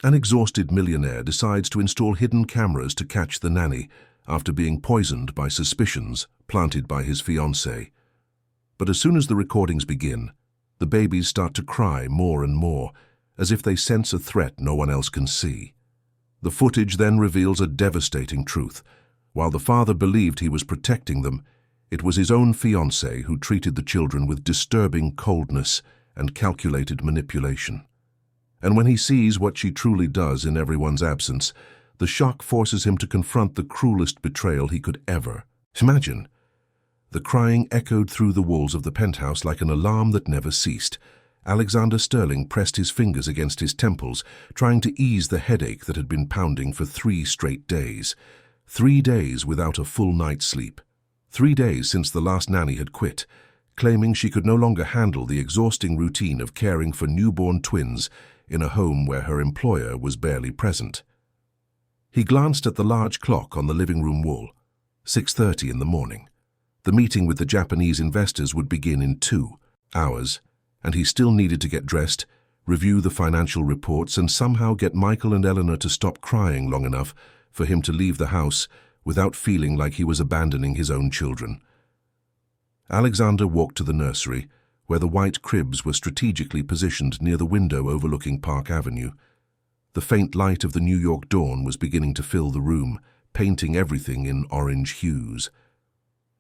An exhausted millionaire decides to install hidden cameras to catch the nanny after being poisoned by suspicions planted by his fiancée. But as soon as the recordings begin, the babies start to cry more and more, as if they sense a threat no one else can see. The footage then reveals a devastating truth. While the father believed he was protecting them, it was his own fiancée who treated the children with disturbing coldness and calculated manipulation. And when he sees what she truly does in everyone's absence, the shock forces him to confront the cruelest betrayal he could ever imagine. The crying echoed through the walls of the penthouse like an alarm that never ceased. Alexander Sterling pressed his fingers against his temples, trying to ease the headache that had been pounding for 3 straight days. 3 days without a full night's sleep. 3 days since the last nanny had quit, claiming she could no longer handle the exhausting routine of caring for newborn twins in a home where her employer was barely present. He glanced at the large clock on the living room wall. 6:30 in the morning. The meeting with the Japanese investors would begin in 2 hours, and he still needed to get dressed, review the financial reports, and somehow get Michael and Eleanor to stop crying long enough for him to leave the house without feeling like he was abandoning his own children. Alexander walked to the nursery, where the white cribs were strategically positioned near the window overlooking Park Avenue. The faint light of the New York dawn was beginning to fill the room, painting everything in orange hues.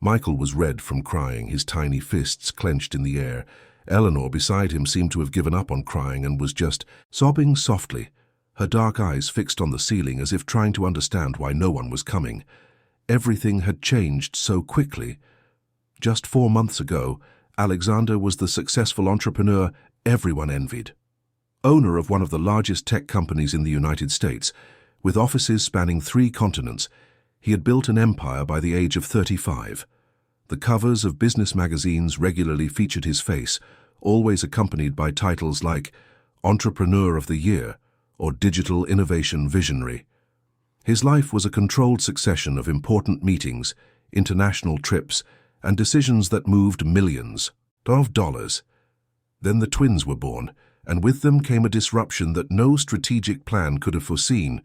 Michael was red from crying, his tiny fists clenched in the air. Eleanor beside him seemed to have given up on crying and was just sobbing softly, her dark eyes fixed on the ceiling as if trying to understand why no one was coming. Everything had changed so quickly. Just 4 months ago, Alexander was the successful entrepreneur everyone envied. Owner of one of the largest tech companies in the United States, with offices spanning 3 continents, he had built an empire by the age of 35. The covers of business magazines regularly featured his face, always accompanied by titles like Entrepreneur of the Year or Digital Innovation Visionary. His life was a controlled succession of important meetings, international trips, and decisions that moved millions of dollars. Then the twins were born, and with them came a disruption that no strategic plan could have foreseen.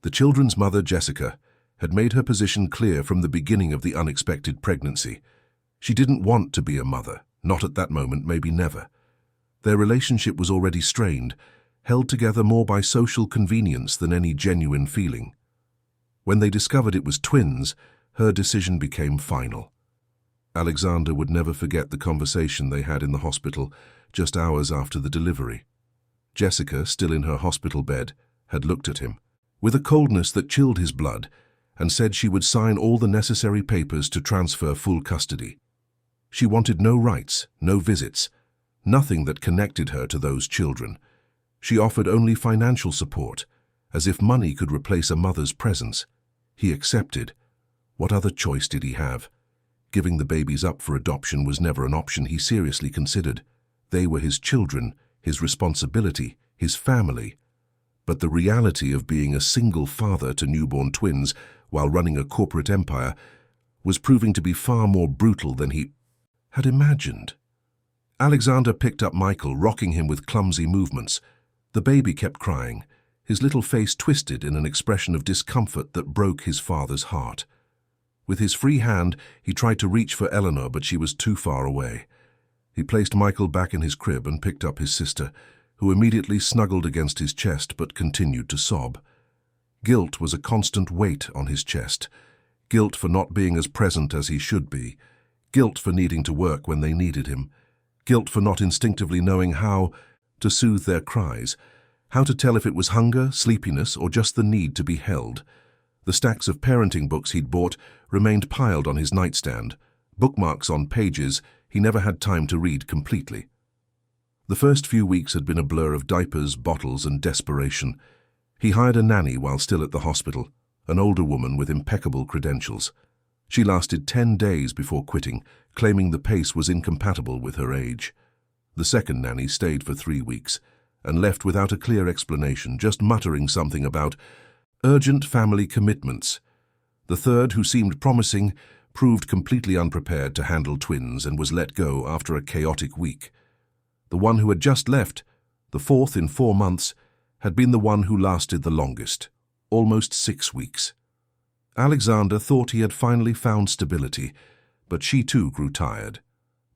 The children's mother, Jessica, had made her position clear from the beginning of the unexpected pregnancy. She didn't want to be a mother, not at that moment, maybe never. Their relationship was already strained, held together more by social convenience than any genuine feeling. When they discovered it was twins, her decision became final. Alexander would never forget the conversation they had in the hospital just hours after the delivery. Jessica, still in her hospital bed, had looked at him with a coldness that chilled his blood and said she would sign all the necessary papers to transfer full custody. She wanted no rights, no visits, nothing that connected her to those children. She offered only financial support, as if money could replace a mother's presence. He accepted. What other choice did he have? Giving the babies up for adoption was never an option he seriously considered. They were his children, his responsibility, his family. But the reality of being a single father to newborn twins while running a corporate empire was proving to be far more brutal than he had imagined. Alexander picked up Michael, rocking him with clumsy movements. The baby kept crying, his little face twisted in an expression of discomfort that broke his father's heart. With his free hand, he tried to reach for Eleanor, but she was too far away. He placed Michael back in his crib and picked up his sister, who immediately snuggled against his chest but continued to sob. Guilt was a constant weight on his chest. Guilt for not being as present as he should be. Guilt for needing to work when they needed him. Guilt for not instinctively knowing how to soothe their cries, how to tell if it was hunger, sleepiness, or just the need to be held. The stacks of parenting books he'd bought remained piled on his nightstand, bookmarks on pages he never had time to read completely. The first few weeks had been a blur of diapers, bottles, and desperation. He hired a nanny while still at the hospital, an older woman with impeccable credentials. She lasted 10 days before quitting, claiming the pace was incompatible with her age. The second nanny stayed for 3 weeks and left without a clear explanation, just muttering something about urgent family commitments. The third, who seemed promising, proved completely unprepared to handle twins and was let go after a chaotic week. The one who had just left, the fourth in 4 months, had been the one who lasted the longest, almost 6 weeks. Alexander thought he had finally found stability, but she too grew tired.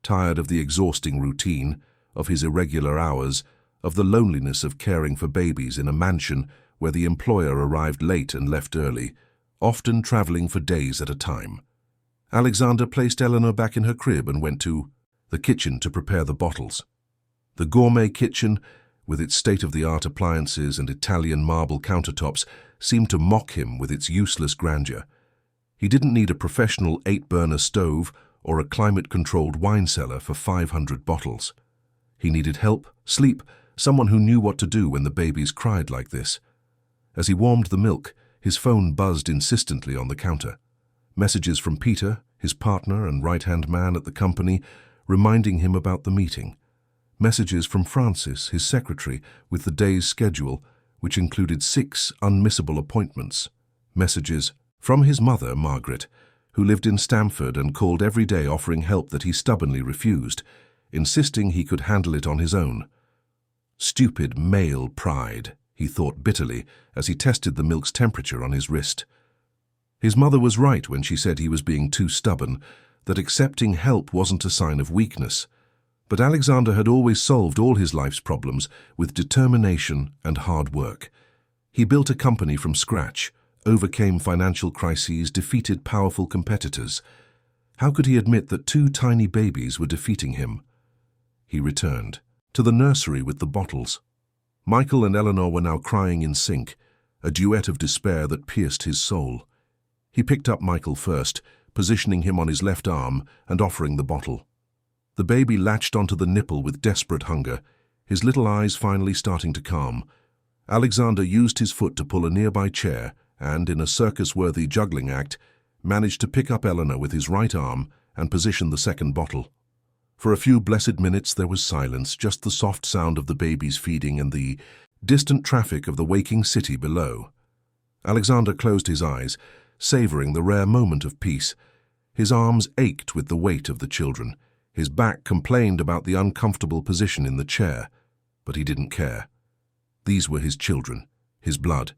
Tired of the exhausting routine, of his irregular hours, of the loneliness of caring for babies in a mansion where the employer arrived late and left early, often traveling for days at a time. Alexander placed Eleanor back in her crib and went to the kitchen to prepare the bottles. The gourmet kitchen, with its state-of-the-art appliances and Italian marble countertops, seemed to mock him with its useless grandeur. He didn't need a professional 8-burner stove or a climate-controlled wine cellar for 500 bottles. He needed help, sleep, someone who knew what to do when the babies cried like this. As he warmed the milk, his phone buzzed insistently on the counter. Messages from Peter, his partner and right-hand man at the company, reminding him about the meeting. Messages from Francis, his secretary, with the day's schedule, which included 6 unmissable appointments. Messages from his mother, Margaret, who lived in Stamford and called every day offering help that he stubbornly refused, insisting he could handle it on his own. Stupid male pride, he thought bitterly as he tested the milk's temperature on his wrist. His mother was right when she said he was being too stubborn, that accepting help wasn't a sign of weakness. But Alexander had always solved all his life's problems with determination and hard work. He built a company from scratch, overcame financial crises, defeated powerful competitors. How could he admit that 2 tiny babies were defeating him? He returned to the nursery with the bottles. Michael and Eleanor were now crying in sync, a duet of despair that pierced his soul. He picked up Michael first, positioning him on his left arm and offering the bottle. The baby latched onto the nipple with desperate hunger, his little eyes finally starting to calm. Alexander used his foot to pull a nearby chair and, in a circus-worthy juggling act, managed to pick up Eleanor with his right arm and position the second bottle. For a few blessed minutes there was silence, just the soft sound of the babies feeding and the distant traffic of the waking city below. Alexander closed his eyes, savoring the rare moment of peace. His arms ached with the weight of the children. His back complained about the uncomfortable position in the chair, but he didn't care. These were his children, his blood,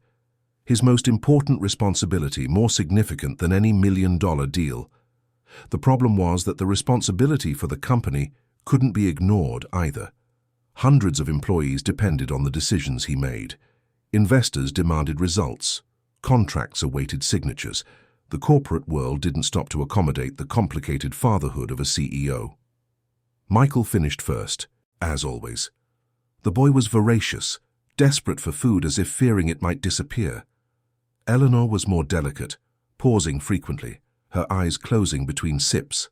his most important responsibility, more significant than any $1,000,000 deal. The problem was that the responsibility for the company couldn't be ignored either. Hundreds of employees depended on the decisions he made. Investors demanded results. Contracts awaited signatures. The corporate world didn't stop to accommodate the complicated fatherhood of a CEO. Michael finished first, as always. The boy was voracious, desperate for food as if fearing it might disappear. Eleanor was more delicate, pausing frequently, her eyes closing between sips.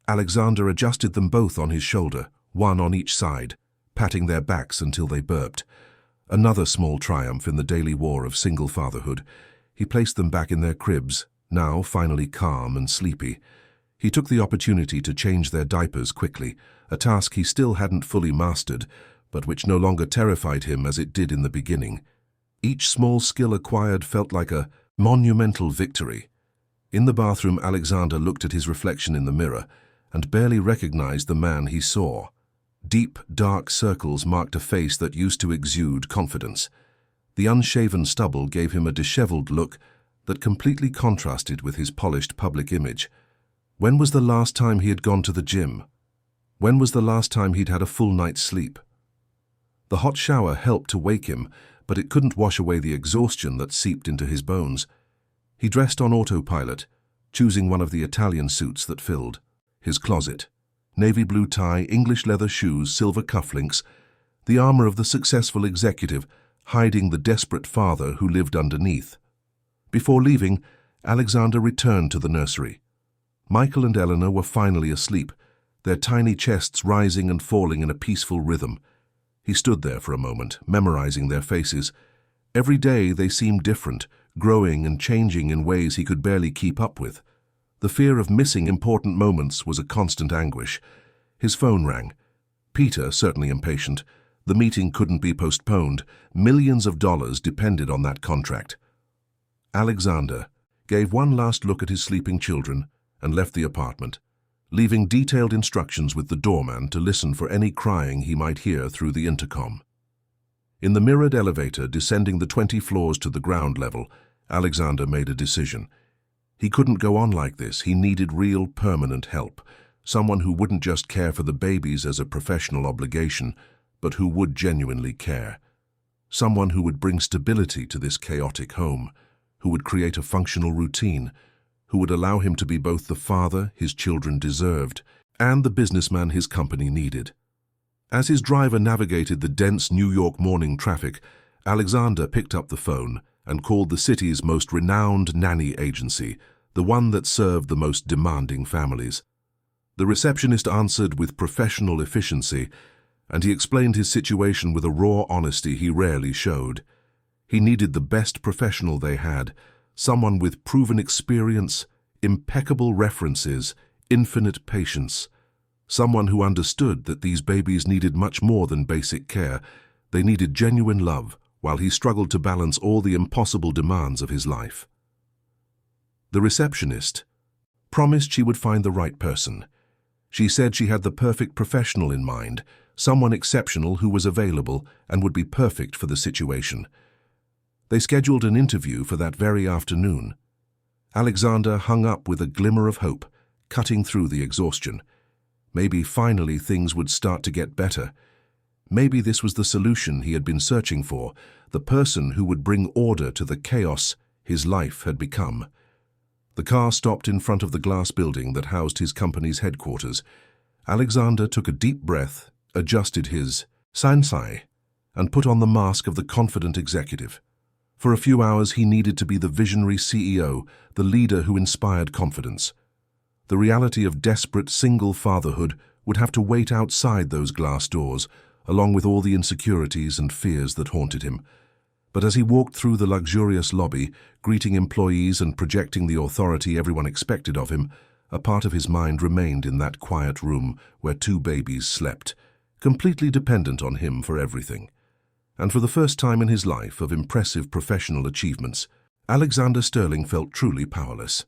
Alexander adjusted them both on his shoulder, one on each side, patting their backs until they burped. Another small triumph in the daily war of single fatherhood. He placed them back in their cribs, now finally calm and sleepy. He took the opportunity to change their diapers quickly, a task he still hadn't fully mastered, but which no longer terrified him as it did in the beginning. Each small skill acquired felt like a monumental victory. In the bathroom, Alexander looked at his reflection in the mirror and barely recognized the man he saw. Deep, dark circles marked a face that used to exude confidence. The unshaven stubble gave him a disheveled look that completely contrasted with his polished public image. When was the last time he had gone to the gym? When was the last time he'd had a full night's sleep? The hot shower helped to wake him, but it couldn't wash away the exhaustion that seeped into his bones. He dressed on autopilot, choosing one of the Italian suits that filled his closet. Navy blue tie, English leather shoes, silver cufflinks, the armor of the successful executive, hiding the desperate father who lived underneath. Before leaving, Alexander returned to the nursery. Michael and Eleanor were finally asleep, their tiny chests rising and falling in a peaceful rhythm. He stood there for a moment, memorizing their faces. Every day they seemed different, growing and changing in ways he could barely keep up with. The fear of missing important moments was a constant anguish. His phone rang. Peter, certainly impatient. The meeting couldn't be postponed. Millions of dollars depended on that contract. Alexander gave one last look at his sleeping children and left the apartment, leaving detailed instructions with the doorman to listen for any crying he might hear through the intercom. In the mirrored elevator descending the 20 floors to the ground level, Alexander made a decision. He couldn't go on like this. He needed real, permanent help. Someone who wouldn't just care for the babies as a professional obligation, but who would genuinely care. Someone who would bring stability to this chaotic home, who would create a functional routine, who would allow him to be both the father his children deserved and the businessman his company needed. As his driver navigated the dense New York morning traffic, Alexander picked up the phone and called the city's most renowned nanny agency, the one that served the most demanding families. The receptionist answered with professional efficiency, and he explained his situation with a raw honesty he rarely showed. He needed the best professional they had, someone with proven experience, impeccable references, infinite patience. Someone who understood that these babies needed much more than basic care. They needed genuine love, while he struggled to balance all the impossible demands of his life. The receptionist promised she would find the right person. She said she had the perfect professional in mind, someone exceptional who was available and would be perfect for the situation. They scheduled an interview for that very afternoon. Alexander hung up with a glimmer of hope, cutting through the exhaustion. Maybe finally things would start to get better. Maybe this was the solution he had been searching for, the person who would bring order to the chaos his life had become. The car stopped in front of the glass building that housed his company's headquarters. Alexander took a deep breath, adjusted his sansai, and put on the mask of the confident executive. For a few hours he needed to be the visionary CEO, the leader who inspired confidence. The reality of desperate single fatherhood would have to wait outside those glass doors, along with all the insecurities and fears that haunted him. But as he walked through the luxurious lobby, greeting employees and projecting the authority everyone expected of him, a part of his mind remained in that quiet room where 2 babies slept, completely dependent on him for everything. And for the first time in his life of impressive professional achievements, Alexander Sterling felt truly powerless.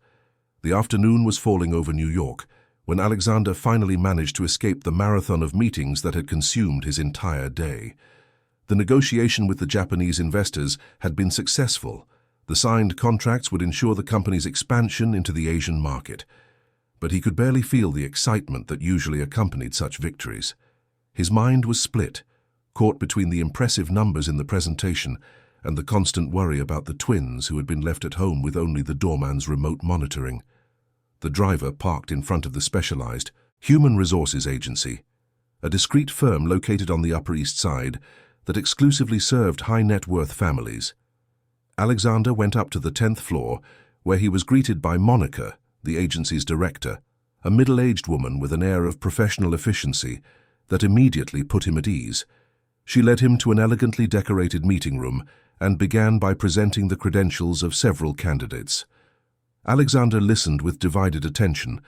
The afternoon was falling over New York, when Alexander finally managed to escape the marathon of meetings that had consumed his entire day. The negotiation with the Japanese investors had been successful. The signed contracts would ensure the company's expansion into the Asian market. But he could barely feel the excitement that usually accompanied such victories. His mind was split, caught between the impressive numbers in the presentation and the constant worry about the twins who had been left at home with only the doorman's remote monitoring. The driver parked in front of the specialized Human Resources Agency, a discreet firm located on the Upper East Side that exclusively served high-net-worth families. Alexander went up to the 10th floor, where he was greeted by Monica, the agency's director, a middle-aged woman with an air of professional efficiency that immediately put him at ease. She led him to an elegantly decorated meeting room and began by presenting the credentials of several candidates. Alexander listened with divided attention,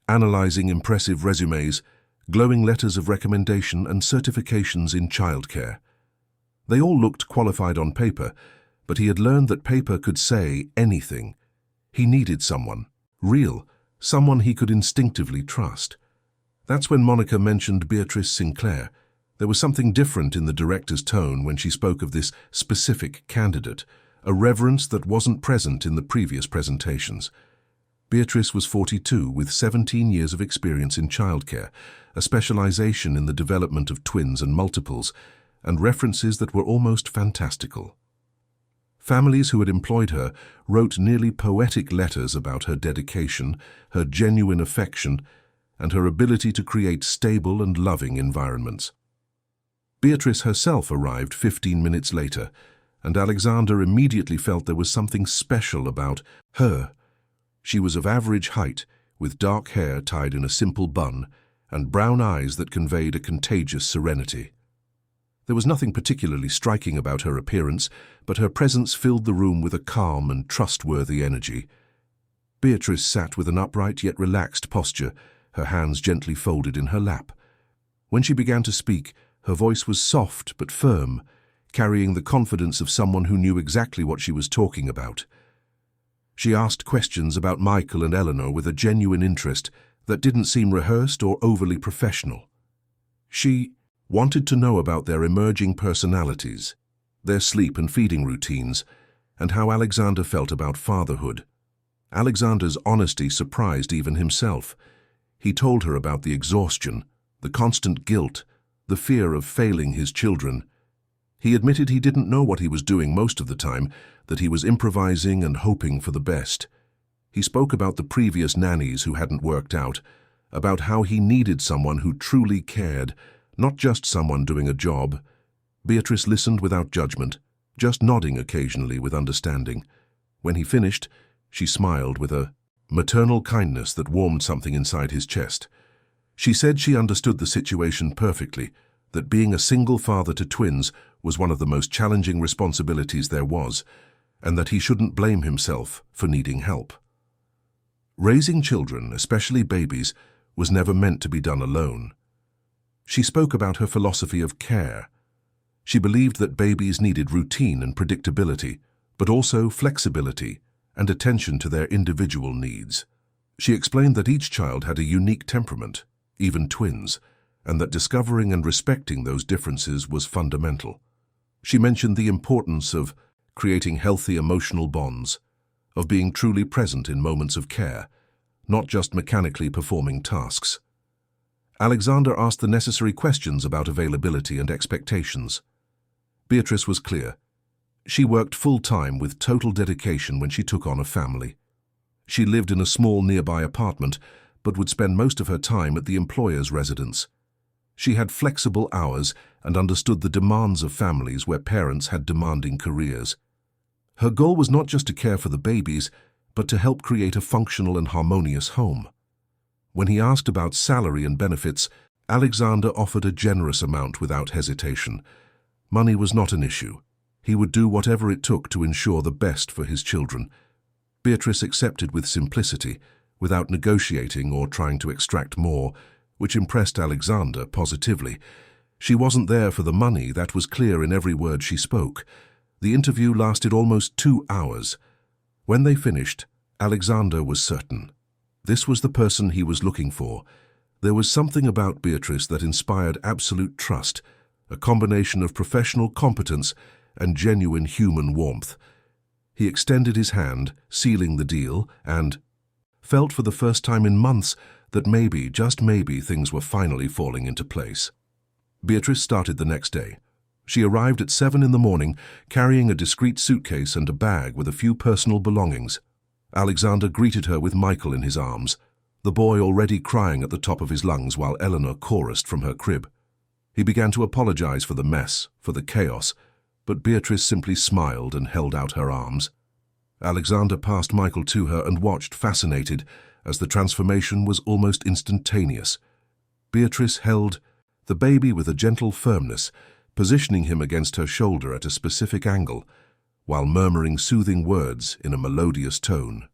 analyzing impressive resumes, glowing letters of recommendation and certifications in childcare. They all looked qualified on paper, but he had learned that paper could say anything. He needed someone, real, someone he could instinctively trust. That's when Monica mentioned Beatrice Sinclair. There was something different in the director's tone when she spoke of this specific candidate, a reverence that wasn't present in the previous presentations. Beatrice was 42 with 17 years of experience in childcare, a specialization in the development of twins and multiples, and references that were almost fantastical. Families who had employed her wrote nearly poetic letters about her dedication, her genuine affection, and her ability to create stable and loving environments. Beatrice herself arrived 15 minutes later, and Alexander immediately felt there was something special about her. She was of average height, with dark hair tied in a simple bun, and brown eyes that conveyed a contagious serenity. There was nothing particularly striking about her appearance, but her presence filled the room with a calm and trustworthy energy. Beatrice sat with an upright yet relaxed posture, her hands gently folded in her lap. When she began to speak, her voice was soft but firm, carrying the confidence of someone who knew exactly what she was talking about. She asked questions about Michael and Eleanor with a genuine interest that didn't seem rehearsed or overly professional. She wanted to know about their emerging personalities, their sleep and feeding routines, and how Alexander felt about fatherhood. Alexander's honesty surprised even himself. He told her about the exhaustion, the constant guilt, the fear of failing his children. He admitted he didn't know what he was doing most of the time, that he was improvising and hoping for the best. He spoke about the previous nannies who hadn't worked out, about how he needed someone who truly cared, not just someone doing a job. Beatrice listened without judgment, just nodding occasionally with understanding. When he finished, she smiled with a maternal kindness that warmed something inside his chest. She said she understood the situation perfectly, that being a single father to twins was one of the most challenging responsibilities there was, and that he shouldn't blame himself for needing help. Raising children, especially babies, was never meant to be done alone. She spoke about her philosophy of care. She believed that babies needed routine and predictability, but also flexibility and attention to their individual needs. She explained that each child had a unique temperament, even twins, and that discovering and respecting those differences was fundamental. She mentioned the importance of creating healthy emotional bonds, of being truly present in moments of care, not just mechanically performing tasks. Alexander asked the necessary questions about availability and expectations. Beatrice was clear. She worked full-time with total dedication when she took on a family. She lived in a small nearby apartment, but would spend most of her time at the employer's residence. She had flexible hours and understood the demands of families where parents had demanding careers. Her goal was not just to care for the babies, but to help create a functional and harmonious home. When he asked about salary and benefits, Alexander offered a generous amount without hesitation. Money was not an issue. He would do whatever it took to ensure the best for his children. Beatrice accepted with simplicity, without negotiating or trying to extract more, which impressed Alexander positively. She wasn't there for the money, that was clear in every word she spoke. The interview lasted almost 2 hours. When they finished, Alexander was certain. This was the person he was looking for. There was something about Beatrice that inspired absolute trust, a combination of professional competence and genuine human warmth. He extended his hand, sealing the deal, and felt for the first time in months that maybe, just maybe, things were finally falling into place. Beatrice started the next day. She arrived at 7 in the morning, carrying a discreet suitcase and a bag with a few personal belongings. Alexander greeted her with Michael in his arms, the boy already crying at the top of his lungs while Eleanor chorused from her crib. He began to apologize for the mess, for the chaos, but Beatrice simply smiled and held out her arms. Alexander passed Michael to her and watched, fascinated, as the transformation was almost instantaneous. Beatrice held the baby with a gentle firmness, positioning him against her shoulder at a specific angle, while murmuring soothing words in a melodious tone.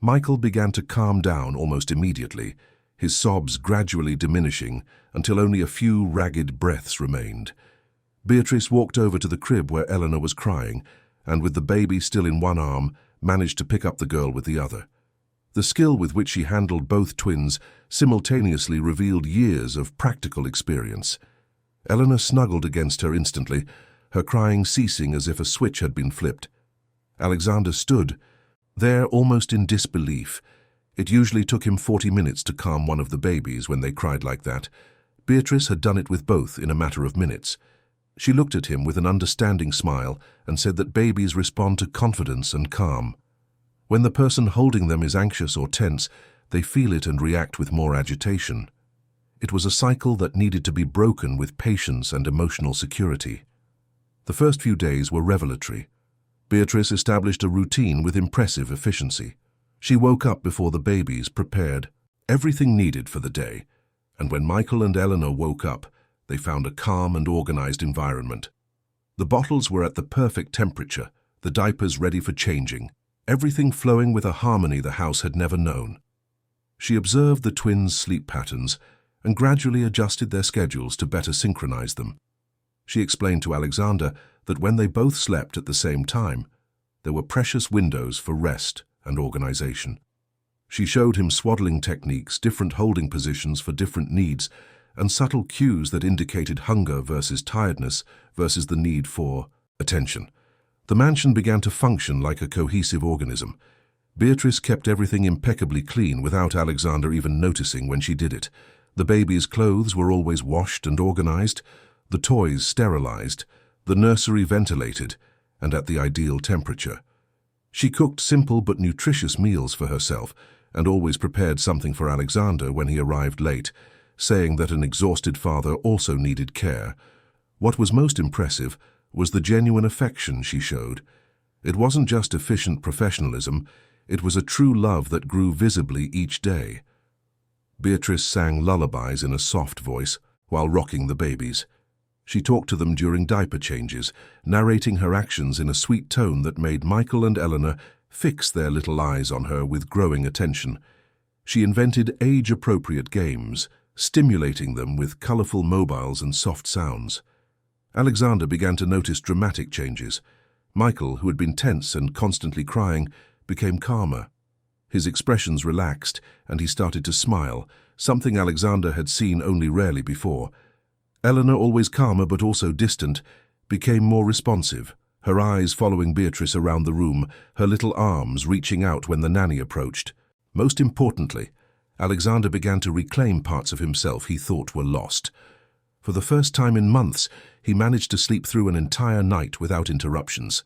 Michael began to calm down almost immediately, his sobs gradually diminishing until only a few ragged breaths remained. Beatrice walked over to the crib where Eleanor was crying, and with the baby still in one arm, managed to pick up the girl with the other. The skill with which she handled both twins simultaneously revealed years of practical experience. Eleanor snuggled against her instantly, her crying ceasing as if a switch had been flipped. Alexander stood there almost in disbelief. It usually took him 40 minutes to calm one of the babies when they cried like that. Beatrice had done it with both in a matter of minutes. She looked at him with an understanding smile and said that babies respond to confidence and calm. When the person holding them is anxious or tense, they feel it and react with more agitation. It was a cycle that needed to be broken with patience and emotional security. The first few days were revelatory. Beatrice established a routine with impressive efficiency. She woke up before the babies, prepared everything needed for the day, and when Michael and Eleanor woke up, they found a calm and organized environment. The bottles were at the perfect temperature, the diapers ready for changing, everything flowing with a harmony the house had never known. She observed the twins' sleep patterns and gradually adjusted their schedules to better synchronize them. She explained to Alexander that when they both slept at the same time, there were precious windows for rest and organization. She showed him swaddling techniques, different holding positions for different needs, and subtle cues that indicated hunger versus tiredness versus the need for attention. The mansion began to function like a cohesive organism. Beatrice kept everything impeccably clean without Alexander even noticing when she did it. The baby's clothes were always washed and organized, the toys sterilized, the nursery ventilated, and at the ideal temperature. She cooked simple but nutritious meals for herself and always prepared something for Alexander when he arrived late, saying that an exhausted father also needed care. What was most impressive was the genuine affection she showed. It wasn't just efficient professionalism, it was a true love that grew visibly each day. Beatrice sang lullabies in a soft voice while rocking the babies. She talked to them during diaper changes, narrating her actions in a sweet tone that made Michael and Eleanor fix their little eyes on her with growing attention. She invented age-appropriate games, stimulating them with colorful mobiles and soft sounds. Alexander began to notice dramatic changes. Michael, who had been tense and constantly crying, became calmer. His expressions relaxed, and he started to smile, something Alexander had seen only rarely before. Eleanor, always calmer but also distant, became more responsive, her eyes following Beatrice around the room, her little arms reaching out when the nanny approached. Most importantly, Alexander began to reclaim parts of himself he thought were lost. For the first time in months, he managed to sleep through an entire night without interruptions.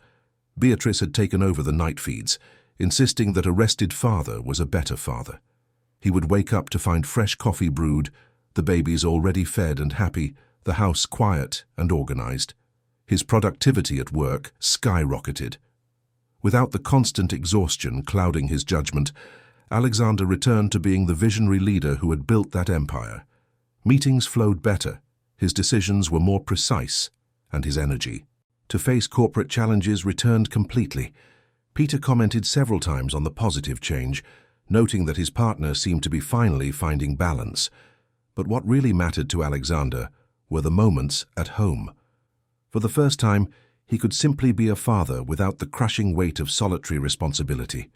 Beatrice had taken over the night feeds, insisting that a rested father was a better father. He would wake up to find fresh coffee brewed, the babies already fed and happy, the house quiet and organized. His productivity at work skyrocketed. Without the constant exhaustion clouding his judgment, Alexander returned to being the visionary leader who had built that empire. Meetings flowed better, his decisions were more precise, and his energy to face corporate challenges returned completely. Peter commented several times on the positive change, noting that his partner seemed to be finally finding balance. But what really mattered to Alexander were the moments at home. For the first time, he could simply be a father without the crushing weight of solitary responsibility.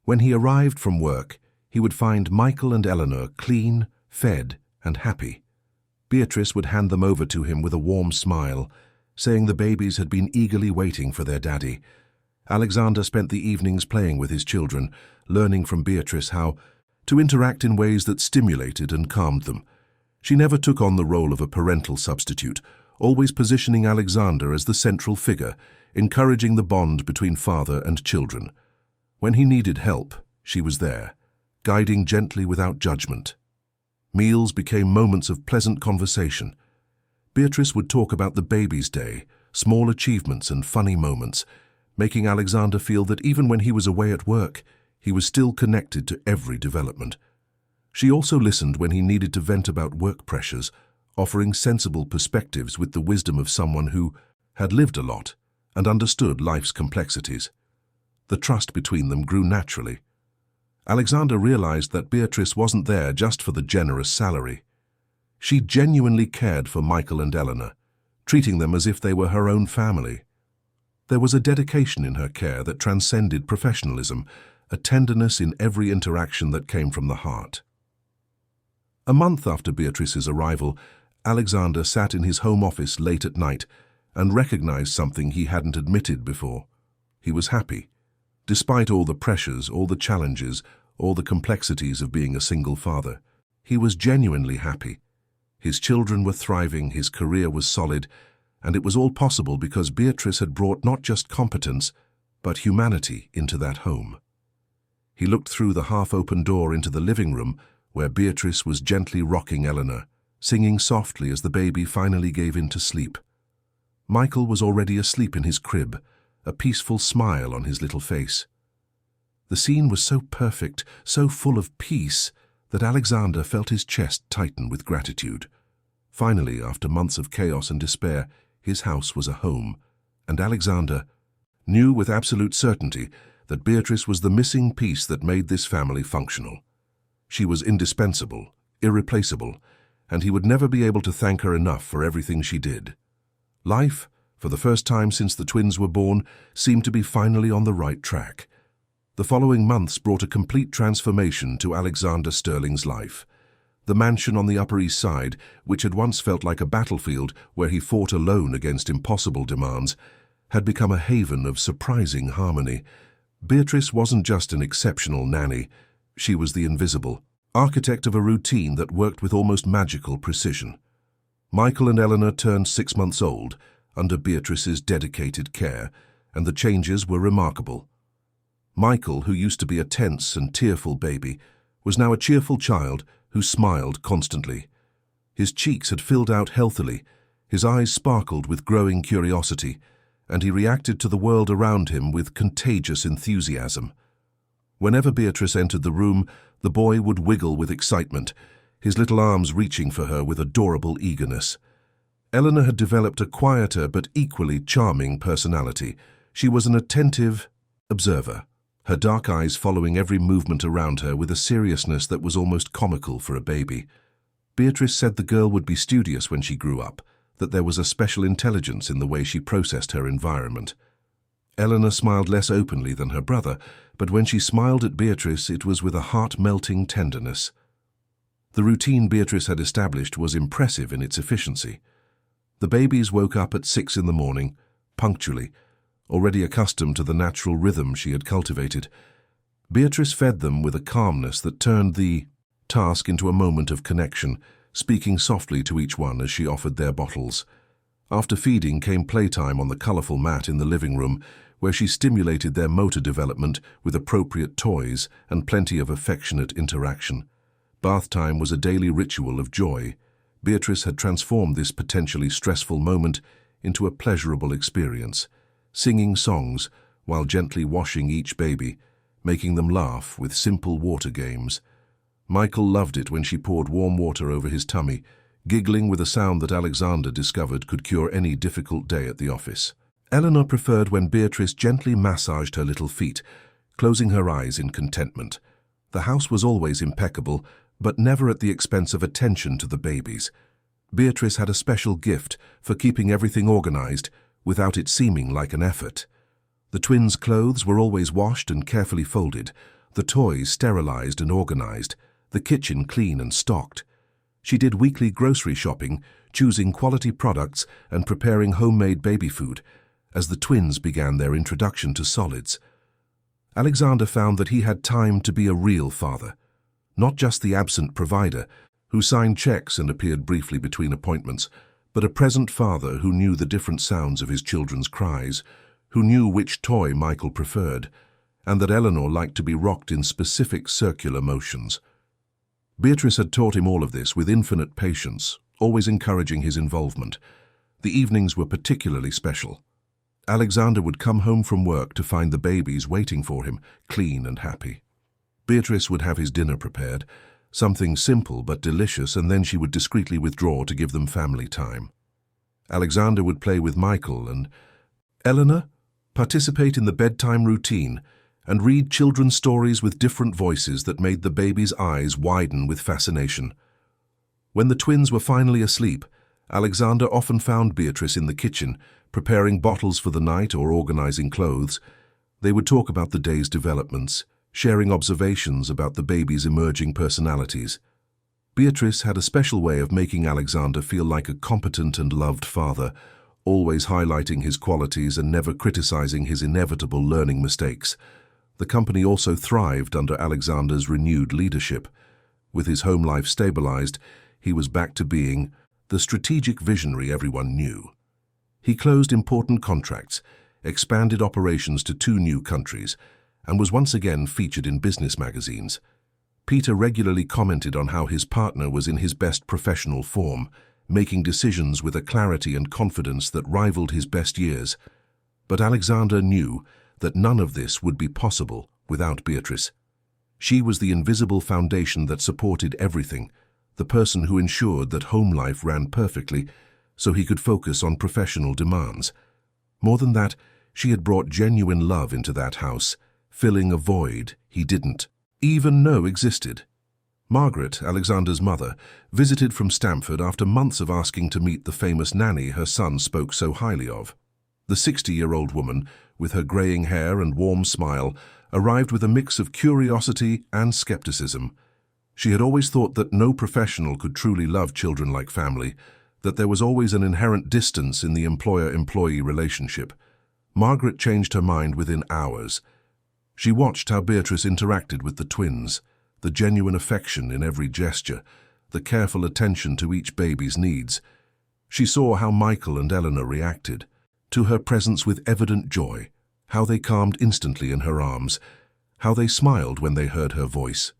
When he arrived from work, he would find Michael and Eleanor clean, fed, and happy. Beatrice would hand them over to him with a warm smile, saying the babies had been eagerly waiting for their daddy. Alexander spent the evenings playing with his children, learning from Beatrice how to interact in ways that stimulated and calmed them. She never took on the role of a parental substitute, always positioning Alexander as the central figure, encouraging the bond between father and children. When he needed help, she was there, guiding gently without judgment. Meals became moments of pleasant conversation. Beatrice would talk about the baby's day, small achievements and funny moments, making Alexander feel that even when he was away at work, he was still connected to every development. She also listened when he needed to vent about work pressures, offering sensible perspectives with the wisdom of someone who had lived a lot and understood life's complexities. The trust between them grew naturally. Alexander realized that Beatrice wasn't there just for the generous salary. She genuinely cared for Michael and Eleanor, treating them as if they were her own family. There was a dedication in her care that transcended professionalism, a tenderness in every interaction that came from the heart. A month after Beatrice's arrival, Alexander sat in his home office late at night and recognized something he hadn't admitted before. He was happy. Despite all the pressures, all the challenges, all the complexities of being a single father, he was genuinely happy. His children were thriving, his career was solid, and it was all possible because Beatrice had brought not just competence, but humanity into that home. He looked through the half-open door into the living room where Beatrice was gently rocking Eleanor, singing softly as the baby finally gave in to sleep. Michael was already asleep in his crib, a peaceful smile on his little face. The scene was so perfect, so full of peace, that Alexander felt his chest tighten with gratitude. Finally, after months of chaos and despair, his house was a home, and Alexander knew with absolute certainty that Beatrice was the missing piece that made this family functional. She was indispensable, irreplaceable, and he would never be able to thank her enough for everything she did. Life, for the first time since the twins were born, seemed to be finally on the right track. The following months brought a complete transformation to Alexander Sterling's life. The mansion on the Upper East Side, which had once felt like a battlefield where he fought alone against impossible demands, had become a haven of surprising harmony. Beatrice wasn't just an exceptional nanny, she was the invisible architect of a routine that worked with almost magical precision. Michael and Eleanor turned 6 months old under Beatrice's dedicated care, and the changes were remarkable. Michael, who used to be a tense and tearful baby, was now a cheerful child who smiled constantly. His cheeks had filled out healthily, his eyes sparkled with growing curiosity, and he reacted to the world around him with contagious enthusiasm. Whenever Beatrice entered the room, the boy would wiggle with excitement, his little arms reaching for her with adorable eagerness. Eleanor had developed a quieter but equally charming personality. She was an attentive observer, her dark eyes following every movement around her with a seriousness that was almost comical for a baby. Beatrice said the girl would be studious when she grew up, that there was a special intelligence in the way she processed her environment. Eleanor smiled less openly than her brother, but when she smiled at Beatrice, it was with a heart-melting tenderness. The routine Beatrice had established was impressive in its efficiency. The babies woke up at 6 in the morning, punctually, already accustomed to the natural rhythm she had cultivated. Beatrice fed them with a calmness that turned the task into a moment of connection, speaking softly to each one as she offered their bottles. After feeding came playtime on the colourful mat in the living room, where she stimulated their motor development with appropriate toys and plenty of affectionate interaction. Bath time was a daily ritual of joy. Beatrice had transformed this potentially stressful moment into a pleasurable experience, singing songs while gently washing each baby, making them laugh with simple water games. Michael loved it when she poured warm water over his tummy, giggling with a sound that Alexander discovered could cure any difficult day at the office. Eleanor preferred when Beatrice gently massaged her little feet, closing her eyes in contentment. The house was always impeccable, but never at the expense of attention to the babies. Beatrice had a special gift for keeping everything organized without it seeming like an effort. The twins' clothes were always washed and carefully folded, the toys sterilized and organized, the kitchen clean and stocked. She did weekly grocery shopping, choosing quality products and preparing homemade baby food, as the twins began their introduction to solids. Alexander found that he had time to be a real father, not just the absent provider who signed checks and appeared briefly between appointments, but a present father who knew the different sounds of his children's cries, who knew which toy Michael preferred, and that Eleanor liked to be rocked in specific circular motions. Beatrice had taught him all of this with infinite patience, always encouraging his involvement. The evenings were particularly special. Alexander would come home from work to find the babies waiting for him, clean and happy. Beatrice would have his dinner prepared, something simple but delicious, and then she would discreetly withdraw to give them family time. Alexander would play with Michael, and Eleanor participate in the bedtime routine and read children's stories with different voices that made the baby's eyes widen with fascination. When the twins were finally asleep, Alexander often found Beatrice in the kitchen, preparing bottles for the night or organizing clothes. They would talk about the day's developments, sharing observations about the baby's emerging personalities. Beatrice had a special way of making Alexander feel like a competent and loved father, always highlighting his qualities and never criticizing his inevitable learning mistakes. The company also thrived under Alexander's renewed leadership. With his home life stabilized, he was back to being the strategic visionary everyone knew. He closed important contracts, expanded operations to 2 new countries, and was once again featured in business magazines. Peter regularly commented on how his partner was in his best professional form, making decisions with a clarity and confidence that rivaled his best years. But Alexander knew that none of this would be possible without Beatrice. She was the invisible foundation that supported everything, the person who ensured that home life ran perfectly so he could focus on professional demands. More than that, she had brought genuine love into that house, filling a void he didn't even know existed. Margaret, Alexander's mother, visited from Stamford after months of asking to meet the famous nanny her son spoke so highly of. The 60-year-old woman, with her greying hair and warm smile, arrived with a mix of curiosity and skepticism. She had always thought that no professional could truly love children like family, that there was always an inherent distance in the employer-employee relationship. Margaret changed her mind within hours. She watched how Beatrice interacted with the twins, the genuine affection in every gesture, the careful attention to each baby's needs. She saw how Michael and Eleanor reacted to her presence with evident joy, how they calmed instantly in her arms, how they smiled when they heard her voice.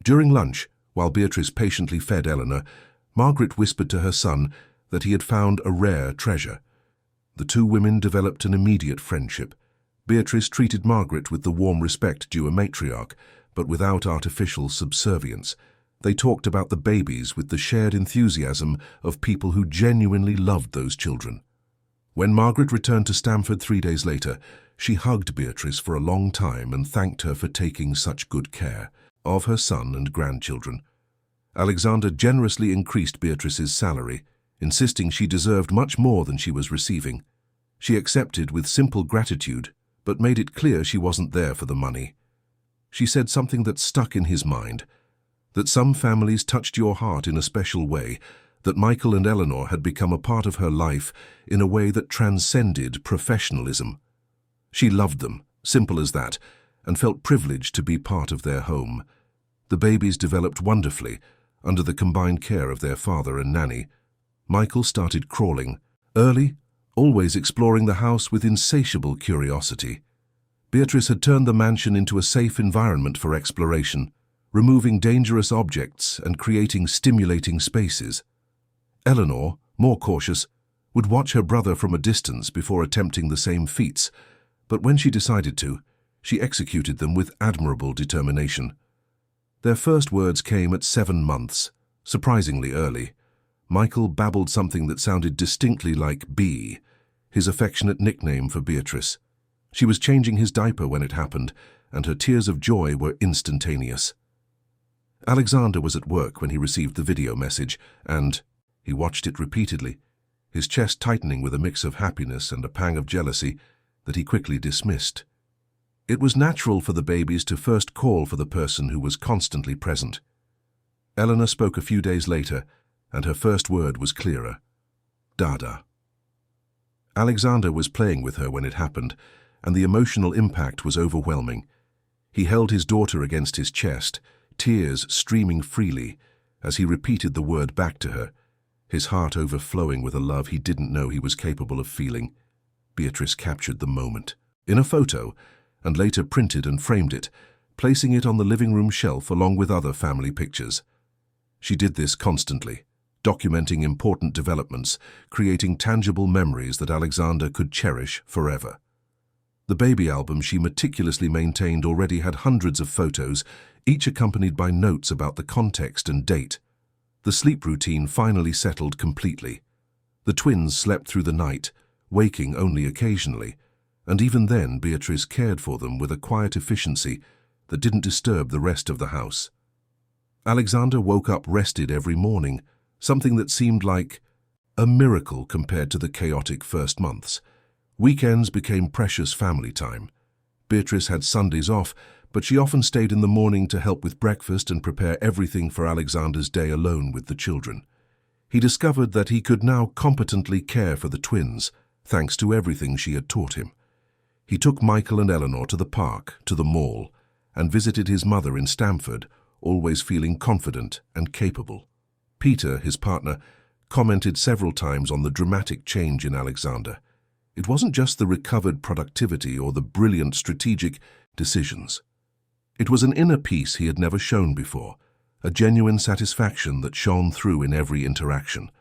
During lunch, while Beatrice patiently fed Eleanor, Margaret whispered to her son that he had found a rare treasure. The two women developed an immediate friendship. Beatrice treated Margaret with the warm respect due a matriarch, but without artificial subservience. They talked about the babies with the shared enthusiasm of people who genuinely loved those children. When Margaret returned to Stamford 3 days later, she hugged Beatrice for a long time and thanked her for taking such good care of her son and grandchildren. Alexander generously increased Beatrice's salary, insisting she deserved much more than she was receiving. She accepted with simple gratitude, but made it clear she wasn't there for the money. She said something that stuck in his mind, that some families touched your heart in a special way, that Michael and Eleanor had become a part of her life in a way that transcended professionalism. She loved them, simple as that, and felt privileged to be part of their home. The babies developed wonderfully under the combined care of their father and nanny. Michael started crawling, early, always exploring the house with insatiable curiosity. Beatrice had turned the mansion into a safe environment for exploration, removing dangerous objects and creating stimulating spaces. Eleanor, more cautious, would watch her brother from a distance before attempting the same feats, but when she decided to, she executed them with admirable determination. Their first words came at 7 months, surprisingly early. Michael babbled something that sounded distinctly like B, his affectionate nickname for Beatrice. She was changing his diaper when it happened, and her tears of joy were instantaneous. Alexander was at work when he received the video message, and he watched it repeatedly, his chest tightening with a mix of happiness and a pang of jealousy that he quickly dismissed. It was natural for the babies to first call for the person who was constantly present. Eleanor spoke a few days later, and her first word was clearer. Dada. Alexander was playing with her when it happened, and the emotional impact was overwhelming. He held his daughter against his chest, tears streaming freely as he repeated the word back to her, his heart overflowing with a love he didn't know he was capable of feeling. Beatrice captured the moment in a photo and later printed and framed it, placing it on the living room shelf along with other family pictures. She did this constantly, documenting important developments, creating tangible memories that Alexander could cherish forever. The baby album she meticulously maintained already had hundreds of photos, each accompanied by notes about the context and date. The sleep routine finally settled completely. The twins slept through the night, waking only occasionally, and even then Beatrice cared for them with a quiet efficiency that didn't disturb the rest of the house. Alexander woke up rested every morning, something that seemed like a miracle compared to the chaotic first months. Weekends became precious family time. Beatrice had Sundays off, but she often stayed in the morning to help with breakfast and prepare everything for Alexander's day alone with the children. He discovered that he could now competently care for the twins, thanks to everything she had taught him. He took Michael and Eleanor to the park, to the mall, and visited his mother in Stamford, always feeling confident and capable. Peter, his partner, commented several times on the dramatic change in Alexander. It wasn't just the recovered productivity or the brilliant strategic decisions. It was an inner peace he had never shown before, a genuine satisfaction that shone through in every interaction.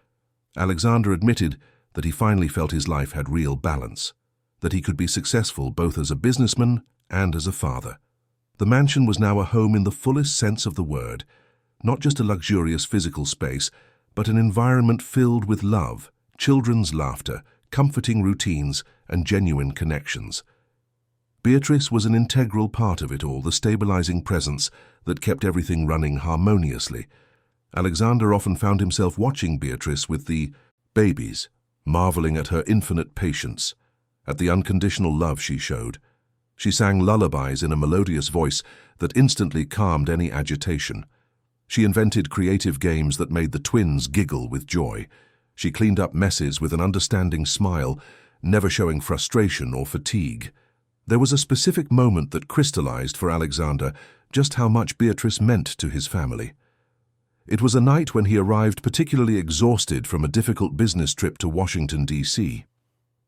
Alexander admitted that he finally felt his life had real balance, that he could be successful both as a businessman and as a father. The mansion was now a home in the fullest sense of the word, not just a luxurious physical space, but an environment filled with love, children's laughter, comforting routines, and genuine connections. Beatrice was an integral part of it all, the stabilizing presence that kept everything running harmoniously. Alexander often found himself watching Beatrice with the babies, marveling at her infinite patience, at the unconditional love she showed. She sang lullabies in a melodious voice that instantly calmed any agitation. She invented creative games that made the twins giggle with joy. She cleaned up messes with an understanding smile, never showing frustration or fatigue. There was a specific moment that crystallized for Alexander just how much Beatrice meant to his family. It was a night when he arrived particularly exhausted from a difficult business trip to Washington, D.C.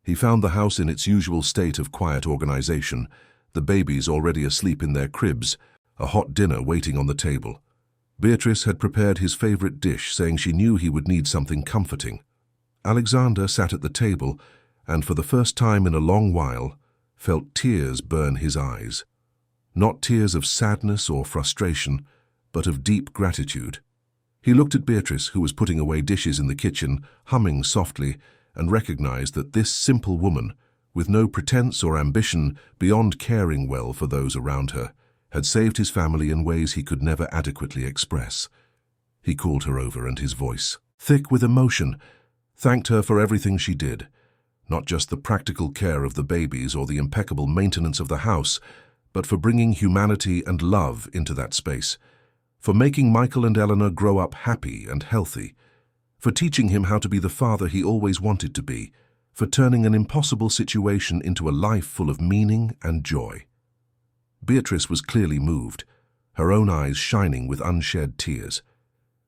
He found the house in its usual state of quiet organization, the babies already asleep in their cribs, a hot dinner waiting on the table. Beatrice had prepared his favorite dish, saying she knew he would need something comforting. Alexander sat at the table and, for the first time in a long while, felt tears burn his eyes. Not tears of sadness or frustration, but of deep gratitude. He looked at Beatrice, who was putting away dishes in the kitchen, humming softly, and recognized that this simple woman, with no pretense or ambition beyond caring well for those around her, had saved his family in ways he could never adequately express. He called her over, and his voice, thick with emotion, thanked her for everything she did, not just the practical care of the babies or the impeccable maintenance of the house, but for bringing humanity and love into that space, for making Michael and Eleanor grow up happy and healthy, for teaching him how to be the father he always wanted to be, for turning an impossible situation into a life full of meaning and joy. Beatrice was clearly moved, her own eyes shining with unshed tears.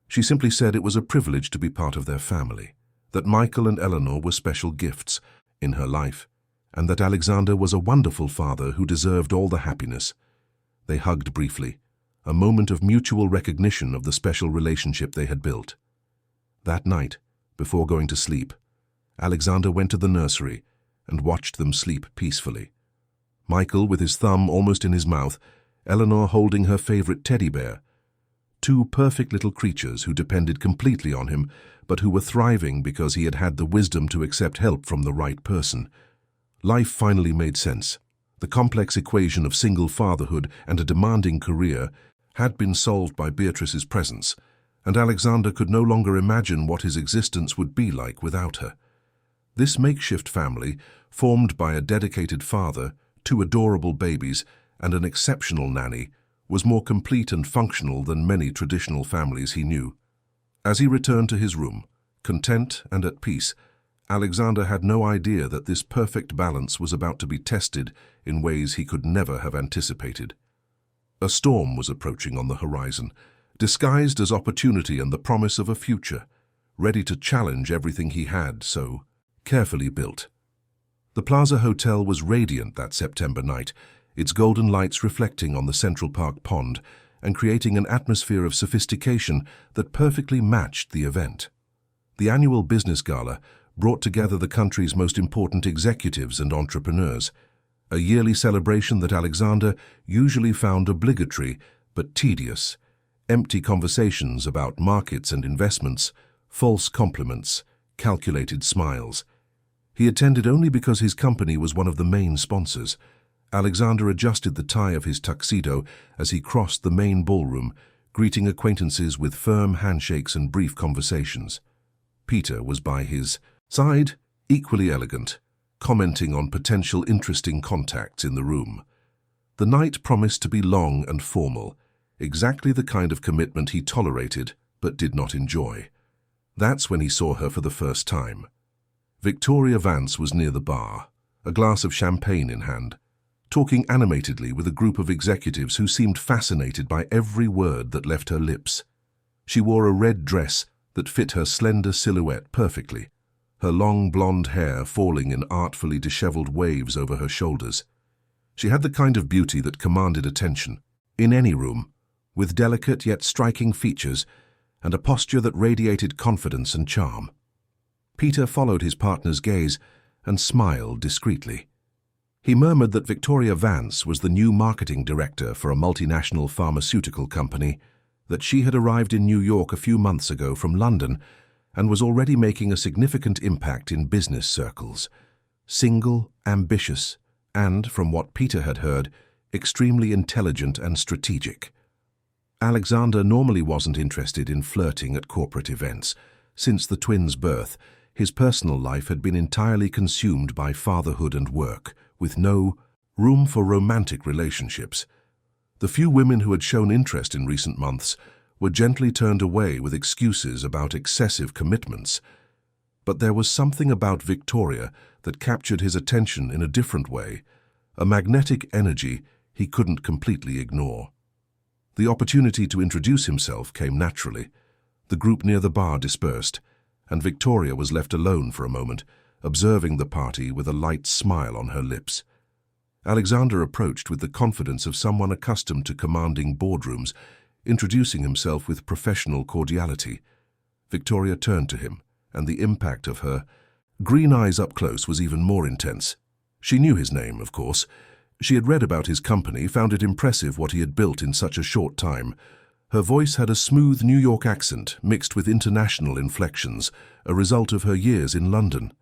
She simply said it was a privilege to be part of their family, that Michael and Eleanor were special gifts in her life, and that Alexander was a wonderful father who deserved all the happiness. They hugged briefly, a moment of mutual recognition of the special relationship they had built. That night, before going to sleep, Alexander went to the nursery and watched them sleep peacefully. Michael with his thumb almost in his mouth, Eleanor holding her favorite teddy bear. Two perfect little creatures who depended completely on him, but who were thriving because he had had the wisdom to accept help from the right person. Life finally made sense. The complex equation of single fatherhood and a demanding career had been solved by Beatrice's presence, and Alexander could no longer imagine what his existence would be like without her. This makeshift family, formed by a dedicated father, two adorable babies, and an exceptional nanny, was more complete and functional than many traditional families he knew. As he returned to his room, content and at peace, Alexander had no idea that this perfect balance was about to be tested in ways he could never have anticipated. A storm was approaching on the horizon, disguised as opportunity and the promise of a future, ready to challenge everything he had so carefully built. The Plaza Hotel was radiant that September night, its golden lights reflecting on the Central Park pond and creating an atmosphere of sophistication that perfectly matched the event. The annual business gala brought together the country's most important executives and entrepreneurs, a yearly celebration that Alexander usually found obligatory but tedious, empty conversations about markets and investments, false compliments, calculated smiles. He attended only because his company was one of the main sponsors. Alexander adjusted the tie of his tuxedo as he crossed the main ballroom, greeting acquaintances with firm handshakes and brief conversations. Peter was by his side, equally elegant, commenting on potential interesting contacts in the room. The night promised to be long and formal, exactly the kind of commitment he tolerated but did not enjoy. That's when he saw her for the first time. Victoria Vance was near the bar, a glass of champagne in hand, talking animatedly with a group of executives who seemed fascinated by every word that left her lips. She wore a red dress that fit her slender silhouette perfectly, her long blonde hair falling in artfully disheveled waves over her shoulders. She had the kind of beauty that commanded attention, in any room, with delicate yet striking features and a posture that radiated confidence and charm. Peter followed his partner's gaze and smiled discreetly. He murmured that Victoria Vance was the new marketing director for a multinational pharmaceutical company, that she had arrived in New York a few months ago from London and was already making a significant impact in business circles. Single, ambitious, and, from what Peter had heard, extremely intelligent and strategic. Alexander normally wasn't interested in flirting at corporate events. Since the twins' birth, his personal life had been entirely consumed by fatherhood and work, with no room for romantic relationships. The few women who had shown interest in recent months were gently turned away with excuses about excessive commitments. But there was something about Victoria that captured his attention in a different way, a magnetic energy he couldn't completely ignore. The opportunity to introduce himself came naturally. The group near the bar dispersed, and Victoria was left alone for a moment, observing the party with a light smile on her lips. Alexander approached with the confidence of someone accustomed to commanding boardrooms, introducing himself with professional cordiality. Victoria turned to him, and the impact of her green eyes up close was even more intense. She knew his name, of course. She had read about his company, found it impressive what he had built in such a short time. Her voice had a smooth New York accent mixed with international inflections, a result of her years in London.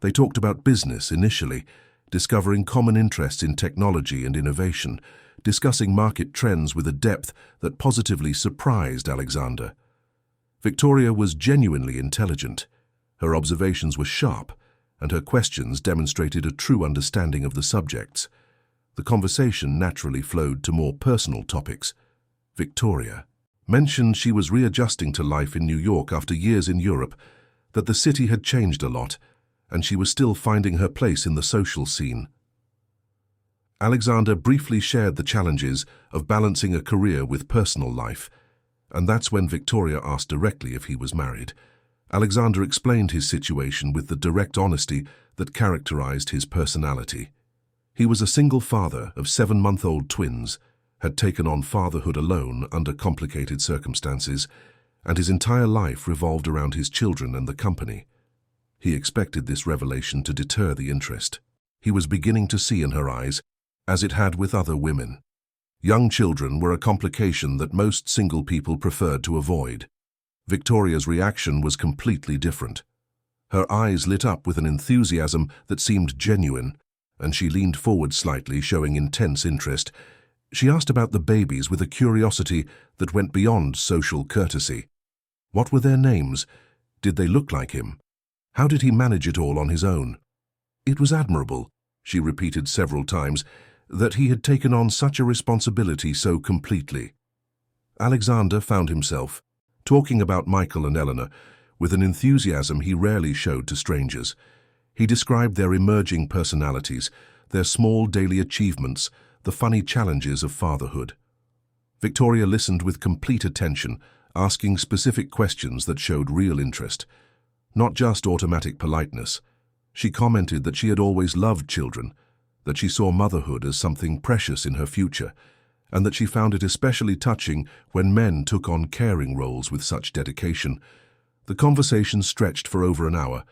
They talked about business initially, discovering common interests in technology and innovation, discussing market trends with a depth that positively surprised Alexander. Victoria was genuinely intelligent. Her observations were sharp, and her questions demonstrated a true understanding of the subjects. The conversation naturally flowed to more personal topics. Victoria mentioned she was readjusting to life in New York after years in Europe, that the city had changed a lot, and she was still finding her place in the social scene. Alexander briefly shared the challenges of balancing a career with personal life, and that's when Victoria asked directly if he was married. Alexander explained his situation with the direct honesty that characterized his personality. He was a single father of 7-month-old twins, had taken on fatherhood alone under complicated circumstances, and his entire life revolved around his children and the company. He expected this revelation to deter the interest. He was beginning to see in her eyes, as it had with other women. Young children were a complication that most single people preferred to avoid. Victoria's reaction was completely different. Her eyes lit up with an enthusiasm that seemed genuine, and she leaned forward slightly, showing intense interest. She asked about the babies with a curiosity that went beyond social courtesy. What were their names? Did they look like him? How did he manage it all on his own? It was admirable, she repeated several times, that he had taken on such a responsibility so completely. Alexander found himself talking about Michael and Eleanor with an enthusiasm he rarely showed to strangers. He described their emerging personalities, their small daily achievements, the funny challenges of fatherhood. Victoria listened with complete attention, asking specific questions that showed real interest, not just automatic politeness. She commented that she had always loved children, that she saw motherhood as something precious in her future, and that she found it especially touching when men took on caring roles with such dedication. The conversation stretched for over an hour.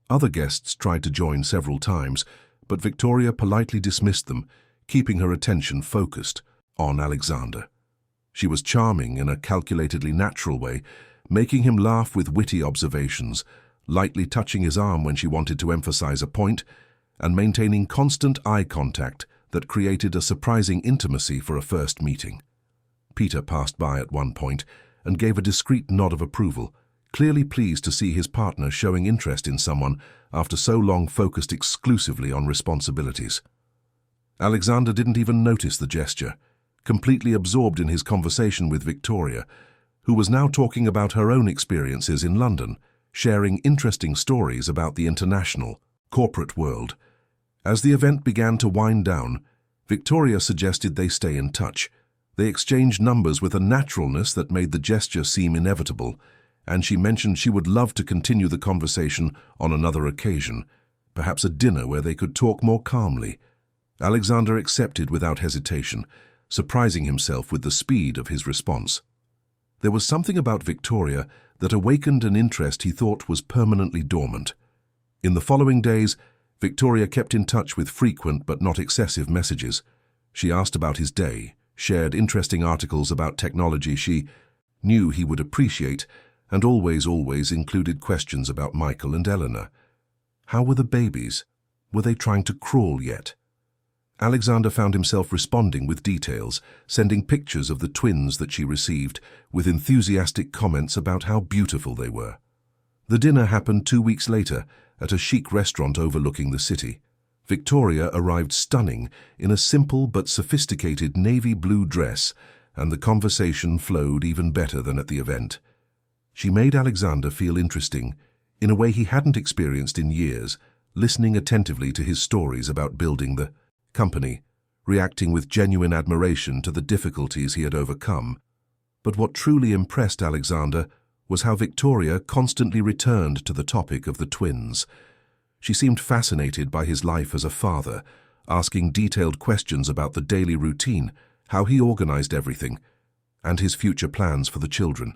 Other guests tried to join several times, but Victoria politely dismissed them, keeping her attention focused on Alexander. She was charming in a calculatedly natural way, making him laugh with witty observations, lightly touching his arm when she wanted to emphasize a point, and maintaining constant eye contact that created a surprising intimacy for a first meeting. Peter passed by at one point and gave a discreet nod of approval, clearly pleased to see his partner showing interest in someone after so long focused exclusively on responsibilities. Alexander didn't even notice the gesture, completely absorbed in his conversation with Victoria, who was now talking about her own experiences in London, sharing interesting stories about the international, corporate world. As the event began to wind down, Victoria suggested they stay in touch. They exchanged numbers with a naturalness that made the gesture seem inevitable, and she mentioned she would love to continue the conversation on another occasion, perhaps a dinner where they could talk more calmly. Alexander accepted without hesitation, surprising himself with the speed of his response. There was something about Victoria that awakened an interest he thought was permanently dormant. In the following days, Victoria kept in touch with frequent but not excessive messages. She asked about his day, shared interesting articles about technology she knew he would appreciate, and always included questions about Michael and Eleanor. How were the babies? Were they trying to crawl yet? Alexander found himself responding with details, sending pictures of the twins that she received, with enthusiastic comments about how beautiful they were. The dinner happened 2 weeks later at a chic restaurant overlooking the city. Victoria arrived stunning in a simple but sophisticated navy blue dress, and the conversation flowed even better than at the event. She made Alexander feel interesting, in a way he hadn't experienced in years, listening attentively to his stories about building the company, reacting with genuine admiration to the difficulties he had overcome. But what truly impressed Alexander was how Victoria constantly returned to the topic of the twins. She seemed fascinated by his life as a father, asking detailed questions about the daily routine, how he organized everything, and his future plans for the children.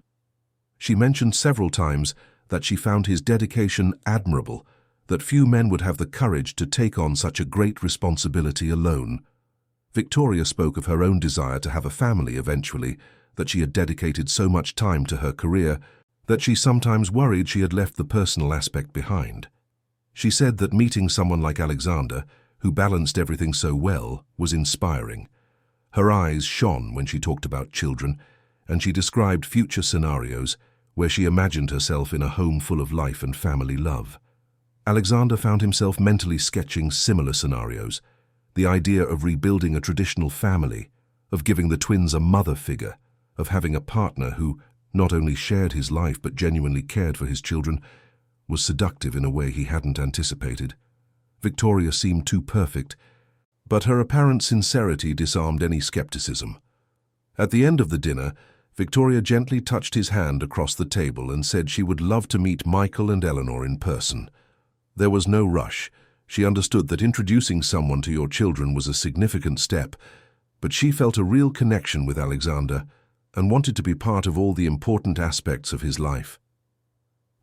She mentioned several times that she found his dedication admirable, that few men would have the courage to take on such a great responsibility alone. Victoria spoke of her own desire to have a family eventually, that she had dedicated so much time to her career that she sometimes worried she had left the personal aspect behind. She said that meeting someone like Alexander, who balanced everything so well, was inspiring. Her eyes shone when she talked about children, and she described future scenarios where she imagined herself in a home full of life and family love. Alexander found himself mentally sketching similar scenarios, the idea of rebuilding a traditional family, of giving the twins a mother figure, of having a partner who not only shared his life but genuinely cared for his children, was seductive in a way he hadn't anticipated. Victoria seemed too perfect, but her apparent sincerity disarmed any skepticism. At the end of the dinner, Victoria gently touched his hand across the table and said she would love to meet Michael and Eleanor in person. There was no rush. She understood that introducing someone to your children was a significant step, but she felt a real connection with Alexander and wanted to be part of all the important aspects of his life.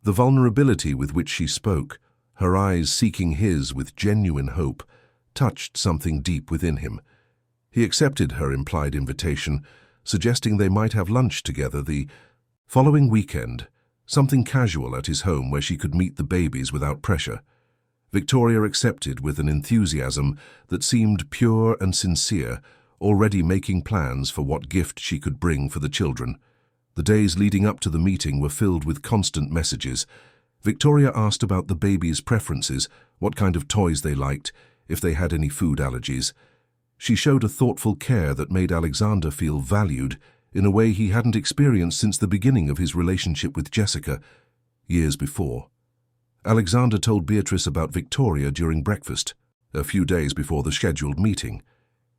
The vulnerability with which she spoke, her eyes seeking his with genuine hope, touched something deep within him. He accepted her implied invitation, suggesting they might have lunch together the following weekend, something casual at his home where she could meet the babies without pressure. Victoria accepted with an enthusiasm that seemed pure and sincere, already making plans for what gift she could bring for the children. The days leading up to the meeting were filled with constant messages. Victoria asked about the babies' preferences, what kind of toys they liked, if they had any food allergies. She showed a thoughtful care that made Alexander feel valued in a way he hadn't experienced since the beginning of his relationship with Jessica, years before. Alexander told Beatrice about Victoria during breakfast, a few days before the scheduled meeting.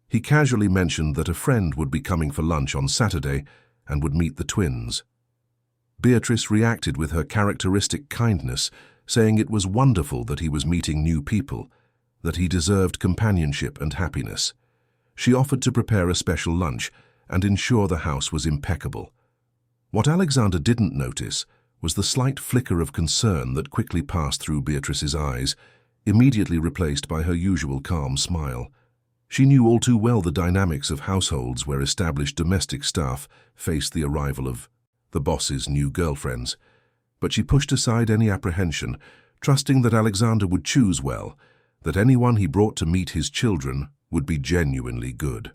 He casually mentioned that a friend would be coming for lunch on Saturday and would meet the twins. Beatrice reacted with her characteristic kindness, saying it was wonderful that he was meeting new people, that he deserved companionship and happiness. She offered to prepare a special lunch and ensure the house was impeccable. What Alexander didn't notice was the slight flicker of concern that quickly passed through Beatrice's eyes, immediately replaced by her usual calm smile. She knew all too well the dynamics of households where established domestic staff faced the arrival of the boss's new girlfriends, but she pushed aside any apprehension, trusting that Alexander would choose well, that anyone he brought to meet his children would be genuinely good.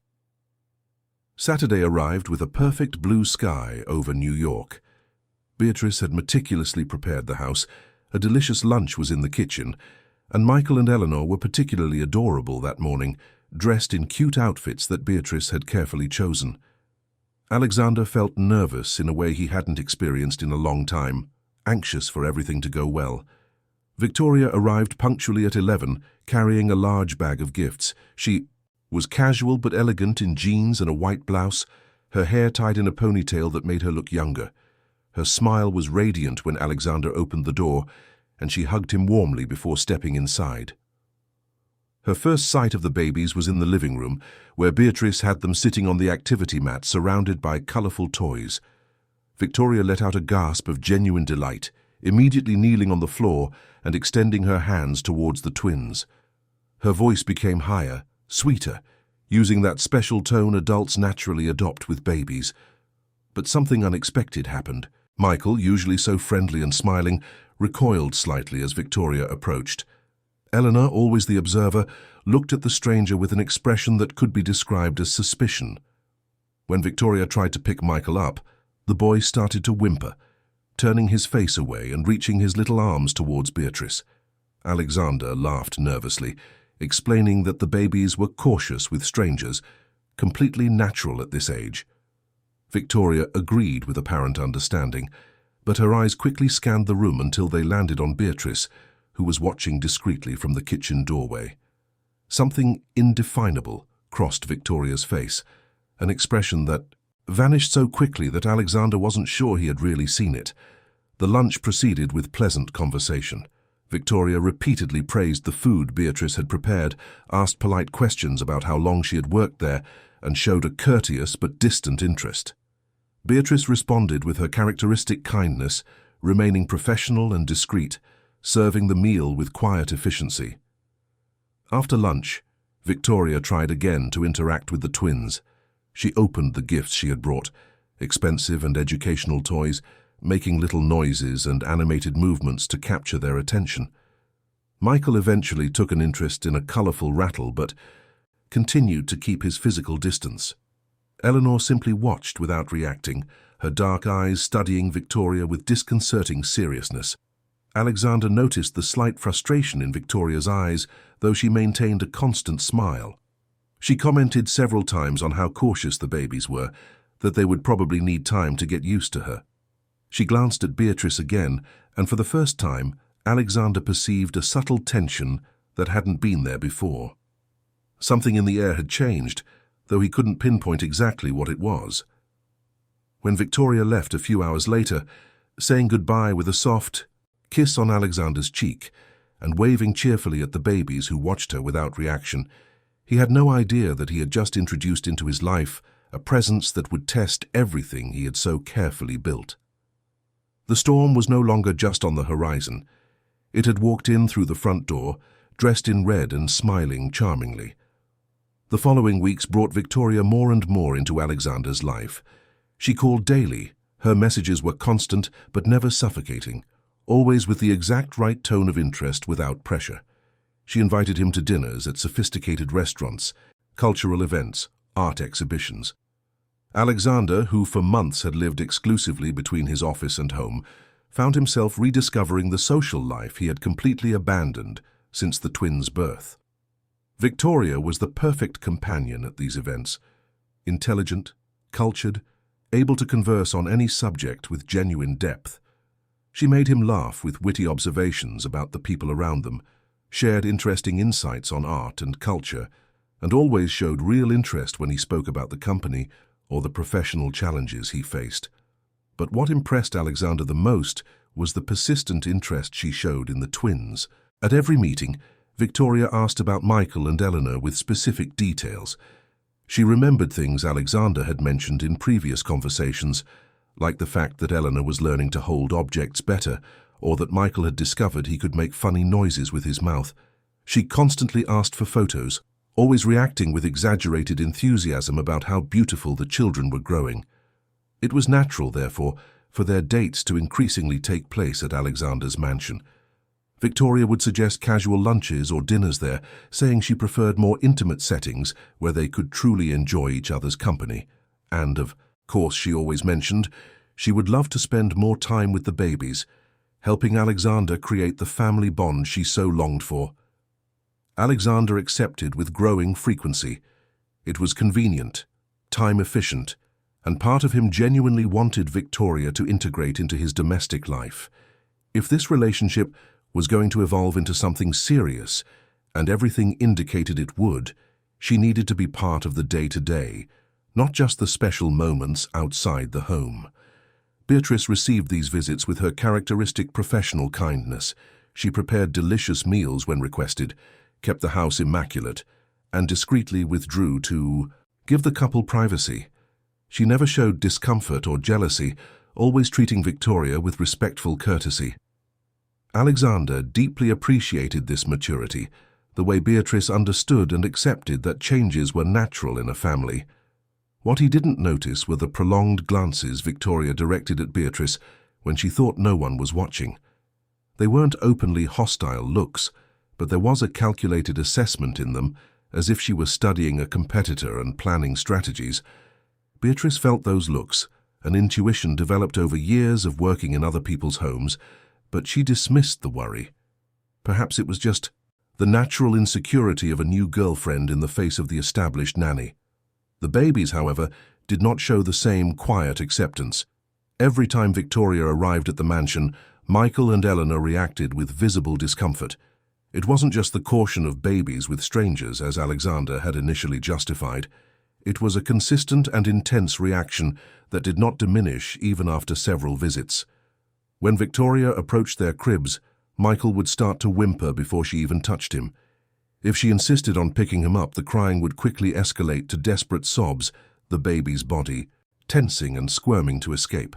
Saturday arrived with a perfect blue sky over New York. Beatrice had meticulously prepared the house, a delicious lunch was in the kitchen, and Michael and Eleanor were particularly adorable that morning, dressed in cute outfits that Beatrice had carefully chosen. Alexander felt nervous in a way he hadn't experienced in a long time, anxious for everything to go well. Victoria arrived punctually at 11, carrying a large bag of gifts. She was casual but elegant in jeans and a white blouse, her hair tied in a ponytail that made her look younger. Her smile was radiant when Alexander opened the door, and she hugged him warmly before stepping inside. Her first sight of the babies was in the living room, where Beatrice had them sitting on the activity mat surrounded by colorful toys. Victoria let out a gasp of genuine delight, immediately kneeling on the floor and extending her hands towards the twins. Her voice became higher, sweeter, using that special tone adults naturally adopt with babies. But something unexpected happened. Michael, usually so friendly and smiling, recoiled slightly as Victoria approached. Eleanor, always the observer, looked at the stranger with an expression that could be described as suspicion. When Victoria tried to pick Michael up, the boy started to whimper, turning his face away and reaching his little arms towards Beatrice. Alexander laughed nervously, explaining that the babies were cautious with strangers, completely natural at this age. Victoria agreed with apparent understanding, but her eyes quickly scanned the room until they landed on Beatrice, who was watching discreetly from the kitchen doorway. Something indefinable crossed Victoria's face, an expression that vanished so quickly that Alexander wasn't sure he had really seen it. The lunch proceeded with pleasant conversation. Victoria repeatedly praised the food Beatrice had prepared, asked polite questions about how long she had worked there, and showed a courteous but distant interest. Beatrice responded with her characteristic kindness, remaining professional and discreet, serving the meal with quiet efficiency. After lunch, Victoria tried again to interact with the twins. She opened the gifts she had brought, expensive and educational toys, making little noises and animated movements to capture their attention. Michael eventually took an interest in a colorful rattle but continued to keep his physical distance. Eleanor simply watched without reacting, her dark eyes studying Victoria with disconcerting seriousness. Alexander noticed the slight frustration in Victoria's eyes, though she maintained a constant smile. She commented several times on how cautious the babies were, that they would probably need time to get used to her. She glanced at Beatrice again, and for the first time, Alexander perceived a subtle tension that hadn't been there before. Something in the air had changed, though he couldn't pinpoint exactly what it was. When Victoria left a few hours later, saying goodbye with a soft kiss on Alexander's cheek and waving cheerfully at the babies who watched her without reaction, he had no idea that he had just introduced into his life a presence that would test everything he had so carefully built. The storm was no longer just on the horizon. It had walked in through the front door, dressed in red and smiling charmingly. The following weeks brought Victoria more and more into Alexander's life. She called daily. Her messages were constant but never suffocating, always with the exact right tone of interest without pressure. She invited him to dinners at sophisticated restaurants, cultural events, art exhibitions. Alexander, who for months had lived exclusively between his office and home, found himself rediscovering the social life he had completely abandoned since the twins' birth. Victoria was the perfect companion at these events, intelligent, cultured, able to converse on any subject with genuine depth. She made him laugh with witty observations about the people around them, shared interesting insights on art and culture, and always showed real interest when he spoke about the company or the professional challenges he faced. But what impressed Alexander the most was the persistent interest she showed in the twins. At every meeting, Victoria asked about Michael and Eleanor with specific details. She remembered things Alexander had mentioned in previous conversations, like the fact that Eleanor was learning to hold objects better, or that Michael had discovered he could make funny noises with his mouth. She constantly asked for photos, always reacting with exaggerated enthusiasm about how beautiful the children were growing. It was natural, therefore, for their dates to increasingly take place at Alexander's mansion. Victoria would suggest casual lunches or dinners there, saying she preferred more intimate settings where they could truly enjoy each other's company. And, of course, she always mentioned she would love to spend more time with the babies, helping Alexander create the family bond she so longed for. Alexander accepted with growing frequency. It was convenient, time-efficient, and part of him genuinely wanted Victoria to integrate into his domestic life. If this relationship was going to evolve into something serious, and everything indicated it would, she needed to be part of the day-to-day, not just the special moments outside the home. Beatrice received these visits with her characteristic professional kindness. She prepared delicious meals when requested, kept the house immaculate, and discreetly withdrew to give the couple privacy. She never showed discomfort or jealousy, always treating Victoria with respectful courtesy. Alexander deeply appreciated this maturity, the way Beatrice understood and accepted that changes were natural in a family. What he didn't notice were the prolonged glances Victoria directed at Beatrice when she thought no one was watching. They weren't openly hostile looks, but there was a calculated assessment in them, as if she were studying a competitor and planning strategies. Beatrice felt those looks, an intuition developed over years of working in other people's homes, but she dismissed the worry. Perhaps it was just the natural insecurity of a new girlfriend in the face of the established nanny. The babies, however, did not show the same quiet acceptance. Every time Victoria arrived at the mansion, Michael and Eleanor reacted with visible discomfort. It wasn't just the caution of babies with strangers, as Alexander had initially justified. It was a consistent and intense reaction that did not diminish even after several visits. When Victoria approached their cribs, Michael would start to whimper before she even touched him. If she insisted on picking him up, the crying would quickly escalate to desperate sobs, the baby's body tensing and squirming to escape.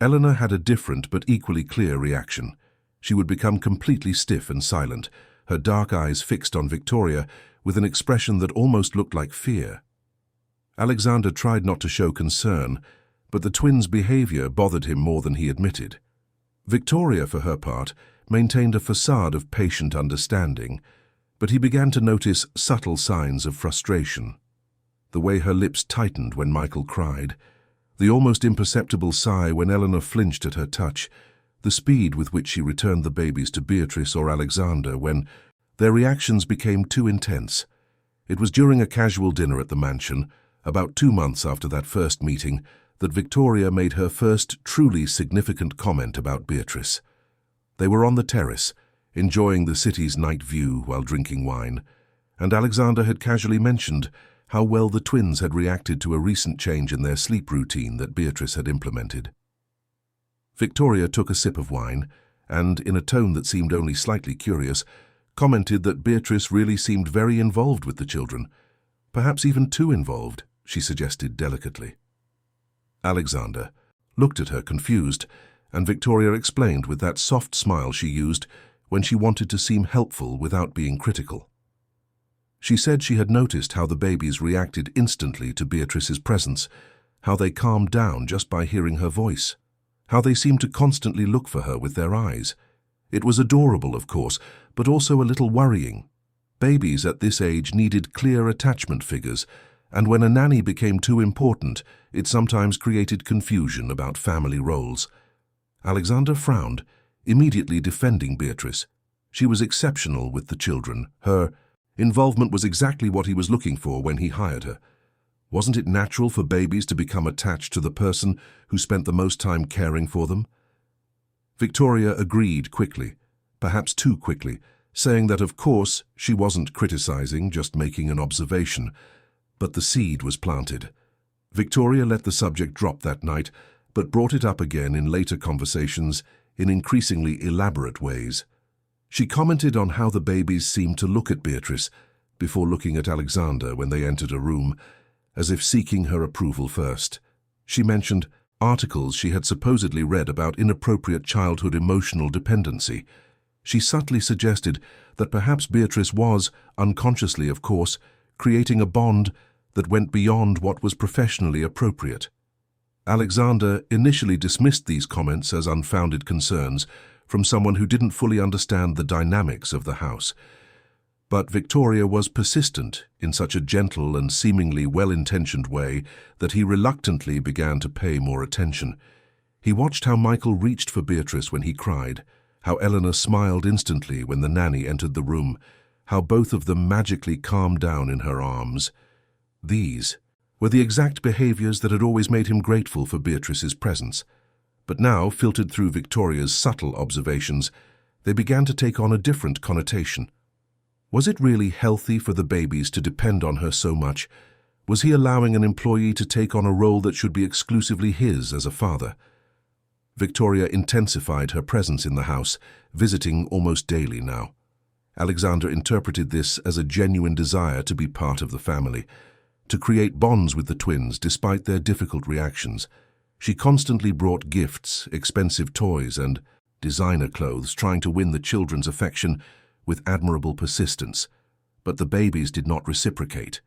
Eleanor had a different but equally clear reaction. She would become completely stiff and silent, her dark eyes fixed on Victoria with an expression that almost looked like fear. Alexander tried not to show concern, but the twins' behavior bothered him more than he admitted. Victoria, for her part, maintained a facade of patient understanding, but he began to notice subtle signs of frustration. The way her lips tightened when Michael cried, the almost imperceptible sigh when Eleanor flinched at her touch, the speed with which she returned the babies to Beatrice or Alexander when their reactions became too intense. It was during a casual dinner at the mansion, about 2 months after that first meeting, that Victoria made her first truly significant comment about Beatrice. They were on the terrace, enjoying the city's night view while drinking wine, and Alexander had casually mentioned how well the twins had reacted to a recent change in their sleep routine that Beatrice had implemented. Victoria took a sip of wine and, in a tone that seemed only slightly curious, commented that Beatrice really seemed very involved with the children, perhaps even too involved, she suggested delicately. Alexander looked at her confused, and Victoria explained with that soft smile she used when she wanted to seem helpful without being critical. She said she had noticed how the babies reacted instantly to Beatrice's presence, how they calmed down just by hearing her voice, how they seemed to constantly look for her with their eyes. It was adorable, of course, but also a little worrying. Babies at this age needed clear attachment figures, and when a nanny became too important, it sometimes created confusion about family roles. Alexander frowned, immediately defending Beatrice. She was exceptional with the children. Her involvement was exactly what he was looking for when he hired her. Wasn't it natural for babies to become attached to the person who spent the most time caring for them? Victoria agreed quickly, perhaps too quickly, saying that of course she wasn't criticizing, just making an observation. But the seed was planted. Victoria let the subject drop that night, but brought it up again in later conversations in increasingly elaborate ways. She commented on how the babies seemed to look at Beatrice before looking at Alexander when they entered a room, as if seeking her approval first. She mentioned articles she had supposedly read about inappropriate childhood emotional dependency. She subtly suggested that perhaps Beatrice was, unconsciously of course, creating a bond that went beyond what was professionally appropriate. Alexander initially dismissed these comments as unfounded concerns from someone who didn't fully understand the dynamics of the house. But Victoria was persistent in such a gentle and seemingly well-intentioned way that he reluctantly began to pay more attention. He watched how Michael reached for Beatrice when he cried, how Eleanor smiled instantly when the nanny entered the room, how both of them magically calmed down in her arms. These were the exact behaviors that had always made him grateful for Beatrice's presence. But now, filtered through Victoria's subtle observations, they began to take on a different connotation. Was it really healthy for the babies to depend on her so much? Was he allowing an employee to take on a role that should be exclusively his as a father? Victoria intensified her presence in the house, visiting almost daily now. Alexander interpreted this as a genuine desire to be part of the family, to create bonds with the twins despite their difficult reactions. She constantly brought gifts, expensive toys, and designer clothes, trying to win the children's affection with admirable persistence. But the babies did not reciprocate.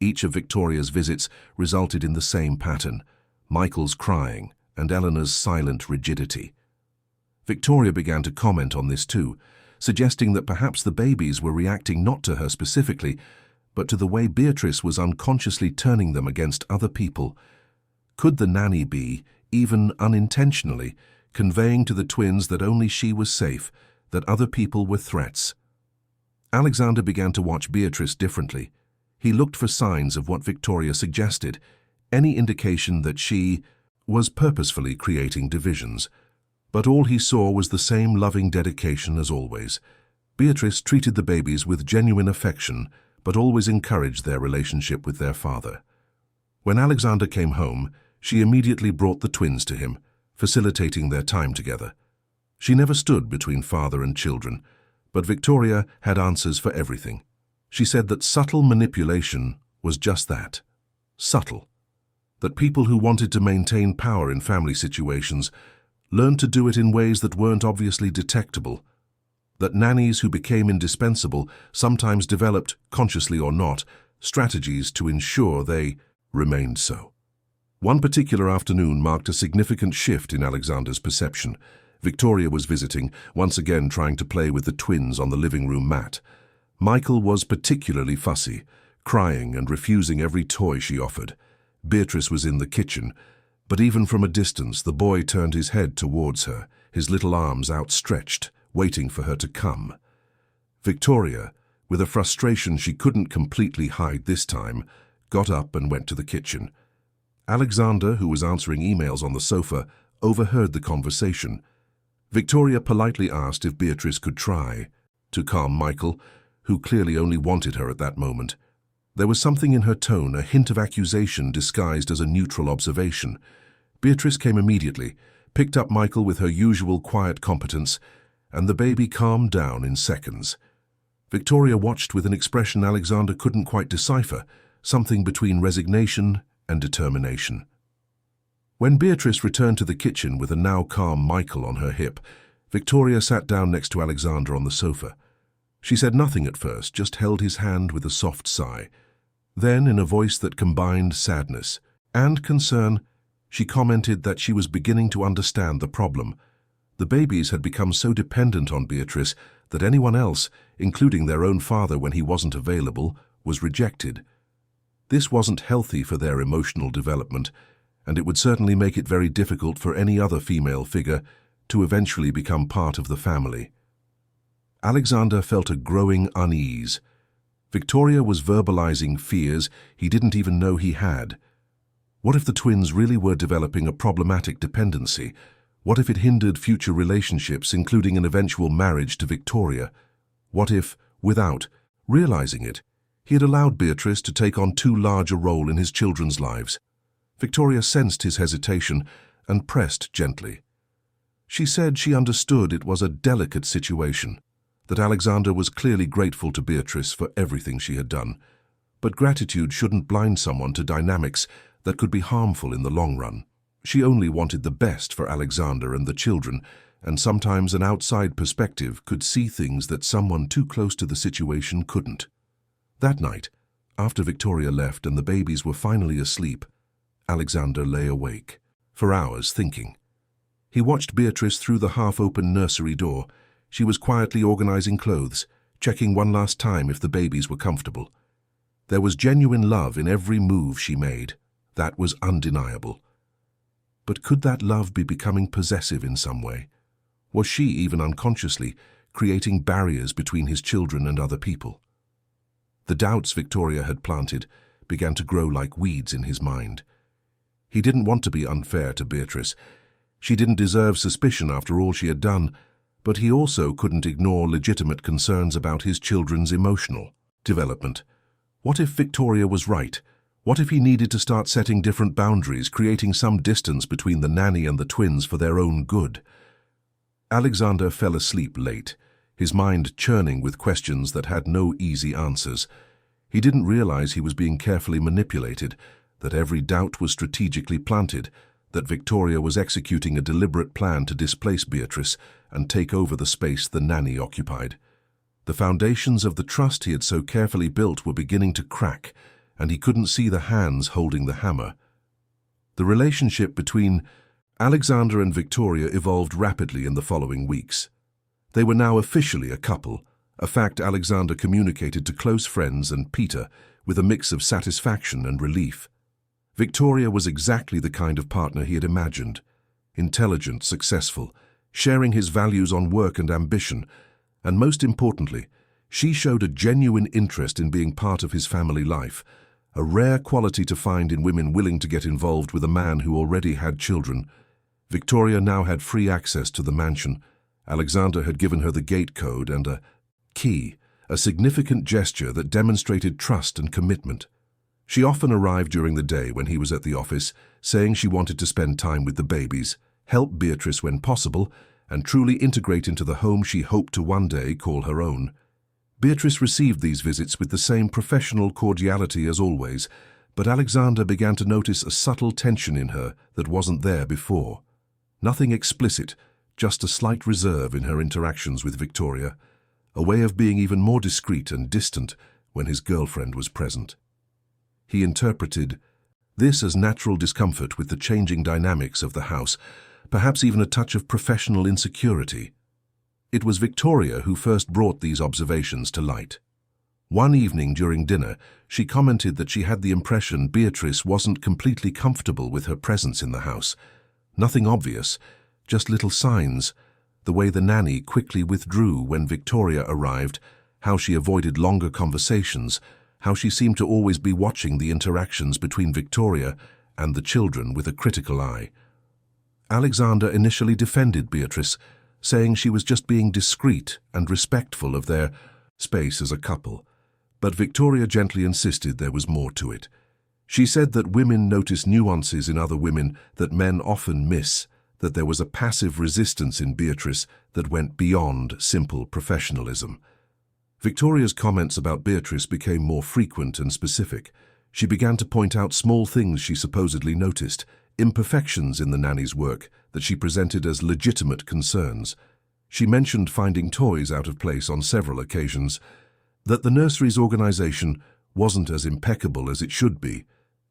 Each of Victoria's visits resulted in the same pattern: Michael's crying and Eleanor's silent rigidity. Victoria began to comment on this too, suggesting that perhaps the babies were reacting not to her specifically, but to the way Beatrice was unconsciously turning them against other people. Could the nanny be, even unintentionally, conveying to the twins that only she was safe, that other people were threats? Alexander began to watch Beatrice differently. He looked for signs of what Victoria suggested, any indication that she was purposefully creating divisions, but all he saw was the same loving dedication as always. Beatrice treated the babies with genuine affection, but always encouraged their relationship with their father. When Alexander came home, she immediately brought the twins to him, facilitating their time together. She never stood between father and children, but Victoria had answers for everything. She said that subtle manipulation was just that, subtle. That people who wanted to maintain power in family situations learned to do it in ways that weren't obviously detectable. That nannies who became indispensable sometimes developed, consciously or not, strategies to ensure they remained so. One particular afternoon marked a significant shift in Alexander's perception. Victoria was visiting, once again trying to play with the twins on the living room mat. Michael was particularly fussy, crying and refusing every toy she offered. Beatrice was in the kitchen, but even from a distance the boy turned his head towards her, his little arms outstretched, waiting for her to come. Victoria, with a frustration she couldn't completely hide this time, got up and went to the kitchen. Alexander, who was answering emails on the sofa, overheard the conversation. Victoria politely asked if Beatrice could try to calm Michael, who clearly only wanted her at that moment. There was something in her tone, a hint of accusation disguised as a neutral observation. Beatrice came immediately, picked up Michael with her usual quiet competence, and the baby calmed down in seconds. Victoria watched with an expression Alexander couldn't quite decipher, something between resignation and determination. When Beatrice returned to the kitchen with a now calm Michael on her hip, Victoria sat down next to Alexander on the sofa. She said nothing at first, just held his hand with a soft sigh. Then, in a voice that combined sadness and concern, she commented that she was beginning to understand the problem. The babies had become so dependent on Beatrice that anyone else, including their own father when he wasn't available, was rejected. This wasn't healthy for their emotional development, and it would certainly make it very difficult for any other female figure to eventually become part of the family. Alexander felt a growing unease. Victoria was verbalizing fears he didn't even know he had. What if the twins really were developing a problematic dependency? What if it hindered future relationships, including an eventual marriage to Victoria? What if, without realizing it, he had allowed Beatrice to take on too large a role in his children's lives? Victoria sensed his hesitation and pressed gently. She said she understood it was a delicate situation, that Alexander was clearly grateful to Beatrice for everything she had done, but gratitude shouldn't blind someone to dynamics that could be harmful in the long run. She only wanted the best for Alexander and the children, and sometimes an outside perspective could see things that someone too close to the situation couldn't. That night, after Victoria left and the babies were finally asleep, Alexander lay awake, for hours thinking. He watched Beatrice through the half-open nursery door. She was quietly organizing clothes, checking one last time if the babies were comfortable. There was genuine love in every move she made. That was undeniable. But could that love be becoming possessive in some way? Was she, even unconsciously, creating barriers between his children and other people? The doubts Victoria had planted began to grow like weeds in his mind. He didn't want to be unfair to Beatrice. She didn't deserve suspicion after all she had done, but he also couldn't ignore legitimate concerns about his children's emotional development. What if Victoria was right? What if he needed to start setting different boundaries, creating some distance between the nanny and the twins for their own good? Alexander fell asleep late, his mind churning with questions that had no easy answers. He didn't realize he was being carefully manipulated, that every doubt was strategically planted, that Victoria was executing a deliberate plan to displace Beatrice and take over the space the nanny occupied. The foundations of the trust he had so carefully built were beginning to crack, and he couldn't see the hands holding the hammer. The relationship between Alexander and Victoria evolved rapidly in the following weeks. They were now officially a couple, a fact Alexander communicated to close friends and Peter with a mix of satisfaction and relief. Victoria was exactly the kind of partner he had imagined. Intelligent, successful, sharing his values on work and ambition, and most importantly, she showed a genuine interest in being part of his family life, a rare quality to find in women willing to get involved with a man who already had children. Victoria now had free access to the mansion. Alexander had given her the gate code and a key, a significant gesture that demonstrated trust and commitment. She often arrived during the day when he was at the office, saying she wanted to spend time with the babies, help Beatrice when possible, and truly integrate into the home she hoped to one day call her own. Beatrice received these visits with the same professional cordiality as always, but Alexander began to notice a subtle tension in her that wasn't there before. Nothing explicit, just a slight reserve in her interactions with Victoria, a way of being even more discreet and distant when his girlfriend was present. He interpreted this as natural discomfort with the changing dynamics of the house, perhaps even a touch of professional insecurity. It was Victoria who first brought these observations to light. One evening during dinner, she commented that she had the impression Beatrice wasn't completely comfortable with her presence in the house. Nothing obvious, just little signs. The way the nanny quickly withdrew when Victoria arrived, how she avoided longer conversations, how she seemed to always be watching the interactions between Victoria and the children with a critical eye. Alexander initially defended Beatrice, saying she was just being discreet and respectful of their space as a couple. But Victoria gently insisted there was more to it. She said that women notice nuances in other women that men often miss, that there was a passive resistance in Beatrice that went beyond simple professionalism. Victoria's comments about Beatrice became more frequent and specific. She began to point out small things she supposedly noticed, imperfections in the nanny's work that she presented as legitimate concerns. She mentioned finding toys out of place on several occasions, that the nursery's organization wasn't as impeccable as it should be,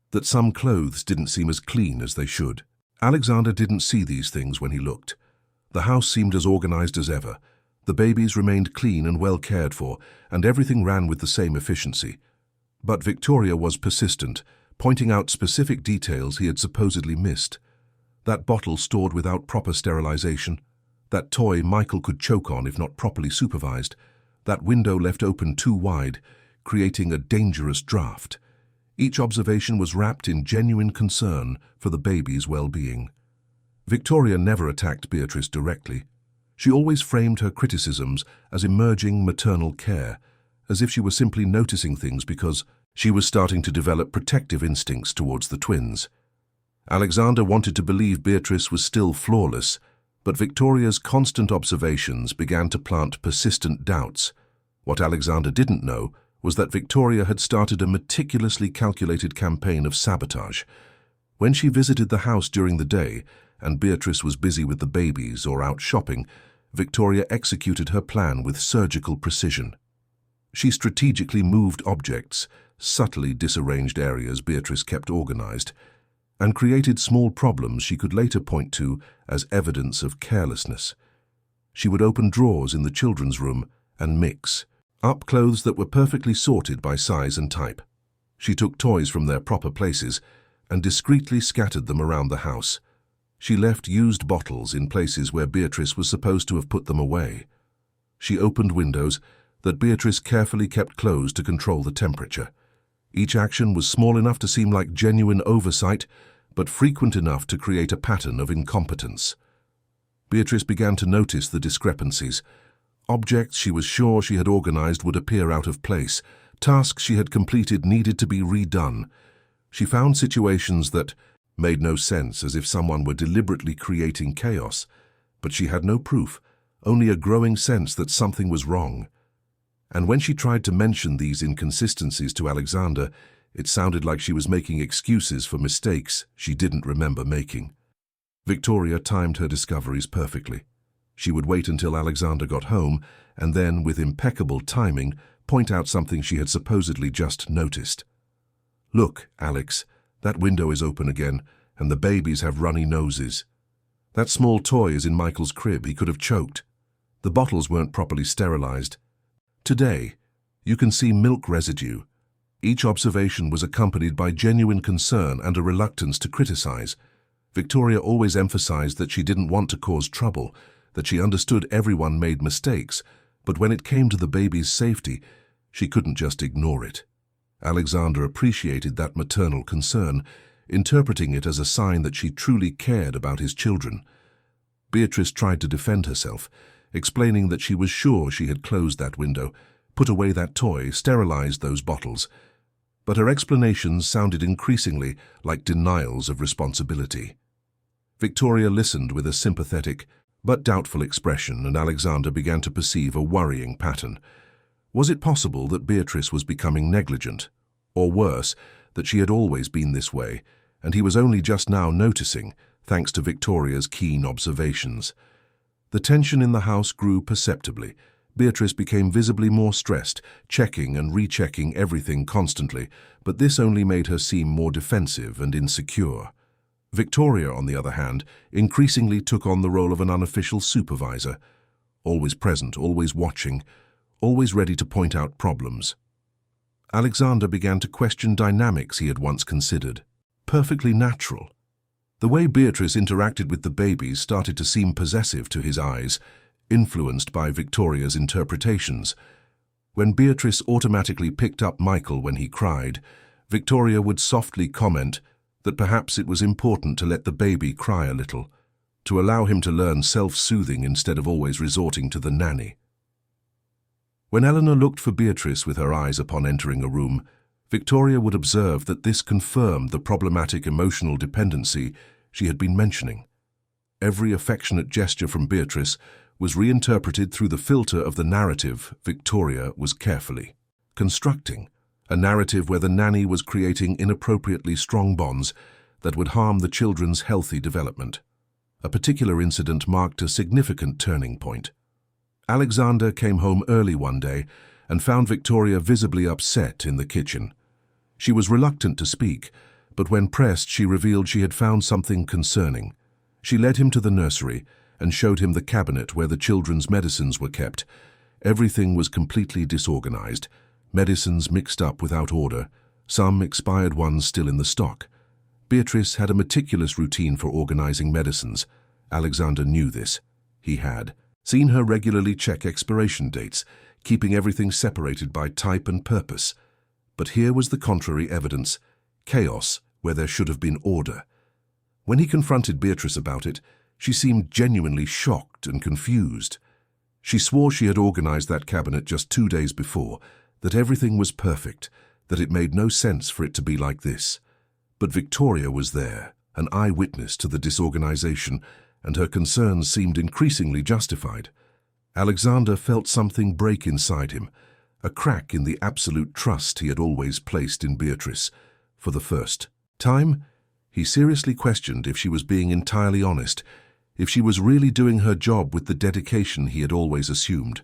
that some clothes didn't seem as clean as they should. Alexander didn't see these things when he looked. The house seemed as organized as ever. The babies remained clean and well cared for, and everything ran with the same efficiency. But Victoria was persistent, pointing out specific details he had supposedly missed. That bottle stored without proper sterilization, that toy Michael could choke on if not properly supervised, that window left open too wide, creating a dangerous draft. Each observation was wrapped in genuine concern for the baby's well-being. Victoria never attacked Beatrice directly. She always framed her criticisms as emerging maternal care, as if she were simply noticing things because she was starting to develop protective instincts towards the twins. Alexander wanted to believe Beatrice was still flawless, but Victoria's constant observations began to plant persistent doubts. What Alexander didn't know was that Victoria had started a meticulously calculated campaign of sabotage. When she visited the house during the day, and Beatrice was busy with the babies or out shopping, Victoria executed her plan with surgical precision. She strategically moved objects, subtly disarranged areas Beatrice kept organized, and created small problems she could later point to as evidence of carelessness. She would open drawers in the children's room and mix up clothes that were perfectly sorted by size and type. She took toys from their proper places and discreetly scattered them around the house. She left used bottles in places where Beatrice was supposed to have put them away. She opened windows that Beatrice carefully kept closed to control the temperature. Each action was small enough to seem like genuine oversight, but frequent enough to create a pattern of incompetence. Beatrice began to notice the discrepancies. Objects she was sure she had organized would appear out of place. Tasks she had completed needed to be redone. She found situations that made no sense, as if someone were deliberately creating chaos. But she had no proof, only a growing sense that something was wrong. And when she tried to mention these inconsistencies to Alexander, it sounded like she was making excuses for mistakes she didn't remember making. Victoria timed her discoveries perfectly. She would wait until Alexander got home and then, with impeccable timing, point out something she had supposedly just noticed. "Look, Alex, that window is open again, and the babies have runny noses. That small toy is in Michael's crib. He could have choked. The bottles weren't properly sterilized. Today, you can see milk residue." Each observation was accompanied by genuine concern and a reluctance to criticize. Victoria always emphasized that she didn't want to cause trouble, that she understood everyone made mistakes, but when it came to the baby's safety, she couldn't just ignore it. Alexander appreciated that maternal concern, interpreting it as a sign that she truly cared about his children. Beatrice tried to defend herself, explaining that she was sure she had closed that window, put away that toy, sterilized those bottles. But her explanations sounded increasingly like denials of responsibility. Victoria listened with a sympathetic but doubtful expression, and Alexander began to perceive a worrying pattern. Was it possible that Beatrice was becoming negligent? Or worse, that she had always been this way, and he was only just now noticing, thanks to Victoria's keen observations? The tension in the house grew perceptibly. Beatrice became visibly more stressed, checking and rechecking everything constantly, but this only made her seem more defensive and insecure. Victoria, on the other hand, increasingly took on the role of an unofficial supervisor, always present, always watching, always ready to point out problems. Alexander began to question dynamics he had once considered perfectly natural. The way Beatrice interacted with the babies started to seem possessive to his eyes, influenced by Victoria's interpretations. When Beatrice automatically picked up Michael when he cried, Victoria would softly comment that perhaps it was important to let the baby cry a little, to allow him to learn self-soothing instead of always resorting to the nanny. When Eleanor looked for Beatrice with her eyes upon entering a room, Victoria would observe that this confirmed the problematic emotional dependency she had been mentioning. Every affectionate gesture from Beatrice was reinterpreted through the filter of the narrative Victoria was carefully constructing, a narrative where the nanny was creating inappropriately strong bonds that would harm the children's healthy development. A particular incident marked a significant turning point. Alexander came home early one day and found Victoria visibly upset in the kitchen. She was reluctant to speak, but when pressed, she revealed she had found something concerning. She led him to the nursery and showed him the cabinet where the children's medicines were kept. Everything was completely disorganized, medicines mixed up without order, some expired ones still in the stock. Beatrice had a meticulous routine for organizing medicines. Alexander knew this. He had seen her regularly check expiration dates, keeping everything separated by type and purpose. But here was the contrary evidence: chaos where there should have been order. When he confronted Beatrice about it, she seemed genuinely shocked and confused. She swore she had organized that cabinet just 2 days before, that everything was perfect, that it made no sense for it to be like this. But Victoria was there, an eyewitness to the disorganization, and her concerns seemed increasingly justified. Alexander felt something break inside him, a crack in the absolute trust he had always placed in Beatrice. For the first time, he seriously questioned if she was being entirely honest, if she was really doing her job with the dedication he had always assumed.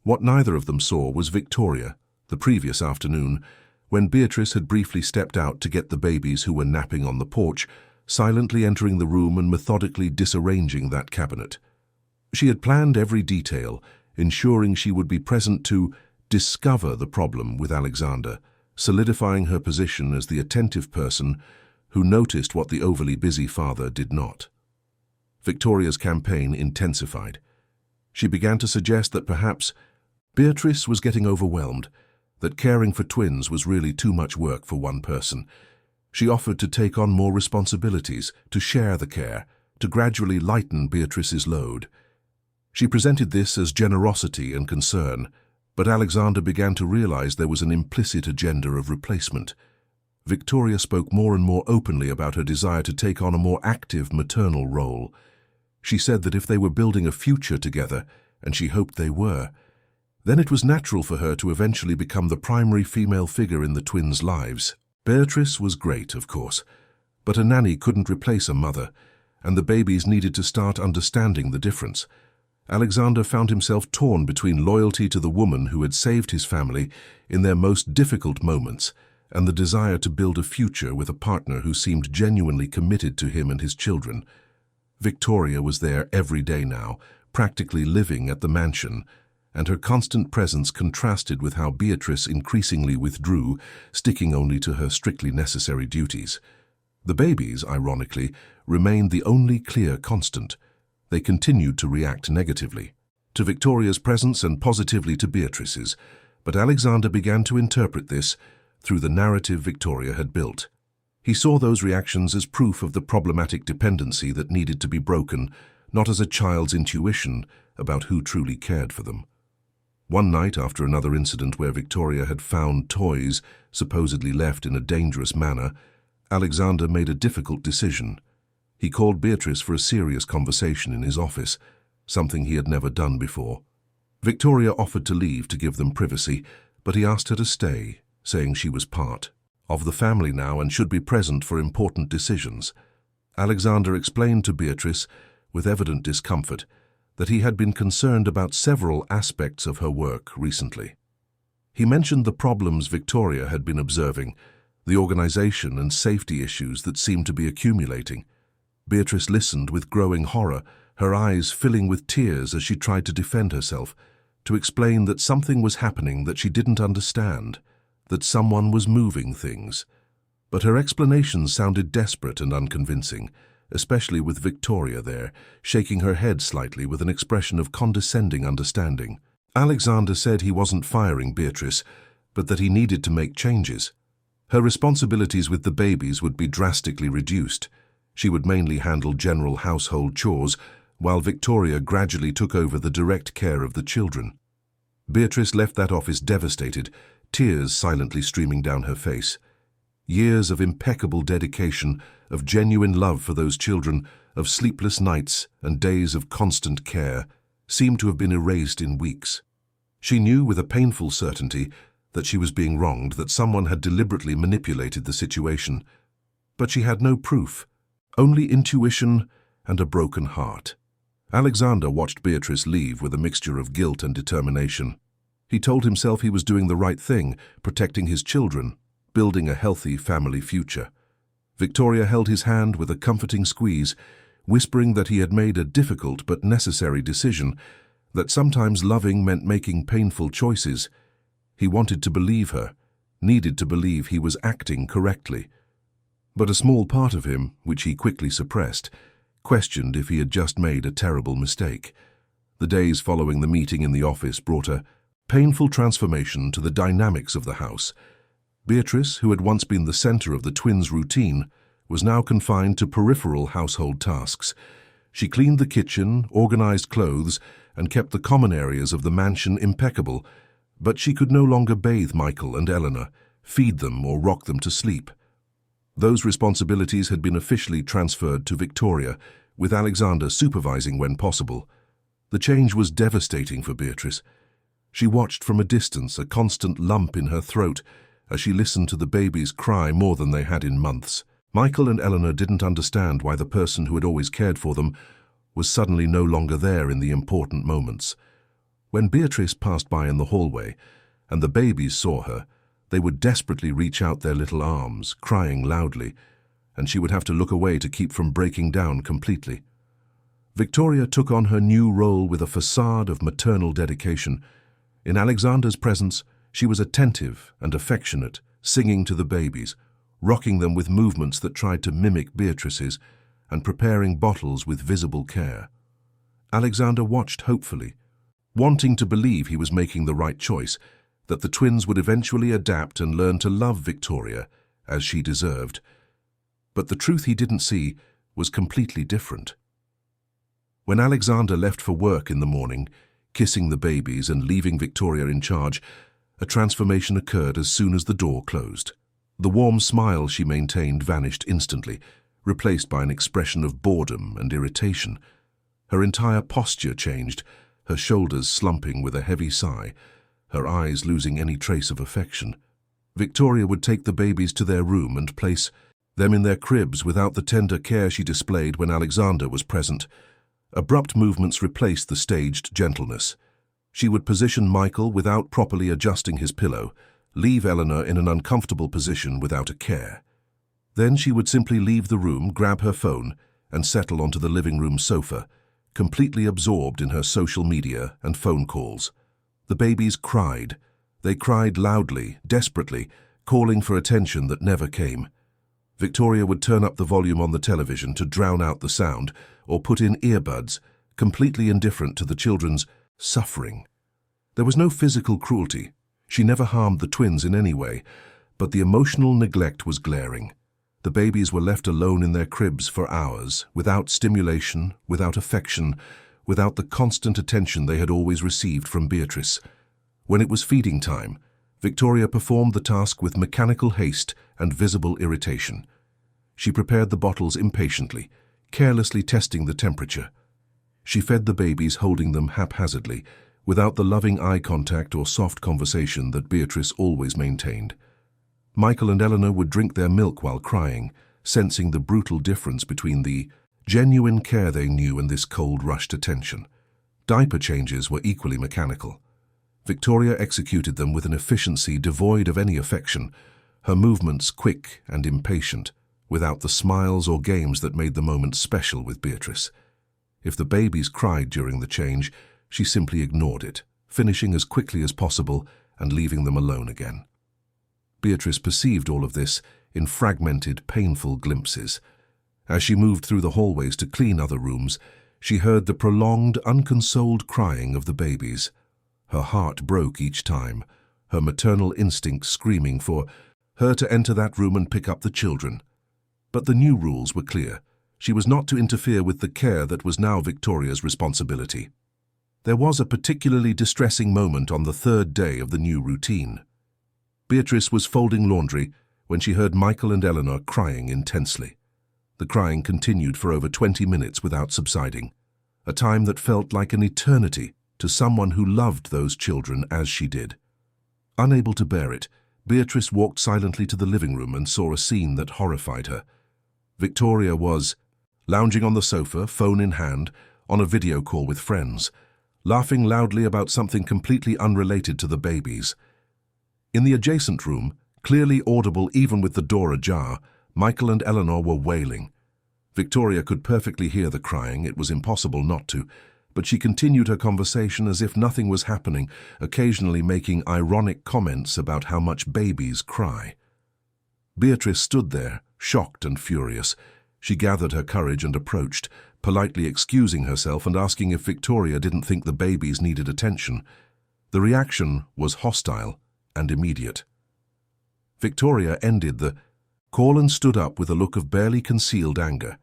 What neither of them saw was Victoria, the previous afternoon, when Beatrice had briefly stepped out to get the babies who were napping on the porch, silently entering the room and methodically disarranging that cabinet. She had planned every detail, ensuring she would be present to discover the problem with Alexander, solidifying her position as the attentive person who noticed what the overly busy father did not. Victoria's campaign intensified. She began to suggest that perhaps Beatrice was getting overwhelmed, that caring for twins was really too much work for one person. She offered to take on more responsibilities, to share the care, to gradually lighten Beatrice's load. She presented this as generosity and concern, but Alexander began to realize there was an implicit agenda of replacement. Victoria spoke more and more openly about her desire to take on a more active maternal role. She said that if they were building a future together, and she hoped they were, then it was natural for her to eventually become the primary female figure in the twins' lives. Beatrice was great, of course, but a nanny couldn't replace a mother, and the babies needed to start understanding the difference. Alexander found himself torn between loyalty to the woman who had saved his family in their most difficult moments and the desire to build a future with a partner who seemed genuinely committed to him and his children. Victoria was there every day now, practically living at the mansion, and her constant presence contrasted with how Beatrice increasingly withdrew, sticking only to her strictly necessary duties. The babies, ironically, remained the only clear constant. They continued to react negatively to Victoria's presence and positively to Beatrice's, but Alexander began to interpret this through the narrative Victoria had built. He saw those reactions as proof of the problematic dependency that needed to be broken, not as a child's intuition about who truly cared for them. One night, after another incident where Victoria had found toys supposedly left in a dangerous manner, Alexander made a difficult decision. He called Beatrice for a serious conversation in his office, something he had never done before. Victoria offered to leave to give them privacy, but he asked her to stay, saying she was part of the family now and should be present for important decisions. Alexander explained to Beatrice, with evident discomfort, that he had been concerned about several aspects of her work recently. He mentioned the problems Victoria had been observing, the organization and safety issues that seemed to be accumulating. Beatrice listened with growing horror, her eyes filling with tears as she tried to defend herself, to explain that something was happening that she didn't understand, that someone was moving things. But her explanations sounded desperate and unconvincing, especially with Victoria there, shaking her head slightly with an expression of condescending understanding. Alexander said he wasn't firing Beatrice, but that he needed to make changes. Her responsibilities with the babies would be drastically reduced. She would mainly handle general household chores, while Victoria gradually took over the direct care of the children. Beatrice left that office devastated, tears silently streaming down her face. Years of impeccable dedication, of genuine love for those children, of sleepless nights and days of constant care, seemed to have been erased in weeks. She knew with a painful certainty that she was being wronged, that someone had deliberately manipulated the situation. But she had no proof, only intuition and a broken heart. Alexander watched Beatrice leave with a mixture of guilt and determination. He told himself he was doing the right thing, protecting his children, building a healthy family future. Victoria held his hand with a comforting squeeze, whispering that he had made a difficult but necessary decision, that sometimes loving meant making painful choices. He wanted to believe her, needed to believe he was acting correctly. But a small part of him, which he quickly suppressed, questioned if he had just made a terrible mistake. The days following the meeting in the office brought a painful transformation to the dynamics of the house. Beatrice, who had once been the center of the twins' routine, was now confined to peripheral household tasks. She cleaned the kitchen, organized clothes, and kept the common areas of the mansion impeccable, but she could no longer bathe Michael and Eleanor, feed them or rock them to sleep. Those responsibilities had been officially transferred to Victoria, with Alexander supervising when possible. The change was devastating for Beatrice. She watched from a distance, a constant lump in her throat, as she listened to the babies cry more than they had in months. Michael and Eleanor didn't understand why the person who had always cared for them was suddenly no longer there in the important moments. When Beatrice passed by in the hallway, and the babies saw her, they would desperately reach out their little arms, crying loudly, and she would have to look away to keep from breaking down completely. Victoria took on her new role with a facade of maternal dedication. In Alexander's presence, she was attentive and affectionate, singing to the babies, rocking them with movements that tried to mimic Beatrice's, and preparing bottles with visible care. Alexander watched hopefully, wanting to believe he was making the right choice, that the twins would eventually adapt and learn to love Victoria as she deserved. But the truth he didn't see was completely different. When Alexander left for work in the morning, kissing the babies and leaving Victoria in charge, a transformation occurred as soon as the door closed. The warm smile she maintained vanished instantly, replaced by an expression of boredom and irritation. Her entire posture changed, her shoulders slumping with a heavy sigh, her eyes losing any trace of affection. Victoria would take the babies to their room and place them in their cribs without the tender care she displayed when Alexander was present. Abrupt movements replaced the staged gentleness. She would position Michael without properly adjusting his pillow, leave Eleanor in an uncomfortable position without a care. Then she would simply leave the room, grab her phone, and settle onto the living room sofa, completely absorbed in her social media and phone calls. The babies cried. They cried loudly, desperately, calling for attention that never came. Victoria would turn up the volume on the television to drown out the sound, or put in earbuds, completely indifferent to the children's suffering. There was no physical cruelty. She never harmed the twins in any way, But the emotional neglect was glaring. The babies were left alone in their cribs for hours, without stimulation, without affection, without the constant attention they had always received from Beatrice. When it was feeding time, Victoria performed the task with mechanical haste and visible irritation. She prepared the bottles impatiently, carelessly testing the temperature. She fed the babies, holding them haphazardly, without the loving eye contact or soft conversation that Beatrice always maintained. Michael and Eleanor would drink their milk while crying, sensing the brutal difference between the genuine care they knew and this cold, rushed attention. Diaper changes were equally mechanical. Victoria executed them with an efficiency devoid of any affection, her movements quick and impatient, without the smiles or games that made the moment special with Beatrice. If the babies cried during the change, she simply ignored it, finishing as quickly as possible and leaving them alone again. Beatrice perceived all of this in fragmented, painful glimpses. As she moved through the hallways to clean other rooms, she heard the prolonged, unconsoled crying of the babies. Her heart broke each time, her maternal instinct screaming for her to enter that room and pick up the children. But the new rules were clear. She was not to interfere with the care that was now Victoria's responsibility. There was a particularly distressing moment on the third day of the new routine. Beatrice was folding laundry when she heard Michael and Eleanor crying intensely. The crying continued for over 20 minutes without subsiding, a time that felt like an eternity to someone who loved those children as she did. Unable to bear it, Beatrice walked silently to the living room and saw a scene that horrified her. Victoria was lounging on the sofa, phone in hand, on a video call with friends, laughing loudly about something completely unrelated to the babies. In the adjacent room, clearly audible even with the door ajar, Michael and Eleanor were wailing. Victoria could perfectly hear the crying, it was impossible not to, but she continued her conversation as if nothing was happening, occasionally making ironic comments about how much babies cry. Beatrice stood there, shocked and furious. She gathered her courage and approached, politely excusing herself and asking if Victoria didn't think the babies needed attention. The reaction was hostile and immediate. Victoria ended the call and stood up with a look of barely concealed anger.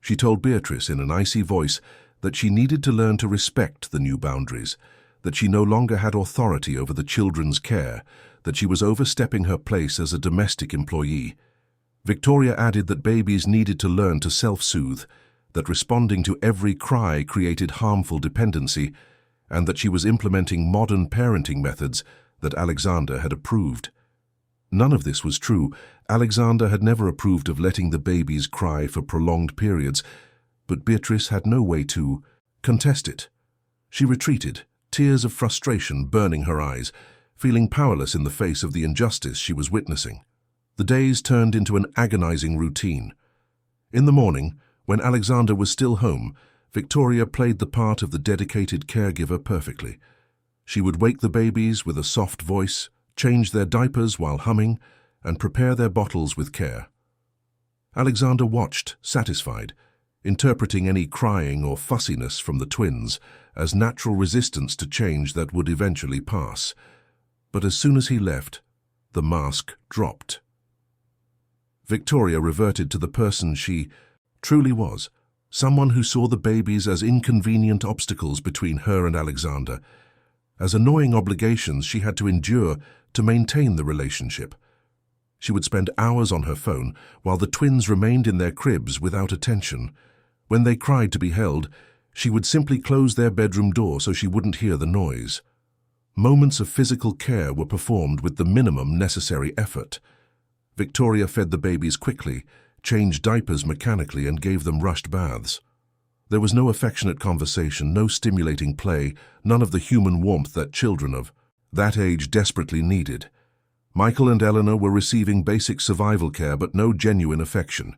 She told Beatrice in an icy voice that she needed to learn to respect the new boundaries, that she no longer had authority over the children's care, that she was overstepping her place as a domestic employee. Victoria added that babies needed to learn to self-soothe, that responding to every cry created harmful dependency, and that she was implementing modern parenting methods that Alexander had approved. None of this was true. Alexander had never approved of letting the babies cry for prolonged periods, but Beatrice had no way to contest it. She retreated, tears of frustration burning her eyes, feeling powerless in the face of the injustice she was witnessing. The days turned into an agonizing routine. In the morning, when Alexander was still home, Victoria played the part of the dedicated caregiver perfectly. She would wake the babies with a soft voice, change their diapers while humming, and prepare their bottles with care. Alexander watched, satisfied, interpreting any crying or fussiness from the twins as natural resistance to change that would eventually pass. But as soon as he left, the mask dropped. Victoria reverted to the person she truly was, someone who saw the babies as inconvenient obstacles between her and Alexander, as annoying obligations she had to endure to maintain the relationship. She would spend hours on her phone while the twins remained in their cribs without attention. When they cried to be held, she would simply close their bedroom door so she wouldn't hear the noise. Moments of physical care were performed with the minimum necessary effort. Victoria fed the babies quickly, changed diapers mechanically, and gave them rushed baths. There was no affectionate conversation, no stimulating play, none of the human warmth that children of that age desperately needed. Michael and Eleanor were receiving basic survival care, but no genuine affection.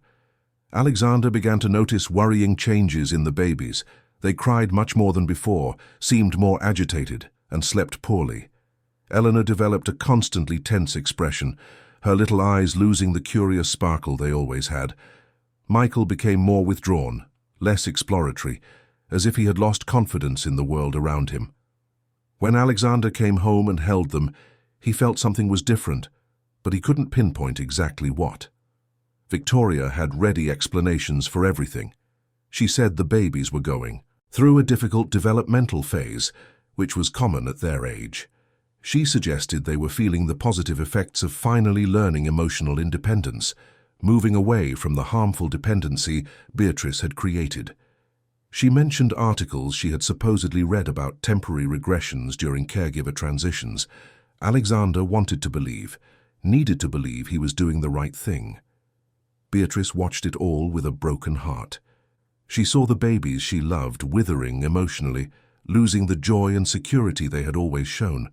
Alexander began to notice worrying changes in the babies. They cried much more than before, seemed more agitated, and slept poorly. Eleanor developed a constantly tense expression, her little eyes losing the curious sparkle they always had. Michael became more withdrawn, less exploratory, as if he had lost confidence in the world around him. When Alexander came home and held them, he felt something was different. but he couldn't pinpoint exactly what. Victoria had ready explanations for everything. She said the babies were going through a difficult developmental phase, which was common at their age. She suggested they were feeling the positive effects of finally learning emotional independence, moving away from the harmful dependency Beatrice had created. She mentioned articles she had supposedly read about temporary regressions during caregiver transitions. Alexander wanted to believe, needed to believe he was doing the right thing. Beatrice watched it all with a broken heart. She saw the babies she loved withering emotionally, losing the joy and security they had always shown.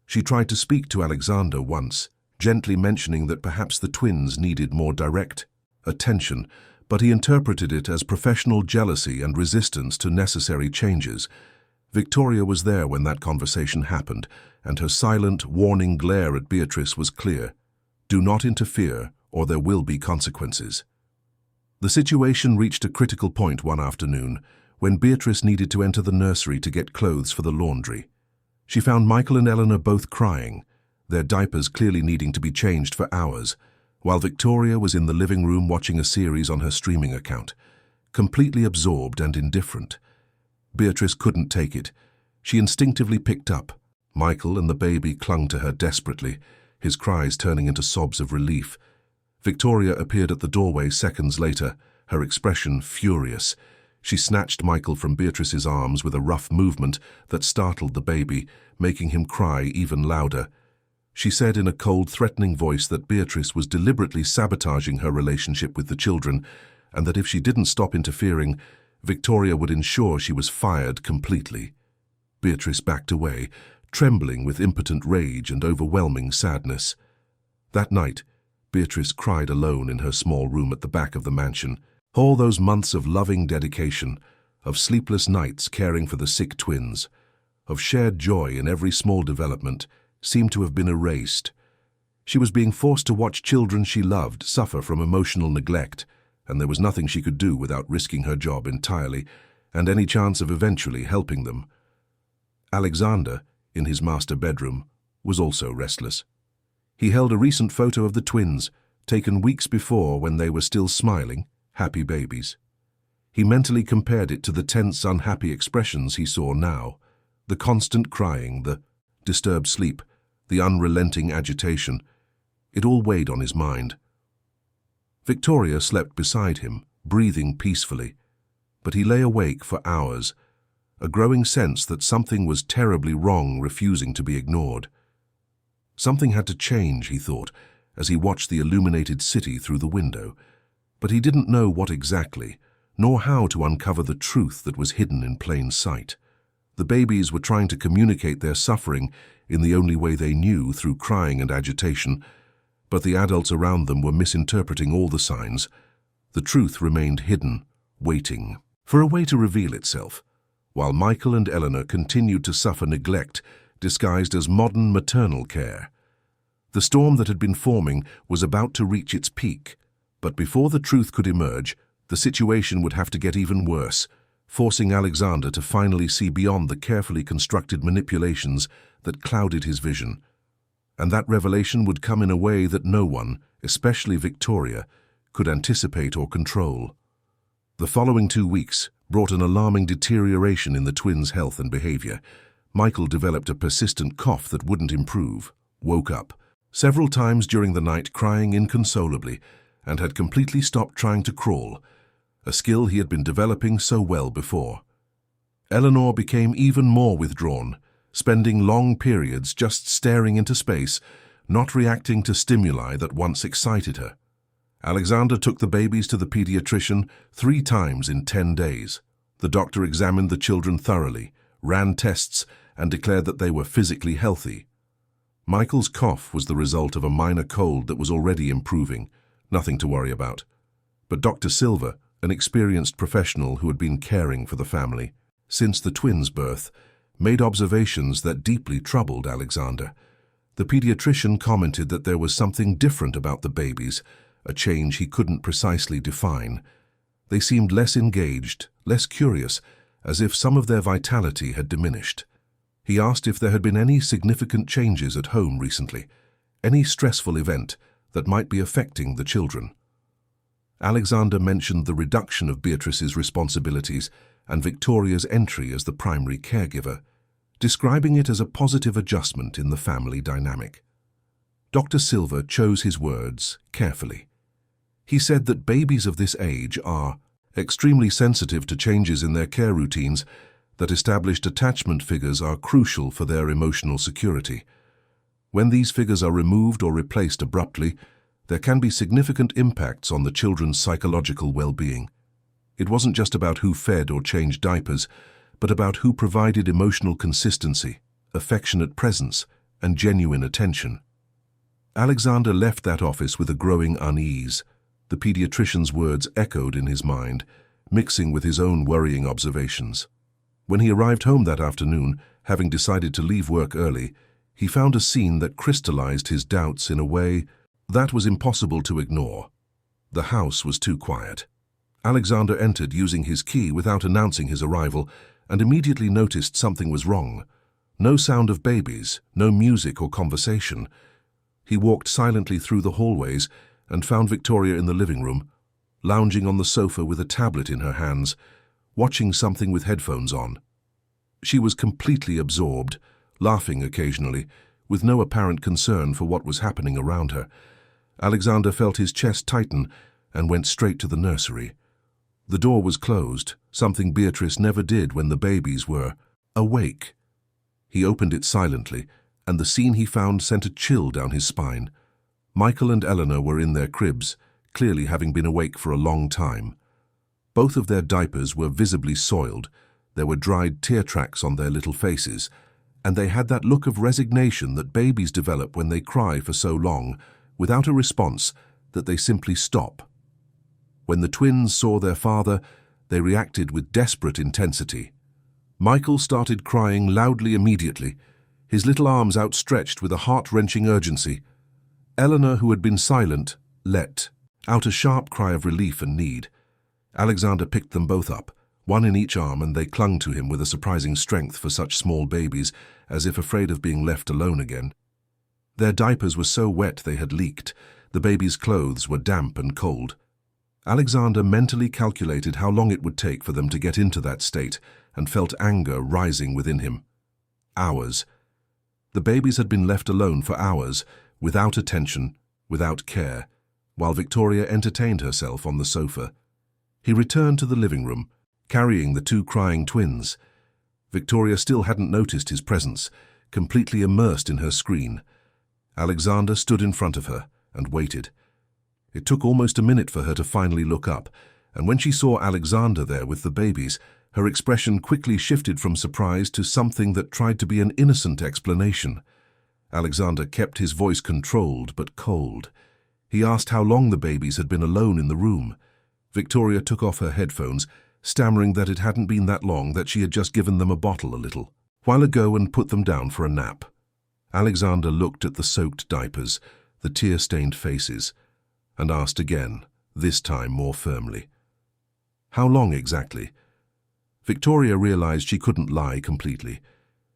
She tried to speak to Alexander once, gently mentioning that perhaps the twins needed more direct attention, but he interpreted it as professional jealousy and resistance to necessary changes. Victoria was there when that conversation happened, and her silent, warning glare at Beatrice was clear. Do not interfere, or there will be consequences. The situation reached a critical point one afternoon, when Beatrice needed to enter the nursery to get clothes for the laundry. She found Michael and Eleanor both crying, their diapers clearly needing to be changed for hours, while Victoria was in the living room watching a series on her streaming account, completely absorbed and indifferent. Beatrice couldn't take it. She instinctively picked up. Michael and the baby clung to her desperately, his cries turning into sobs of relief. Victoria appeared at the doorway seconds later, her expression furious. She snatched Michael from Beatrice's arms with a rough movement that startled the baby, making him cry even louder. She said in a cold, threatening voice that Beatrice was deliberately sabotaging her relationship with the children, and that if she didn't stop interfering, Victoria would ensure she was fired completely. Beatrice backed away, trembling with impotent rage and overwhelming sadness. That night, Beatrice cried alone in her small room at the back of the mansion. All those months of loving dedication, of sleepless nights caring for the sick twins, of shared joy in every small development, seemed to have been erased. She was being forced to watch children she loved suffer from emotional neglect, and there was nothing she could do without risking her job entirely and any chance of eventually helping them. Alexander, in his master bedroom, was also restless. He held a recent photo of the twins, taken weeks before when they were still smiling, happy babies. He mentally compared it to the tense, unhappy expressions he saw now, the constant crying, the disturbed sleep, the unrelenting agitation. It all weighed on his mind. Victoria slept beside him, breathing peacefully, but he lay awake for hours, a growing sense that something was terribly wrong refusing to be ignored. Something had to change, he thought, as he watched the illuminated city through the window, but he didn't know what exactly, nor how to uncover the truth that was hidden in plain sight. The babies were trying to communicate their suffering in the only way they knew, through crying and agitation, but the adults around them were misinterpreting all the signs. The truth remained hidden, waiting for a way to reveal itself, while Michael and Eleanor continued to suffer neglect disguised as modern maternal care. The storm that had been forming was about to reach its peak, but before the truth could emerge, the situation would have to get even worse, forcing Alexander to finally see beyond the carefully constructed manipulations that clouded his vision. And that revelation would come in a way that no one, especially Victoria, could anticipate or control. The following 2 weeks brought an alarming deterioration in the twins' health and behavior. Michael developed a persistent cough that wouldn't improve, woke up several times during the night crying inconsolably, and had completely stopped trying to crawl, a skill he had been developing so well before. Eleanor became even more withdrawn, spending long periods just staring into space, not reacting to stimuli that once excited her. Alexander took the babies to the pediatrician 3 times in 10 days. The doctor examined the children thoroughly, ran tests, and declared that they were physically healthy. Michael's cough was the result of a minor cold that was already improving, nothing to worry about. But Dr. Silver, an experienced professional who had been caring for the family since the twins' birth, made observations that deeply troubled Alexander. The pediatrician commented that there was something different about the babies, a change he couldn't precisely define. They seemed less engaged, less curious, as if some of their vitality had diminished. He asked if there had been any significant changes at home recently, any stressful event that might be affecting the children. Alexander mentioned the reduction of Beatrice's responsibilities and Victoria's entry as the primary caregiver, describing it as a positive adjustment in the family dynamic. Dr. Silva chose his words carefully. He said that babies of this age are extremely sensitive to changes in their care routines, that established attachment figures are crucial for their emotional security. When these figures are removed or replaced abruptly, there can be significant impacts on the children's psychological well-being. It wasn't just about who fed or changed diapers, but about who provided emotional consistency, affectionate presence, and genuine attention. Alexander left that office with a growing unease. The pediatrician's words echoed in his mind, mixing with his own worrying observations. When he arrived home that afternoon, having decided to leave work early, he found a scene that crystallized his doubts in a way that was impossible to ignore. The house was too quiet. Alexander entered using his key without announcing his arrival and immediately noticed something was wrong. No sound of babies, no music or conversation. He walked silently through the hallways and found Victoria in the living room, lounging on the sofa with a tablet in her hands, watching something with headphones on. She was completely absorbed, laughing occasionally, with no apparent concern for what was happening around her. Alexander felt his chest tighten and went straight to the nursery. The door was closed, something Beatrice never did when the babies were awake. He opened it silently, and the scene he found sent a chill down his spine. Michael and Eleanor were in their cribs, clearly having been awake for a long time. Both of their diapers were visibly soiled, there were dried tear tracks on their little faces, and they had that look of resignation that babies develop when they cry for so long, without a response, that they simply stop. When the twins saw their father, they reacted with desperate intensity. Michael started crying loudly immediately, his little arms outstretched with a heart-wrenching urgency. Eleanor, who had been silent, let out a sharp cry of relief and need. Alexander picked them both up, one in each arm, and they clung to him with a surprising strength for such small babies, as if afraid of being left alone again. Their diapers were so wet they had leaked. The babies' clothes were damp and cold. Alexander mentally calculated how long it would take for them to get into that state and felt anger rising within him. Hours. The babies had been left alone for hours, without attention, without care, while Victoria entertained herself on the sofa. He returned to the living room, carrying the two crying twins. Victoria still hadn't noticed his presence, completely immersed in her screen. Alexander stood in front of her and waited. It took almost a minute for her to finally look up, and when she saw Alexander there with the babies, her expression quickly shifted from surprise to something that tried to be an innocent explanation. Alexander kept his voice controlled but cold. He asked how long the babies had been alone in the room. Victoria took off her headphones, stammering that it hadn't been that long, that she had just given them a bottle a little while ago and put them down for a nap. Alexander looked at the soaked diapers, the tear-stained faces, and asked again, this time more firmly. How long exactly? Victoria realized she couldn't lie completely.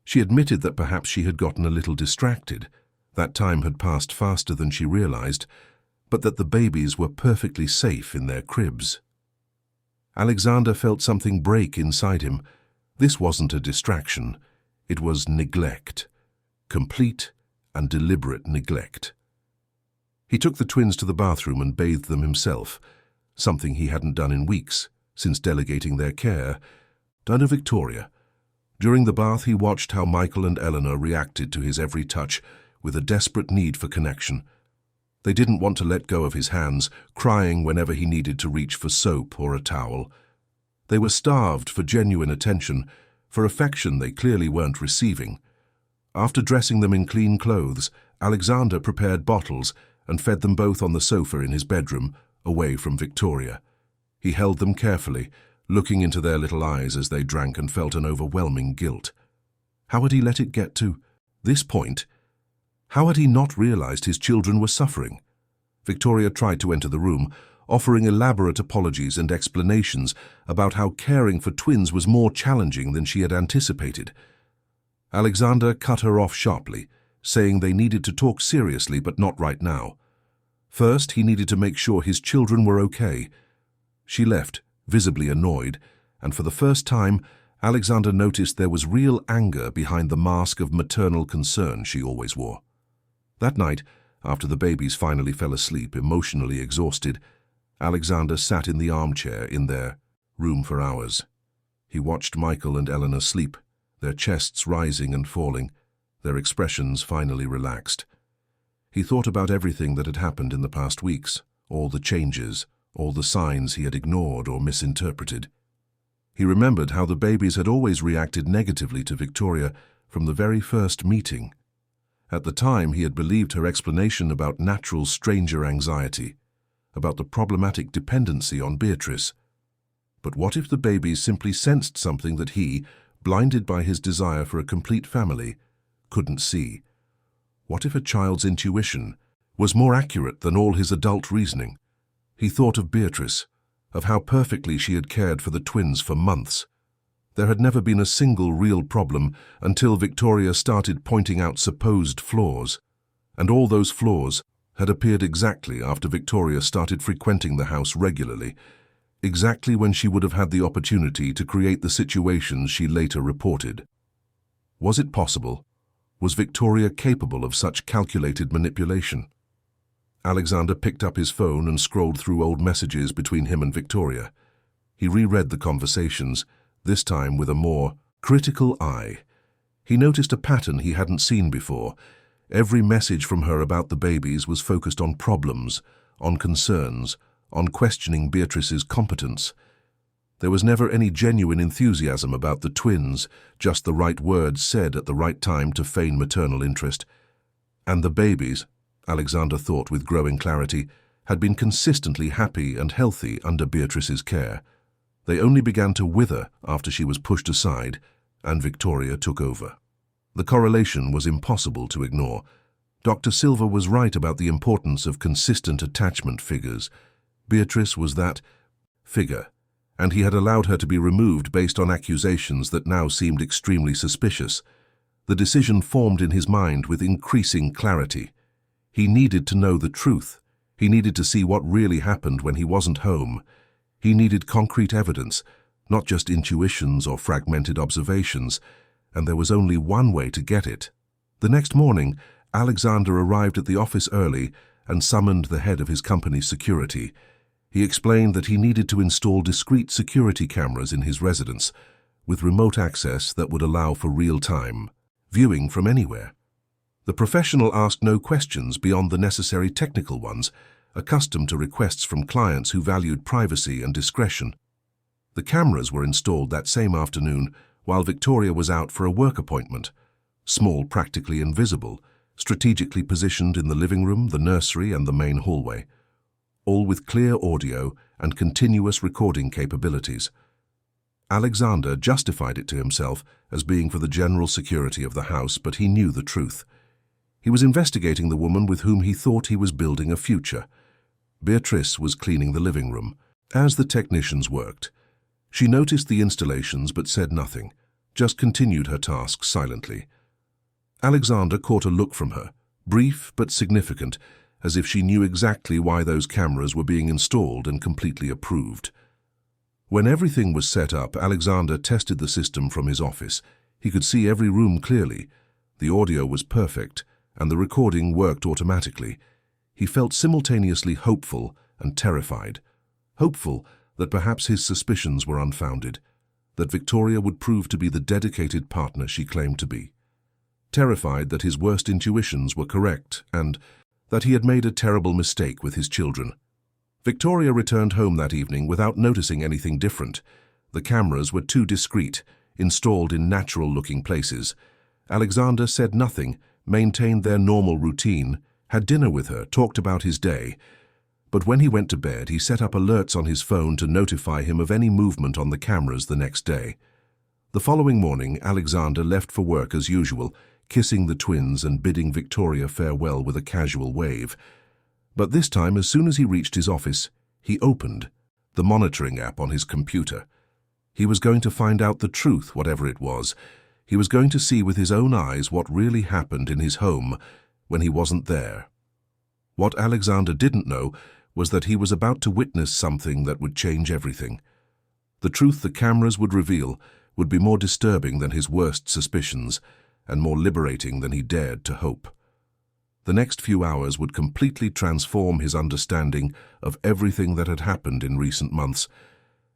She admitted that perhaps she had gotten a little distracted. That time had passed faster than she realized, but that the babies were perfectly safe in their cribs. Alexander felt something break inside him. This wasn't a distraction. It was neglect. Complete and deliberate neglect. He took the twins to the bathroom and bathed them himself, something he hadn't done in weeks, since delegating their care. Done to Victoria. During the bath, he watched how Michael and Eleanor reacted to his every touch, with a desperate need for connection. They didn't want to let go of his hands, crying whenever he needed to reach for soap or a towel. They were starved for genuine attention, for affection they clearly weren't receiving. After dressing them in clean clothes, Alexander prepared bottles and fed them both on the sofa in his bedroom, away from Victoria. He held them carefully, looking into their little eyes as they drank, and felt an overwhelming guilt. How had he let it get to this point? How had he not realized his children were suffering? Victoria tried to enter the room, offering elaborate apologies and explanations about how caring for twins was more challenging than she had anticipated. Alexander cut her off sharply, saying they needed to talk seriously but not right now. First, he needed to make sure his children were okay. She left, visibly annoyed, and for the first time, Alexander noticed there was real anger behind the mask of maternal concern she always wore. That night, after the babies finally fell asleep, emotionally exhausted, Alexander sat in the armchair in their room for hours. He watched Michael and Eleanor sleep, their chests rising and falling, their expressions finally relaxed. He thought about everything that had happened in the past weeks, all the changes, all the signs he had ignored or misinterpreted. He remembered how the babies had always reacted negatively to Victoria from the very first meeting. At the time, he had believed her explanation about natural stranger anxiety, about the problematic dependency on Beatrice. But what if the babies simply sensed something that he, blinded by his desire for a complete family, couldn't see? What if a child's intuition was more accurate than all his adult reasoning? He thought of Beatrice, of how perfectly she had cared for the twins for months. There had never been a single real problem until Victoria started pointing out supposed flaws, and all those flaws had appeared exactly after Victoria started frequenting the house regularly, exactly when she would have had the opportunity to create the situations she later reported. Was it possible? Was Victoria capable of such calculated manipulation? Alexander picked up his phone and scrolled through old messages between him and Victoria. He reread the conversations, this time with a more critical eye. He noticed a pattern he hadn't seen before. Every message from her about the babies was focused on problems, on concerns, on questioning Beatrice's competence. There was never any genuine enthusiasm about the twins, just the right words said at the right time to feign maternal interest. And the babies, Alexander thought with growing clarity, had been consistently happy and healthy under Beatrice's care. They only began to wither after she was pushed aside and Victoria took over. The correlation was impossible to ignore. Dr. Silva was right about the importance of consistent attachment figures. Beatrice was that figure, and he had allowed her to be removed based on accusations that now seemed extremely suspicious. The decision formed in his mind with increasing clarity. He needed to know the truth. He needed to see what really happened when he wasn't home. He needed concrete evidence, not just intuitions or fragmented observations, and there was only one way to get it. The next morning, Alexander arrived at the office early and summoned the head of his company's security. He explained that he needed to install discrete security cameras in his residence, with remote access that would allow for real-time viewing from anywhere. The professional asked no questions beyond the necessary technical ones, accustomed to requests from clients who valued privacy and discretion. The cameras were installed that same afternoon while Victoria was out for a work appointment. Small, practically invisible, strategically positioned in the living room, the nursery, and the main hallway, all with clear audio and continuous recording capabilities. Alexander justified it to himself as being for the general security of the house, but he knew the truth. He was investigating the woman with whom he thought he was building a future. Beatrice was cleaning the living room. As the technicians worked, she noticed the installations but said nothing, just continued her tasks silently. Alexander caught a look from her, brief but significant, as if she knew exactly why those cameras were being installed and completely approved. When everything was set up, Alexander tested the system from his office. He could see every room clearly. The audio was perfect, and the recording worked automatically. He felt simultaneously hopeful and terrified. Hopeful that perhaps his suspicions were unfounded, that Victoria would prove to be the dedicated partner she claimed to be. Terrified that his worst intuitions were correct and that he had made a terrible mistake with his children. Victoria returned home that evening without noticing anything different. The cameras were too discreet, installed in natural-looking places. Alexander said nothing, maintained their normal routine, had dinner with her, talked about his day. But when he went to bed, he set up alerts on his phone to notify him of any movement on the cameras the next day. The following morning, Alexander left for work as usual, kissing the twins and bidding Victoria farewell with a casual wave. But this time, as soon as he reached his office, he opened the monitoring app on his computer. He was going to find out the truth, whatever it was. He was going to see with his own eyes what really happened in his home when he wasn't there. What Alexander didn't know was that he was about to witness something that would change everything. The truth the cameras would reveal would be more disturbing than his worst suspicions, and more liberating than he dared to hope. The next few hours would completely transform his understanding of everything that had happened in recent months,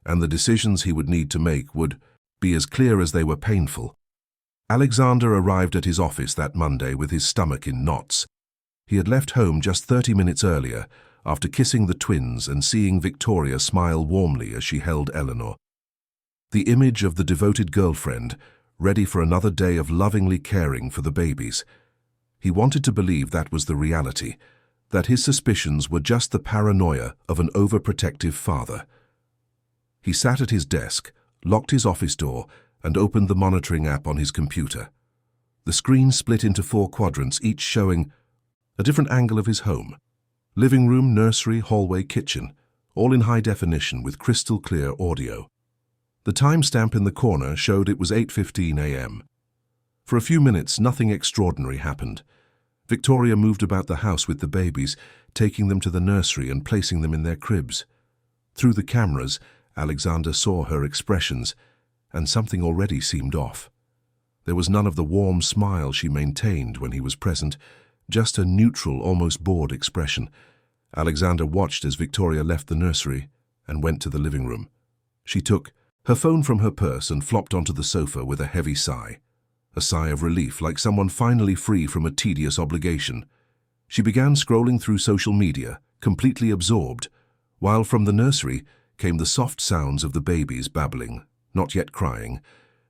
and the decisions he would need to make would be as clear as they were painful. Alexander arrived at his office that Monday with his stomach in knots. He had left home just 30 minutes earlier, after kissing the twins and seeing Victoria smile warmly as she held Eleanor. The image of the devoted girlfriend, ready for another day of lovingly caring for the babies. He wanted to believe that was the reality, that his suspicions were just the paranoia of an overprotective father. He sat at his desk, locked his office door, and opened the monitoring app on his computer. The screen split into 4 quadrants, each showing a different angle of his home. Living room, nursery, hallway, kitchen, all in high definition with crystal clear audio. The timestamp in the corner showed it was 8:15 a.m. For a few minutes, nothing extraordinary happened. Victoria moved about the house with the babies, taking them to the nursery and placing them in their cribs. Through the cameras, Alexander saw her expressions, and something already seemed off. There was none of the warm smile she maintained when he was present, just a neutral, almost bored expression. Alexander watched as Victoria left the nursery and went to the living room. She took her phone from her purse and flopped onto the sofa with a heavy sigh. A sigh of relief, like someone finally free from a tedious obligation. She began scrolling through social media, completely absorbed, while from the nursery came the soft sounds of the babies babbling, not yet crying,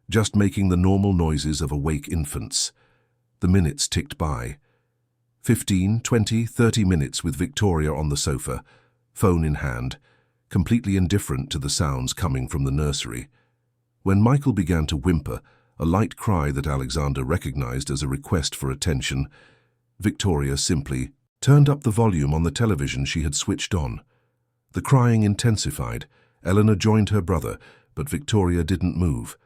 just making the normal noises of awake infants. The minutes ticked by. 15, 20, 30 minutes with Victoria on the sofa, phone in hand, completely indifferent to the sounds coming from the nursery. When Michael began to whimper, a light cry that Alexander recognized as a request for attention, Victoria simply turned up the volume on the television she had switched on. The crying intensified. Eleanor joined her brother, but Victoria didn't move.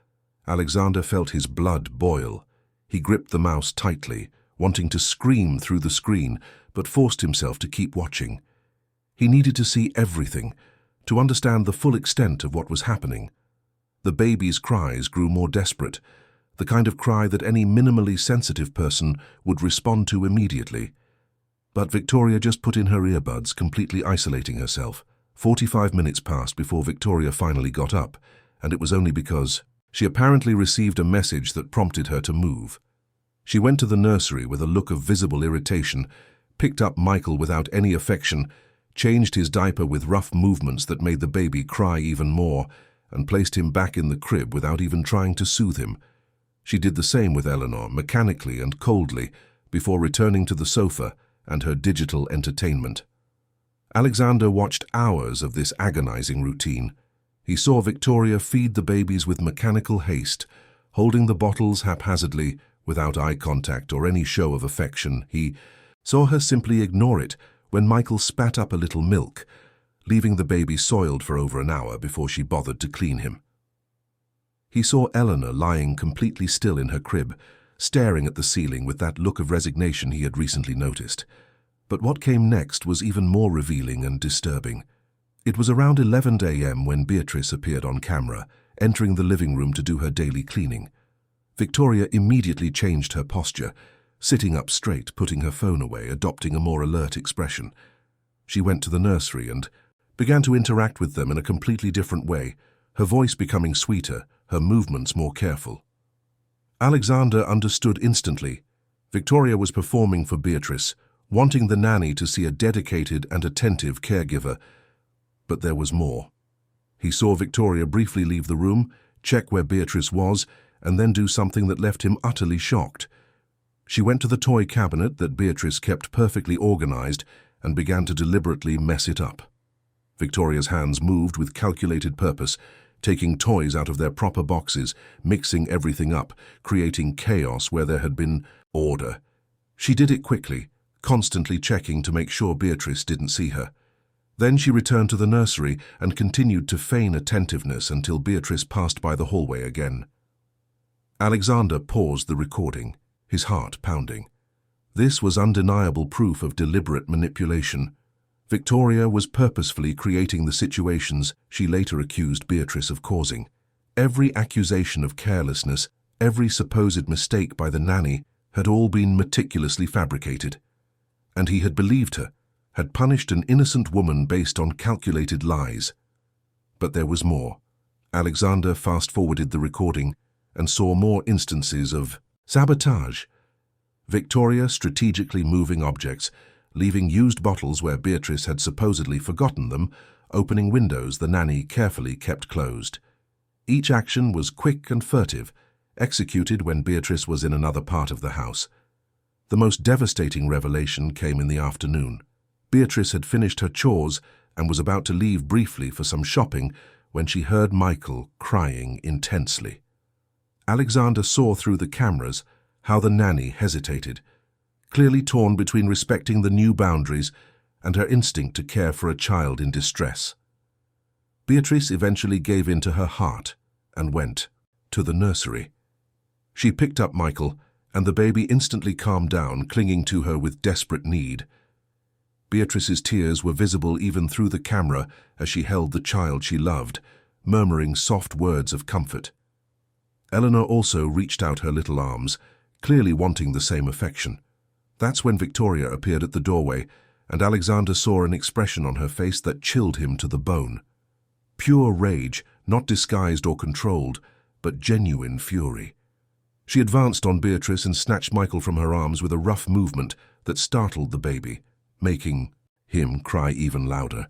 Alexander felt his blood boil. He gripped the mouse tightly, wanting to scream through the screen, but forced himself to keep watching. He needed to see everything, to understand the full extent of what was happening. The baby's cries grew more desperate, the kind of cry that any minimally sensitive person would respond to immediately. But Victoria just put in her earbuds, completely isolating herself. 45 minutes passed before Victoria finally got up, and it was only because she apparently received a message that prompted her to move. She went to the nursery with a look of visible irritation, picked up Michael without any affection, changed his diaper with rough movements that made the baby cry even more, and placed him back in the crib without even trying to soothe him. She did the same with Eleanor, mechanically and coldly, before returning to the sofa and her digital entertainment. Alexander watched hours of this agonizing routine. He saw Victoria feed the babies with mechanical haste, holding the bottles haphazardly, without eye contact or any show of affection. He saw her simply ignore it when Michael spat up a little milk, leaving the baby soiled for over an hour before she bothered to clean him. He saw Eleanor lying completely still in her crib, staring at the ceiling with that look of resignation he had recently noticed. But what came next was even more revealing and disturbing. It was around 11 a.m. when Beatrice appeared on camera, entering the living room to do her daily cleaning. Victoria immediately changed her posture, sitting up straight, putting her phone away, adopting a more alert expression. She went to the nursery and began to interact with them in a completely different way, her voice becoming sweeter, her movements more careful. Alexander understood instantly. Victoria was performing for Beatrice, wanting the nanny to see a dedicated and attentive caregiver. But there was more. He saw Victoria briefly leave the room, check where Beatrice was, and then do something that left him utterly shocked. She went to the toy cabinet that Beatrice kept perfectly organized and began to deliberately mess it up. Victoria's hands moved with calculated purpose, taking toys out of their proper boxes, mixing everything up, creating chaos where there had been order. She did it quickly, constantly checking to make sure Beatrice didn't see her. Then she returned to the nursery and continued to feign attentiveness until Beatrice passed by the hallway again. Alexander paused the recording, his heart pounding. This was undeniable proof of deliberate manipulation. Victoria was purposefully creating the situations she later accused Beatrice of causing. Every accusation of carelessness, every supposed mistake by the nanny had all been meticulously fabricated. And he had believed her, had punished an innocent woman based on calculated lies. But there was more. Alexander fast-forwarded the recording and saw more instances of sabotage. Victoria strategically moving objects, leaving used bottles where Beatrice had supposedly forgotten them, opening windows the nanny carefully kept closed. Each action was quick and furtive, executed when Beatrice was in another part of the house. The most devastating revelation came in the afternoon. Beatrice had finished her chores and was about to leave briefly for some shopping when she heard Michael crying intensely. Alexander saw through the cameras how the nanny hesitated, clearly torn between respecting the new boundaries and her instinct to care for a child in distress. Beatrice eventually gave in to her heart and went to the nursery. She picked up Michael, and the baby instantly calmed down, clinging to her with desperate need. Beatrice's tears were visible even through the camera as she held the child she loved, murmuring soft words of comfort. Eleanor also reached out her little arms, clearly wanting the same affection. That's when Victoria appeared at the doorway, and Alexander saw an expression on her face that chilled him to the bone. Pure rage, not disguised or controlled, but genuine fury. She advanced on Beatrice and snatched Michael from her arms with a rough movement that startled the baby, making him cry even louder.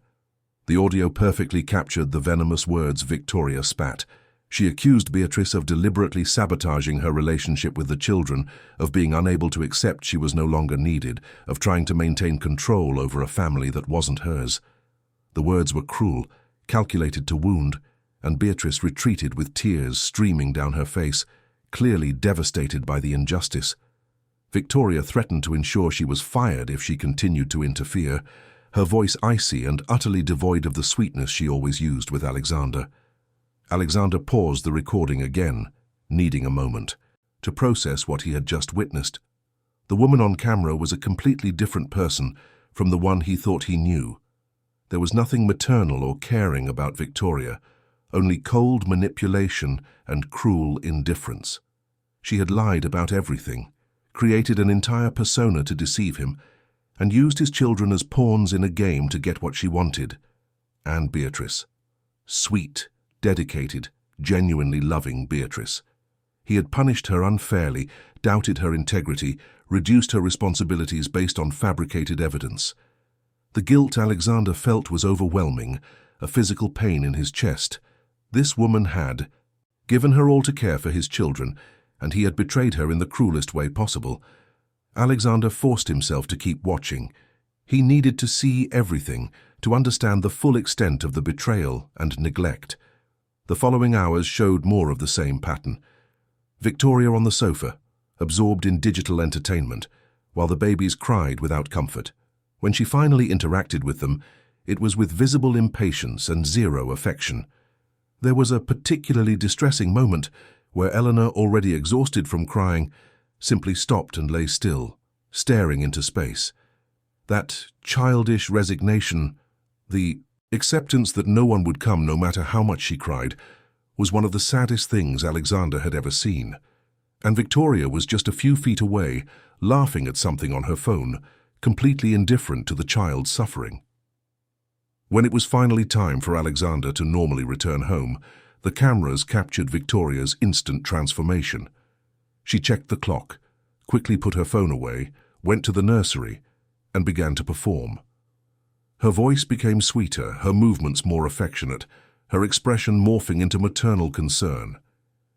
The audio perfectly captured the venomous words Victoria spat. She accused Beatrice of deliberately sabotaging her relationship with the children, of being unable to accept she was no longer needed, of trying to maintain control over a family that wasn't hers. The words were cruel, calculated to wound, and Beatrice retreated with tears streaming down her face, clearly devastated by the injustice. Victoria threatened to ensure she was fired if she continued to interfere, her voice icy and utterly devoid of the sweetness she always used with Alexander. Alexander paused the recording again, needing a moment to process what he had just witnessed. The woman on camera was a completely different person from the one he thought he knew. There was nothing maternal or caring about Victoria, only cold manipulation and cruel indifference. She had lied about everything, created an entire persona to deceive him, and used his children as pawns in a game to get what she wanted. And Beatrice. Sweet, dedicated, genuinely loving Beatrice. He had punished her unfairly, doubted her integrity, reduced her responsibilities based on fabricated evidence. The guilt Alexander felt was overwhelming, a physical pain in his chest. This woman had given her all to care for his children, and he had betrayed her in the cruelest way possible. Alexander forced himself to keep watching. He needed to see everything, to understand the full extent of the betrayal and neglect. The following hours showed more of the same pattern. Victoria on the sofa, absorbed in digital entertainment, while the babies cried without comfort. When she finally interacted with them, it was with visible impatience and zero affection. There was a particularly distressing moment where Eleanor, already exhausted from crying, simply stopped and lay still, staring into space. That childish resignation, the acceptance that no one would come no matter how much she cried, was one of the saddest things Alexander had ever seen. And Victoria was just a few feet away, laughing at something on her phone, completely indifferent to the child's suffering. When it was finally time for Alexander to normally return home, the cameras captured Victoria's instant transformation. She checked the clock, quickly put her phone away, went to the nursery, and began to perform. Her voice became sweeter, her movements more affectionate, her expression morphing into maternal concern.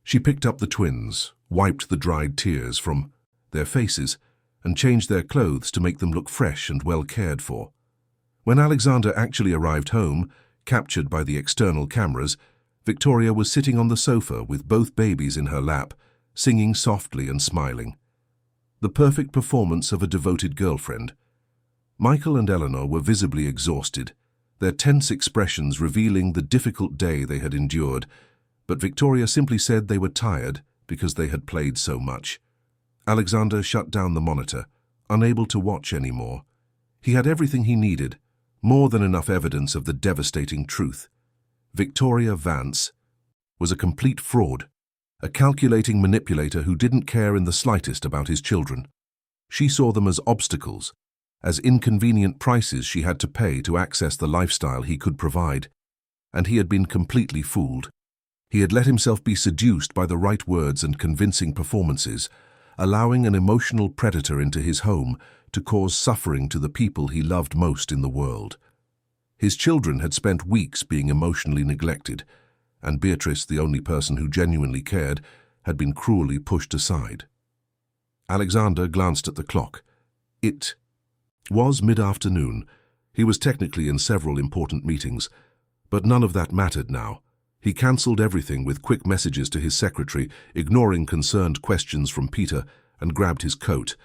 She picked up the twins, wiped the dried tears from their faces, and changed their clothes to make them look fresh and well cared for. When Alexander actually arrived home, captured by the external cameras, Victoria was sitting on the sofa with both babies in her lap, singing softly and smiling. The perfect performance of a devoted girlfriend. Michael and Eleanor were visibly exhausted, their tense expressions revealing the difficult day they had endured, but Victoria simply said they were tired because they had played so much. Alexander shut down the monitor, unable to watch anymore. He had everything he needed, more than enough evidence of the devastating truth. Victoria Vance was a complete fraud, a calculating manipulator who didn't care in the slightest about his children. She saw them as obstacles, as inconvenient prices she had to pay to access the lifestyle he could provide. And he had been completely fooled. He had let himself be seduced by the right words and convincing performances, allowing an emotional predator into his home to cause suffering to the people he loved most in the world. His children had spent weeks being emotionally neglected, and Beatrice, the only person who genuinely cared, had been cruelly pushed aside. Alexander glanced at the clock. It was mid-afternoon. He was technically in several important meetings, but none of that mattered now. He cancelled everything with quick messages to his secretary, ignoring concerned questions from Peter, and grabbed his coat.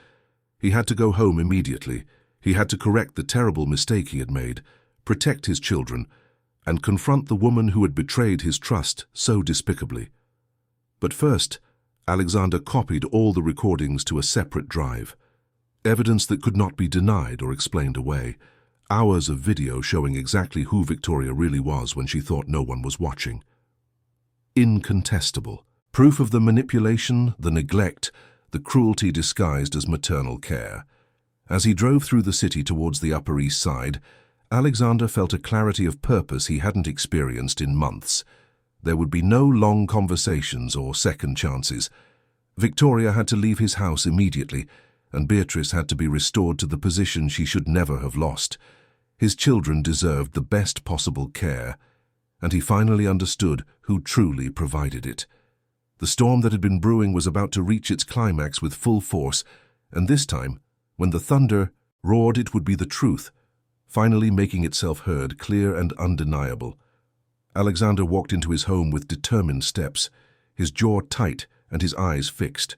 He had to go home immediately. He had to correct the terrible mistake he had made, protect his children, and confront the woman who had betrayed his trust so despicably. But first, Alexander copied all the recordings to a separate drive. Evidence that could not be denied or explained away. Hours of video showing exactly who Victoria really was when she thought no one was watching. Incontestable. Proof of the manipulation, the neglect, the cruelty disguised as maternal care. As he drove through the city towards the Upper East Side, Alexander felt a clarity of purpose he hadn't experienced in months. There would be no long conversations or second chances. Victoria had to leave his house immediately, and Beatrice had to be restored to the position she should never have lost. His children deserved the best possible care, and he finally understood who truly provided it. The storm that had been brewing was about to reach its climax with full force, and this time, when the thunder roared, it would be the truth, finally making itself heard, clear and undeniable. Alexander walked into his home with determined steps, his jaw tight and his eyes fixed.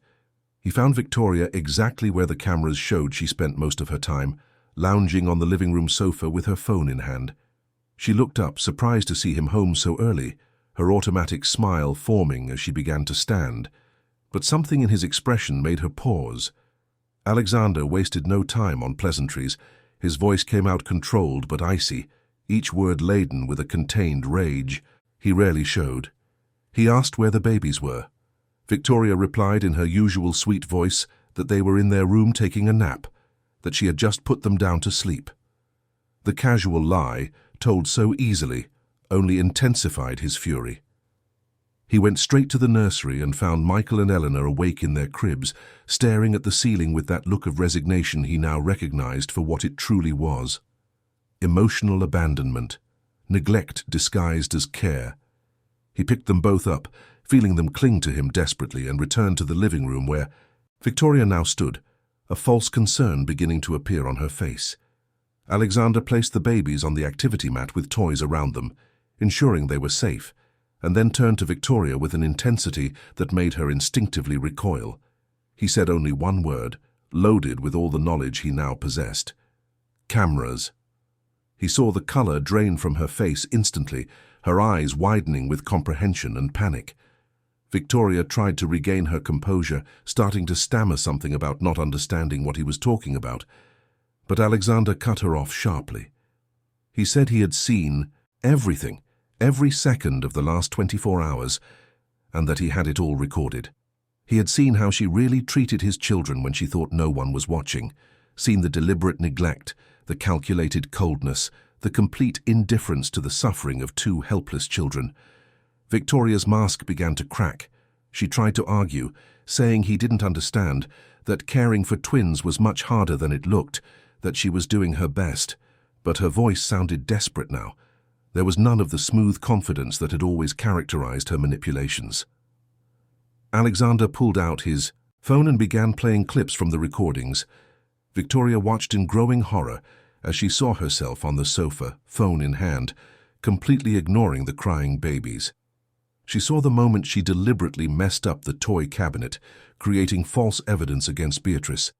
He found Victoria exactly where the cameras showed she spent most of her time, lounging on the living room sofa with her phone in hand. She looked up, surprised to see him home so early, her automatic smile forming as she began to stand. But something in his expression made her pause. Alexander wasted no time on pleasantries. His voice came out controlled but icy, each word laden with a contained rage he rarely showed. He asked where the babies were. Victoria replied in her usual sweet voice that they were in their room taking a nap, that she had just put them down to sleep. The casual lie, told so easily, only intensified his fury. He went straight to the nursery and found Michael and Eleanor awake in their cribs, staring at the ceiling with that look of resignation he now recognized for what it truly was. Emotional abandonment, neglect disguised as care. He picked them both up, feeling them cling to him desperately, and returned to the living room where Victoria now stood, a false concern beginning to appear on her face. Alexander placed the babies on the activity mat with toys around them, ensuring they were safe, and then turned to Victoria with an intensity that made her instinctively recoil. He said only one word, loaded with all the knowledge he now possessed. Cameras. He saw the color drain from her face instantly, her eyes widening with comprehension and panic. Victoria tried to regain her composure, starting to stammer something about not understanding what he was talking about. But Alexander cut her off sharply. He said he had seen everything, every second of the last 24 hours, and that he had it all recorded. He had seen how she really treated his children when she thought no one was watching, seen the deliberate neglect, the calculated coldness, the complete indifference to the suffering of two helpless children. Victoria's mask began to crack. She tried to argue, saying he didn't understand, that caring for twins was much harder than it looked, that she was doing her best, but her voice sounded desperate now. There was none of the smooth confidence that had always characterized her manipulations. Alexander pulled out his phone and began playing clips from the recordings. Victoria watched in growing horror as she saw herself on the sofa, phone in hand, completely ignoring the crying babies. She saw the moment she deliberately messed up the toy cabinet, creating false evidence against Beatrice.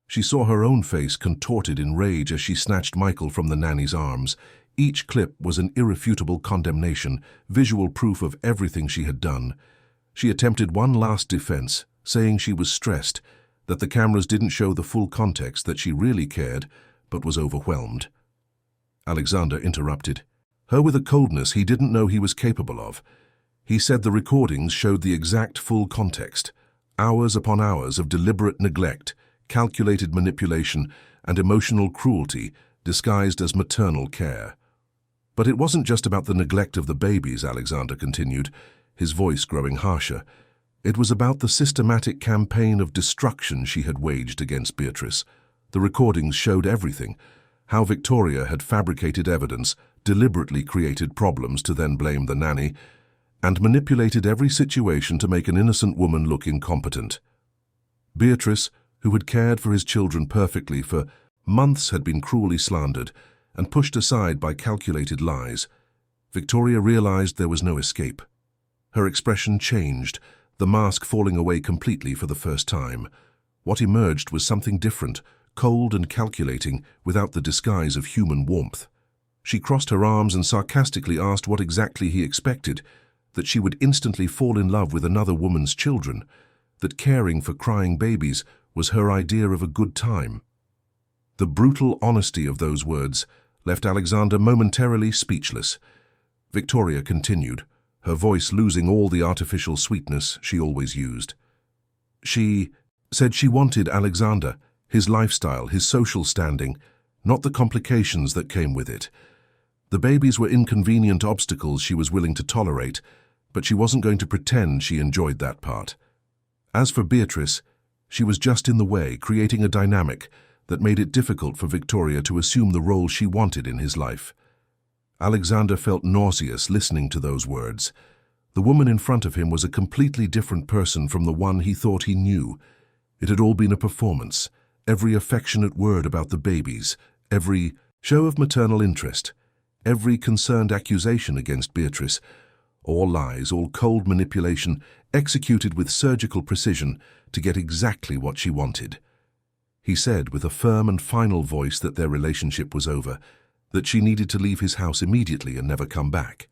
She saw her own face contorted in rage as she snatched Michael from the nanny's arms. Each clip was an irrefutable condemnation, visual proof of everything she had done. She attempted one last defense, saying she was stressed, that the cameras didn't show the full context, that she really cared, but was overwhelmed. Alexander interrupted, her with a coldness he didn't know he was capable of. He said the recordings showed the exact full context, hours upon hours of deliberate neglect, calculated manipulation, and emotional cruelty disguised as maternal care. But it wasn't just about the neglect of the babies, Alexander continued, his voice growing harsher. It was about the systematic campaign of destruction she had waged against Beatrice. The recordings showed everything, how Victoria had fabricated evidence, deliberately created problems to then blame the nanny, and manipulated every situation to make an innocent woman look incompetent. Beatrice, who had cared for his children perfectly for months, had been cruelly slandered and pushed aside by calculated lies. Victoria realized there was no escape. Her expression changed, the mask falling away completely for the first time. What emerged was something different, cold and calculating, without the disguise of human warmth. She crossed her arms and sarcastically asked what exactly he expected, that she would instantly fall in love with another woman's children, that caring for crying babies was her idea of a good time. The brutal honesty of those words left Alexander momentarily speechless. Victoria continued, her voice losing all the artificial sweetness she always used. She said she wanted Alexander, his lifestyle, his social standing, not the complications that came with it. The babies were inconvenient obstacles she was willing to tolerate, but she wasn't going to pretend she enjoyed that part. As for Beatrice, she was just in the way, creating a dynamic that made it difficult for Victoria to assume the role she wanted in his life. Alexander felt nauseous listening to those words. The woman in front of him was a completely different person from the one he thought he knew. It had all been a performance. Every affectionate word about the babies, every show of maternal interest, every concerned accusation against Beatrice, all lies, all cold manipulation, executed with surgical precision to get exactly what she wanted. He said with a firm and final voice that their relationship was over, that she needed to leave his house immediately and never come back.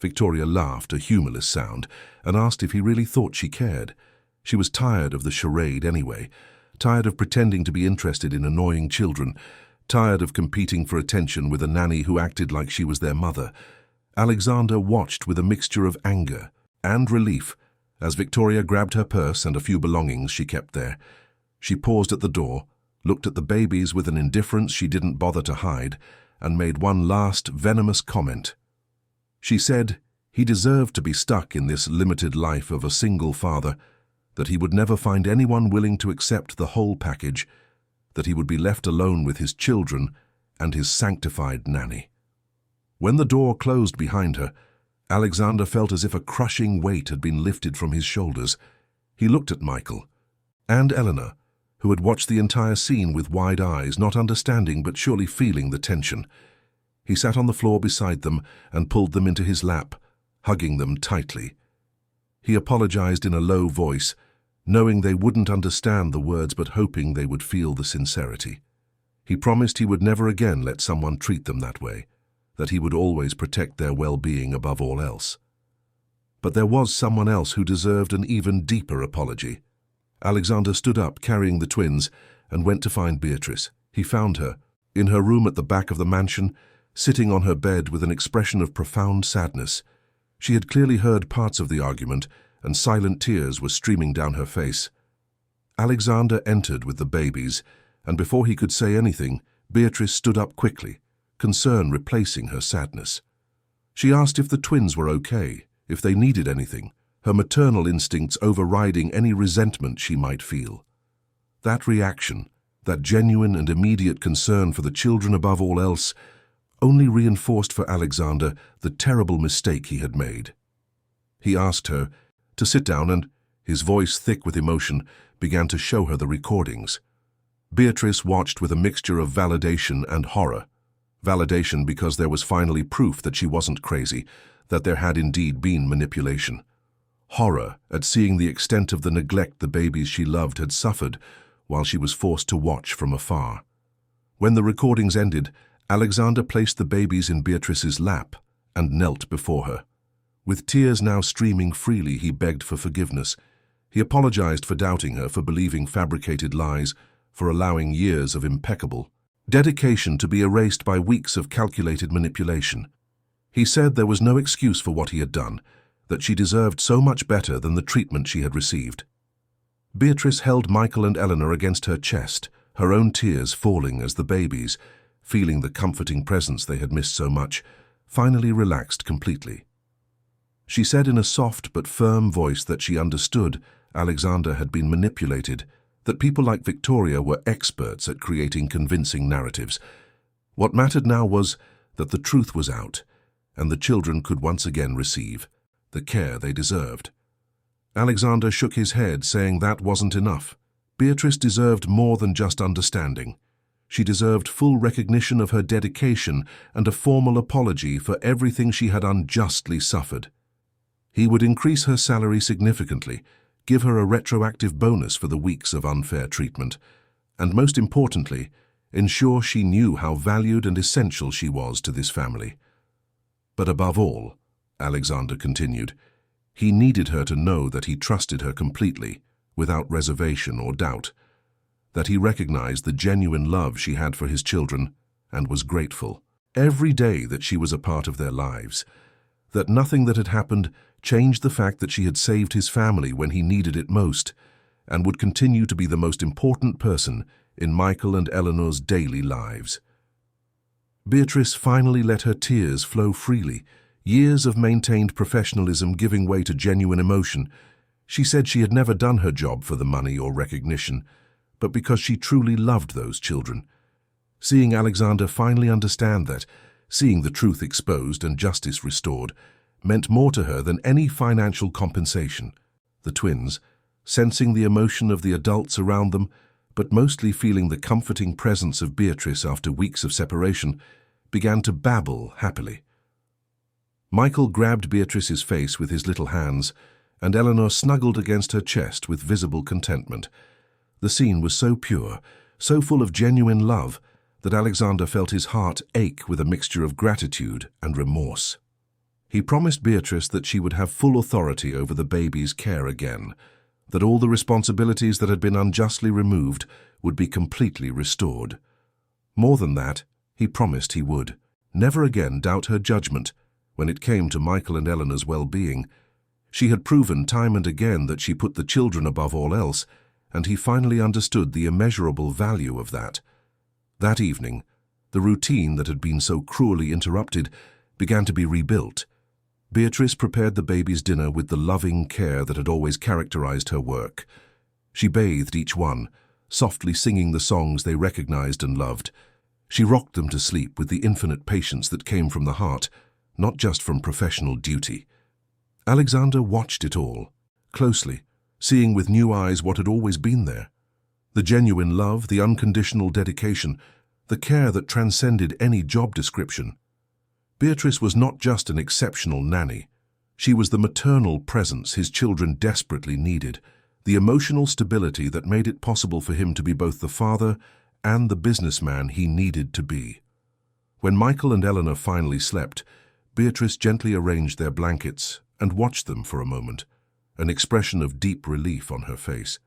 Victoria laughed, a humorless sound, and asked if he really thought she cared. She was tired of the charade anyway, tired of pretending to be interested in annoying children, tired of competing for attention with a nanny who acted like she was their mother. Alexander watched with a mixture of anger and relief as Victoria grabbed her purse and a few belongings she kept there. She paused at the door, looked at the babies with an indifference she didn't bother to hide, and made one last venomous comment. She said he deserved to be stuck in this limited life of a single father, that he would never find anyone willing to accept the whole package, that he would be left alone with his children and his sanctified nanny. When the door closed behind her, Alexander felt as if a crushing weight had been lifted from his shoulders. He looked at Michael and Eleanor, who had watched the entire scene with wide eyes, not understanding but surely feeling the tension. He sat on the floor beside them and pulled them into his lap, hugging them tightly. He apologized in a low voice, knowing they wouldn't understand the words but hoping they would feel the sincerity. He promised he would never again let someone treat them that way, that he would always protect their well-being above all else. But there was someone else who deserved an even deeper apology. Alexander stood up, carrying the twins, and went to find Beatrice. He found her, in her room at the back of the mansion, sitting on her bed with an expression of profound sadness. She had clearly heard parts of the argument, and silent tears were streaming down her face. Alexander entered with the babies, and before he could say anything, Beatrice stood up quickly, concern replacing her sadness. She asked if the twins were okay, if they needed anything, her maternal instincts overriding any resentment she might feel. That reaction, that genuine and immediate concern for the children above all else, only reinforced for Alexander the terrible mistake he had made. He asked her to sit down and, his voice thick with emotion, began to show her the recordings. Beatrice watched with a mixture of validation and horror. Validation because there was finally proof that she wasn't crazy, that there had indeed been manipulation. Horror at seeing the extent of the neglect the babies she loved had suffered while she was forced to watch from afar. When the recordings ended, Alexander placed the babies in Beatrice's lap and knelt before her. With tears now streaming freely, he begged for forgiveness. He apologized for doubting her, for believing fabricated lies, for allowing years of impeccable dedication to be erased by weeks of calculated manipulation. He said there was no excuse for what he had done, that she deserved so much better than the treatment she had received. Beatrice held Michael and Eleanor against her chest, her own tears falling as the babies, feeling the comforting presence they had missed so much, finally relaxed completely. She said in a soft but firm voice that she understood Alexander had been manipulated, that people like Victoria were experts at creating convincing narratives. What mattered now was that the truth was out, and the children could once again receive the care they deserved. Alexander shook his head, saying that wasn't enough. Beatrice deserved more than just understanding. She deserved full recognition of her dedication and a formal apology for everything she had unjustly suffered. He would increase her salary significantly, give her a retroactive bonus for the weeks of unfair treatment, and most importantly, ensure she knew how valued and essential she was to this family. But above all, Alexander continued, he needed her to know that he trusted her completely, without reservation or doubt, that he recognized the genuine love she had for his children and was grateful every day that she was a part of their lives, that nothing that had happened changed the fact that she had saved his family when he needed it most, and would continue to be the most important person in Michael and Eleanor's daily lives. Beatrice finally let her tears flow freely, years of maintained professionalism giving way to genuine emotion. She said she had never done her job for the money or recognition, but because she truly loved those children. Seeing Alexander finally understand that, seeing the truth exposed and justice restored, meant more to her than any financial compensation. The twins, sensing the emotion of the adults around them, but mostly feeling the comforting presence of Beatrice after weeks of separation, began to babble happily. Michael grabbed Beatrice's face with his little hands, and Eleanor snuggled against her chest with visible contentment. The scene was so pure, so full of genuine love, that Alexander felt his heart ache with a mixture of gratitude and remorse. He promised Beatrice that she would have full authority over the baby's care again, that all the responsibilities that had been unjustly removed would be completely restored. More than that, he promised he would never again doubt her judgment when it came to Michael and Eleanor's well-being. She had proven time and again that she put the children above all else, and he finally understood the immeasurable value of that. That evening, the routine that had been so cruelly interrupted began to be rebuilt. Beatrice prepared the baby's dinner with the loving care that had always characterized her work. She bathed each one, softly singing the songs they recognized and loved. She rocked them to sleep with the infinite patience that came from the heart, not just from professional duty. Alexander watched it all, closely, seeing with new eyes what had always been there. The genuine love, the unconditional dedication, the care that transcended any job description. Beatrice was not just an exceptional nanny. She was the maternal presence his children desperately needed, the emotional stability that made it possible for him to be both the father and the businessman he needed to be. When Michael and Eleanor finally slept, Beatrice gently arranged their blankets and watched them for a moment, an expression of deep relief on her face.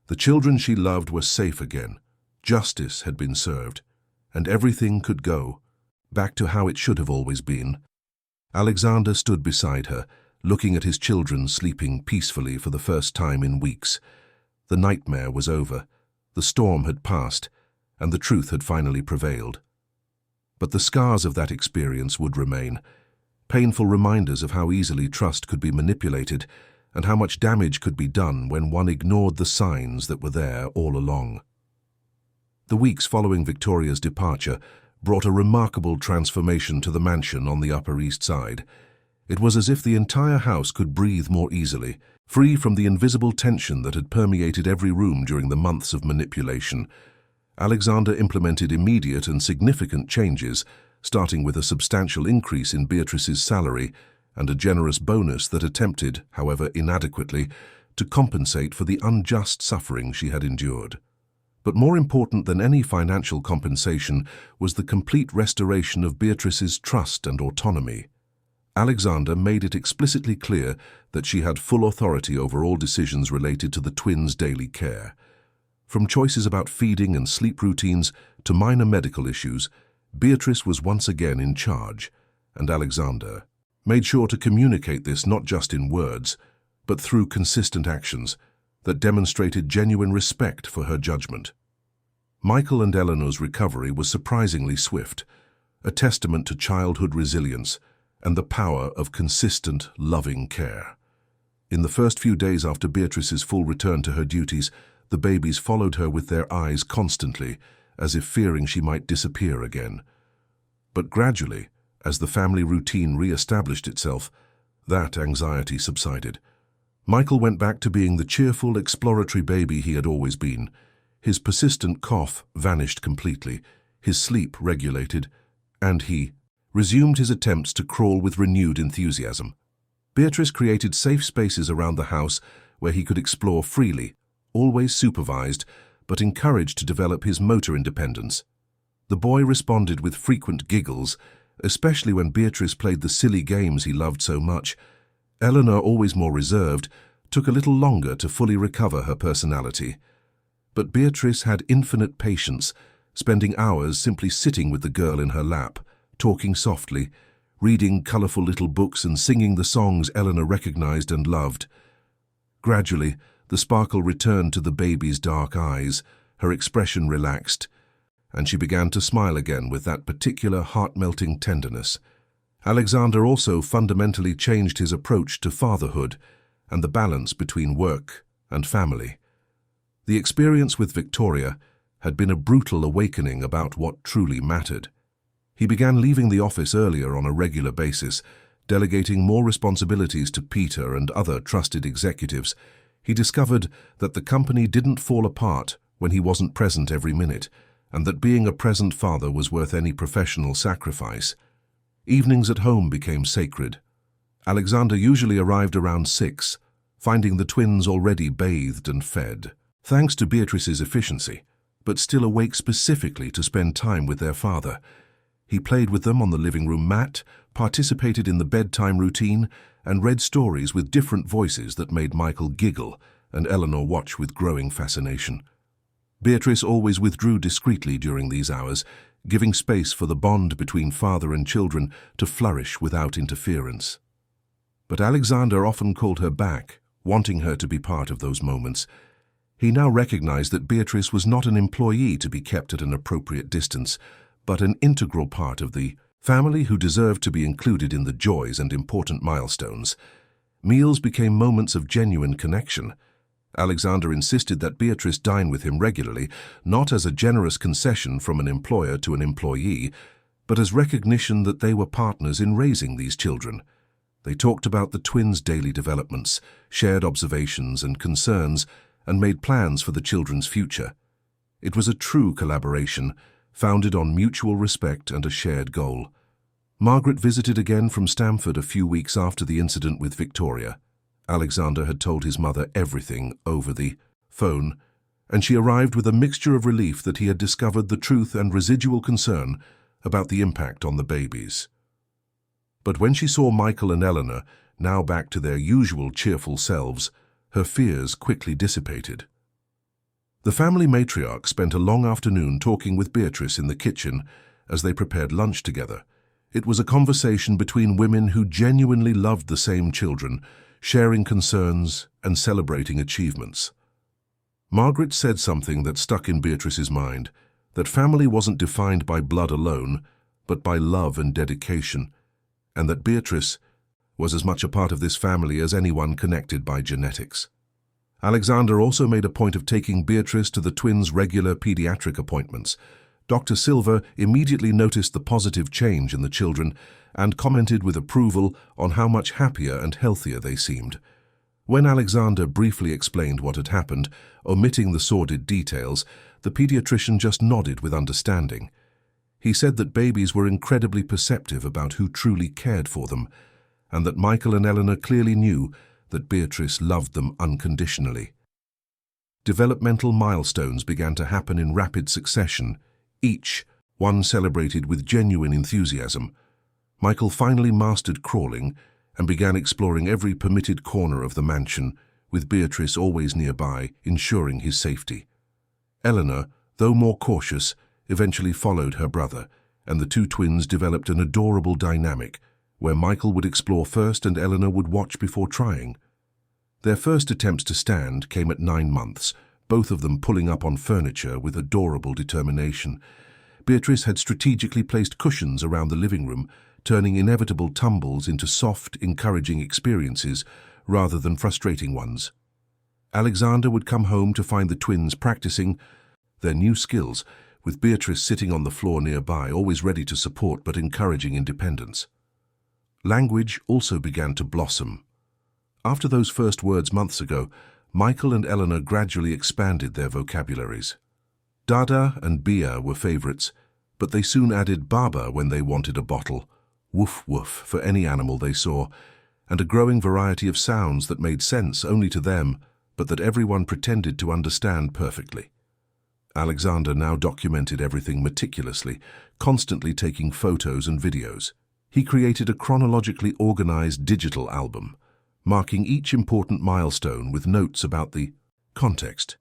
The children she loved were safe again, justice had been served, and everything could go back to how it should have always been. Alexander stood beside her, looking at his children sleeping peacefully for the first time in weeks. The nightmare was over, the storm had passed, and the truth had finally prevailed. But the scars of that experience would remain, painful reminders of how easily trust could be manipulated and how much damage could be done when one ignored the signs that were there all along. The weeks following Victoria's departure brought a remarkable transformation to the mansion on the Upper East Side. It was as if the entire house could breathe more easily, free from the invisible tension that had permeated every room during the months of manipulation. Alexander implemented immediate and significant changes, starting with a substantial increase in Beatrice's salary and a generous bonus that attempted, however inadequately, to compensate for the unjust suffering she had endured. But more important than any financial compensation was the complete restoration of Beatrice's trust and autonomy. Alexander made it explicitly clear that she had full authority over all decisions related to the twins' daily care. From choices about feeding and sleep routines to minor medical issues, Beatrice was once again in charge, and Alexander made sure to communicate this not just in words, but through consistent actions that demonstrated genuine respect for her judgment. Michael and Eleanor's recovery was surprisingly swift, a testament to childhood resilience and the power of consistent, loving care. In the first few days after Beatrice's full return to her duties, the babies followed her with their eyes constantly, as if fearing she might disappear again. But gradually, as the family routine re-established itself, that anxiety subsided. Michael went back to being the cheerful, exploratory baby he had always been. His persistent cough vanished completely, his sleep regulated, and he resumed his attempts to crawl with renewed enthusiasm. Beatrice created safe spaces around the house where he could explore freely, always supervised, but encouraged to develop his motor independence. The boy responded with frequent giggles, especially when Beatrice played the silly games he loved so much. Eleanor, always more reserved, took a little longer to fully recover her personality. But Beatrice had infinite patience, spending hours simply sitting with the girl in her lap, talking softly, reading colorful little books and singing the songs Eleanor recognized and loved. Gradually, the sparkle returned to the baby's dark eyes, her expression relaxed, and she began to smile again with that particular heart-melting tenderness. Alexander also fundamentally changed his approach to fatherhood and the balance between work and family. The experience with Victoria had been a brutal awakening about what truly mattered. He began leaving the office earlier on a regular basis, delegating more responsibilities to Peter and other trusted executives. He discovered that the company didn't fall apart when he wasn't present every minute, and that being a present father was worth any professional sacrifice. Evenings at home became sacred. Alexander usually arrived around 6, finding the twins already bathed and fed. Thanks to Beatrice's efficiency, but still awake specifically to spend time with their father. He played with them on the living room mat, participated in the bedtime routine, and read stories with different voices that made Michael giggle and Eleanor watch with growing fascination. Beatrice always withdrew discreetly during these hours, giving space for the bond between father and children to flourish without interference. But Alexander often called her back, wanting her to be part of those moments. He now recognized that Beatrice was not an employee to be kept at an appropriate distance, but an integral part of the family who deserved to be included in the joys and important milestones. Meals became moments of genuine connection. Alexander insisted that Beatrice dine with him regularly, not as a generous concession from an employer to an employee, but as recognition that they were partners in raising these children. They talked about the twins' daily developments, shared observations and concerns, and made plans for the children's future. It was a true collaboration, founded on mutual respect and a shared goal. Margaret visited again from Stamford a few weeks after the incident with Victoria. Alexander had told his mother everything over the phone, and she arrived with a mixture of relief that he had discovered the truth and residual concern about the impact on the babies. But when she saw Michael and Eleanor, now back to their usual cheerful selves, her fears quickly dissipated. The family matriarch spent a long afternoon talking with Beatrice in the kitchen as they prepared lunch together. It was a conversation between women who genuinely loved the same children, sharing concerns and celebrating achievements. Margaret said something that stuck in Beatrice's mind, that family wasn't defined by blood alone, but by love and dedication, and that Beatrice was as much a part of this family as anyone connected by genetics. Alexander also made a point of taking Beatrice to the twins' regular pediatric appointments. Dr. Silver immediately noticed the positive change in the children and commented with approval on how much happier and healthier they seemed. When Alexander briefly explained what had happened, omitting the sordid details, the pediatrician just nodded with understanding. He said that babies were incredibly perceptive about who truly cared for them, and that Michael and Eleanor clearly knew that Beatrice loved them unconditionally. Developmental milestones began to happen in rapid succession, each one celebrated with genuine enthusiasm. Michael finally mastered crawling and began exploring every permitted corner of the mansion, with Beatrice always nearby, ensuring his safety. Eleanor, though more cautious, eventually followed her brother, and the two twins developed an adorable dynamic, where Michael would explore first and Eleanor would watch before trying. Their first attempts to stand came at 9 months, both of them pulling up on furniture with adorable determination. Beatrice had strategically placed cushions around the living room, turning inevitable tumbles into soft, encouraging experiences rather than frustrating ones. Alexander would come home to find the twins practicing their new skills, with Beatrice sitting on the floor nearby, always ready to support but encouraging independence. Language also began to blossom. After those first words months ago, Michael and Eleanor gradually expanded their vocabularies. Dada and Bia were favorites, but they soon added Baba when they wanted a bottle, woof woof for any animal they saw, and a growing variety of sounds that made sense only to them, but that everyone pretended to understand perfectly. Alexander now documented everything meticulously, constantly taking photos and videos. He created a chronologically organized digital album, marking each important milestone with notes about the context.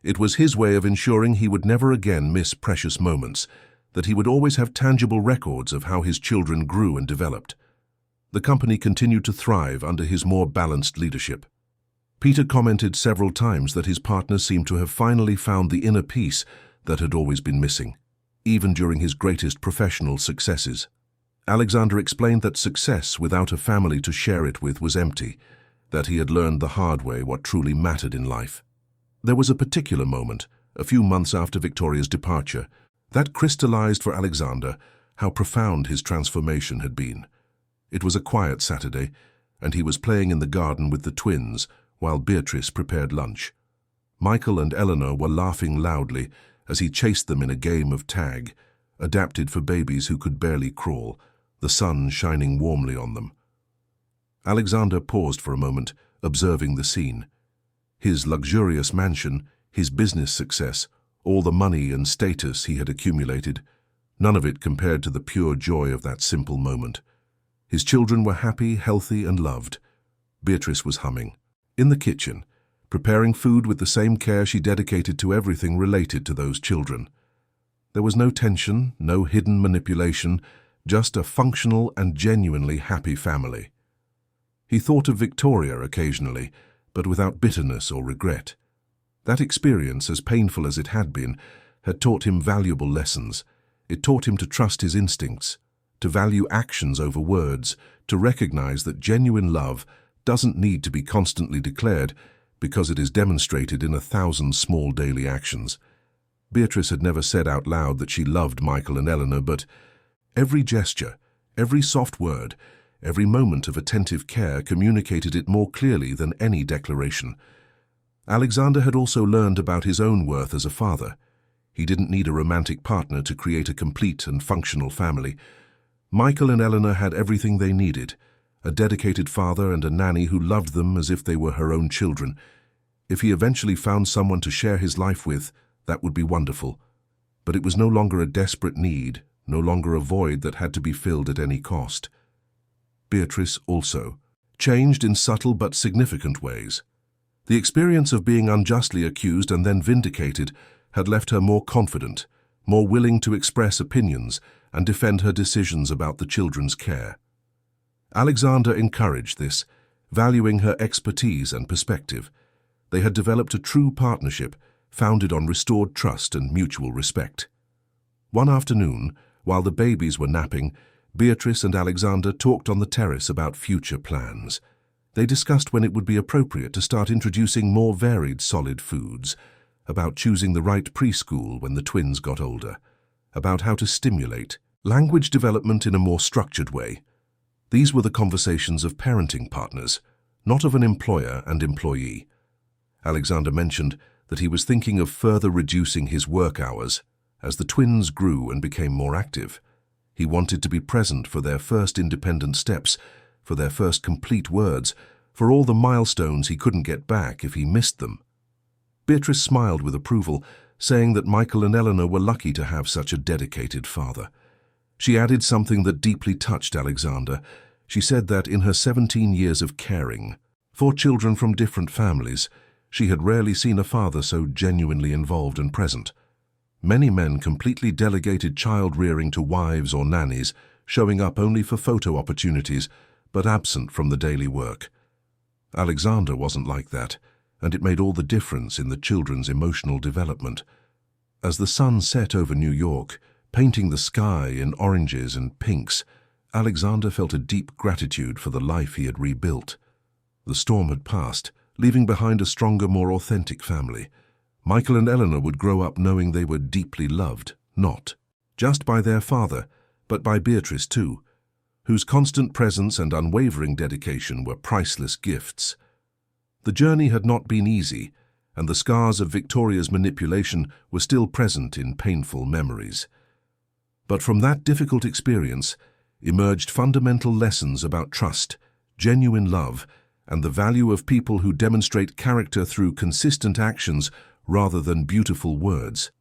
It was his way of ensuring he would never again miss precious moments, that he would always have tangible records of how his children grew and developed. The company continued to thrive under his more balanced leadership. Peter commented several times that his partner seemed to have finally found the inner peace that had always been missing, even during his greatest professional successes. Alexander explained that success without a family to share it with was empty, that he had learned the hard way what truly mattered in life. There was a particular moment, a few months after Victoria's departure, that crystallized for Alexander how profound his transformation had been. It was a quiet Saturday, and he was playing in the garden with the twins while Beatrice prepared lunch. Michael and Eleanor were laughing loudly as he chased them in a game of tag, adapted for babies who could barely crawl, the sun shining warmly on them. Alexander paused for a moment, observing the scene. His luxurious mansion, his business success, all the money and status he had accumulated, none of it compared to the pure joy of that simple moment. His children were happy, healthy, and loved. Beatrice was humming. In the kitchen, preparing food with the same care she dedicated to everything related to those children. There was no tension, no hidden manipulation, just a functional and genuinely happy family. He thought of Victoria occasionally, but without bitterness or regret. That experience, as painful as it had been, had taught him valuable lessons. It taught him to trust his instincts, to value actions over words, to recognize that genuine love doesn't need to be constantly declared because it is demonstrated in 1,000 small daily actions. Beatrice had never said out loud that she loved Michael and Eleanor, but every gesture, every soft word, every moment of attentive care communicated it more clearly than any declaration. Alexander had also learned about his own worth as a father. He didn't need a romantic partner to create a complete and functional family. Michael and Eleanor had everything they needed, a dedicated father and a nanny who loved them as if they were her own children. If he eventually found someone to share his life with, that would be wonderful. But it was no longer a desperate need, no longer a void that had to be filled at any cost. Beatrice also changed in subtle but significant ways. The experience of being unjustly accused and then vindicated had left her more confident, more willing to express opinions and defend her decisions about the children's care. Alexander encouraged this, valuing her expertise and perspective. They had developed a true partnership, founded on restored trust and mutual respect. One afternoon, while the babies were napping, Beatrice and Alexander talked on the terrace about future plans. They discussed when it would be appropriate to start introducing more varied solid foods, about choosing the right preschool when the twins got older, about how to stimulate language development in a more structured way. These were the conversations of parenting partners, not of an employer and employee. Alexander mentioned that he was thinking of further reducing his work hours as the twins grew and became more active. He wanted to be present for their first independent steps, for their first complete words, for all the milestones he couldn't get back if he missed them. Beatrice smiled with approval, saying that Michael and Eleanor were lucky to have such a dedicated father. She added something that deeply touched Alexander. She said that in her 17 years of caring for children from different families, she had rarely seen a father so genuinely involved and present. Many men completely delegated child-rearing to wives or nannies, showing up only for photo opportunities, but absent from the daily work. Alexander wasn't like that, and it made all the difference in the children's emotional development. As the sun set over New York, painting the sky in oranges and pinks, Alexander felt a deep gratitude for the life he had rebuilt. The storm had passed, leaving behind a stronger, more authentic family. Michael and Eleanor would grow up knowing they were deeply loved, not just by their father, but by Beatrice too, whose constant presence and unwavering dedication were priceless gifts. The journey had not been easy, and the scars of Victoria's manipulation were still present in painful memories. But from that difficult experience emerged fundamental lessons about trust, genuine love, and the value of people who demonstrate character through consistent actions rather than beautiful words.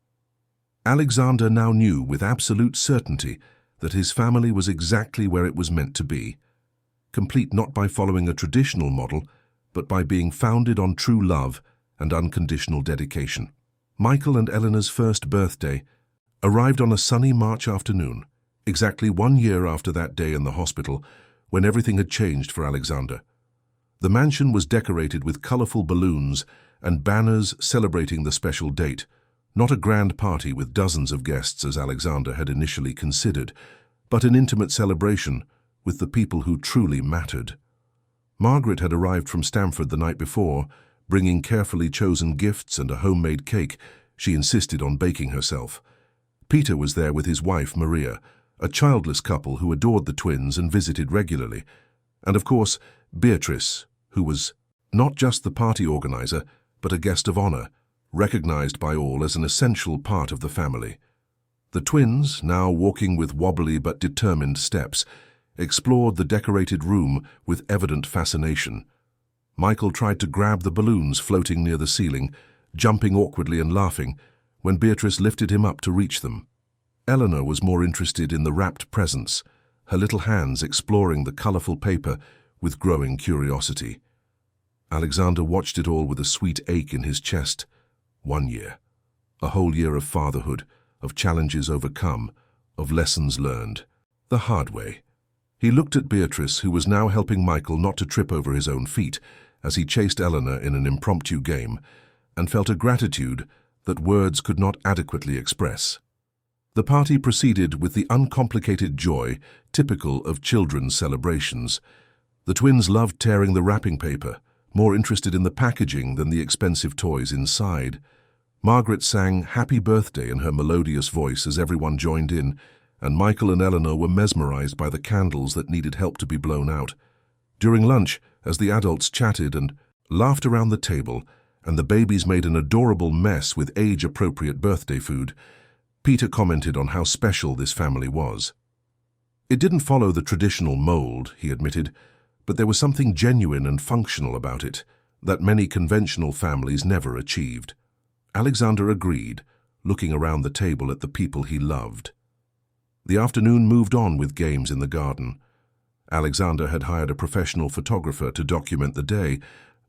Alexander now knew with absolute certainty that his family was exactly where it was meant to be, complete not by following a traditional model, but by being founded on true love and unconditional dedication. Michael and Eleanor's first birthday arrived on a sunny March afternoon, exactly 1 year after that day in the hospital when everything had changed for Alexander. The mansion was decorated with colorful balloons and banners celebrating the special date, not a grand party with dozens of guests as Alexander had initially considered, but an intimate celebration with the people who truly mattered. Margaret had arrived from Stamford the night before, bringing carefully chosen gifts and a homemade cake she insisted on baking herself. Peter was there with his wife, Maria, a childless couple who adored the twins and visited regularly. And of course, Beatrice, who was not just the party organizer, but a guest of honor, recognized by all as an essential part of the family. The twins, now walking with wobbly but determined steps, explored the decorated room with evident fascination. Michael tried to grab the balloons floating near the ceiling, jumping awkwardly and laughing, when Beatrice lifted him up to reach them. Eleanor was more interested in the wrapped presents, her little hands exploring the colorful paper with growing curiosity. Alexander watched it all with a sweet ache in his chest. 1 year. A whole year of fatherhood, of challenges overcome, of lessons learned. The hard way. He looked at Beatrice, who was now helping Michael not to trip over his own feet as he chased Eleanor in an impromptu game, and felt a gratitude that words could not adequately express. The party proceeded with the uncomplicated joy typical of children's celebrations. The twins loved tearing the wrapping paper, more interested in the packaging than the expensive toys inside. Margaret sang "Happy Birthday" in her melodious voice as everyone joined in, and Michael and Eleanor were mesmerized by the candles that needed help to be blown out. During lunch, as the adults chatted and laughed around the table, and the babies made an adorable mess with age-appropriate birthday food, Peter commented on how special this family was. It didn't follow the traditional mold, he admitted, but there was something genuine and functional about it that many conventional families never achieved. Alexander agreed, looking around the table at the people he loved. The afternoon moved on with games in the garden. Alexander had hired a professional photographer to document the day,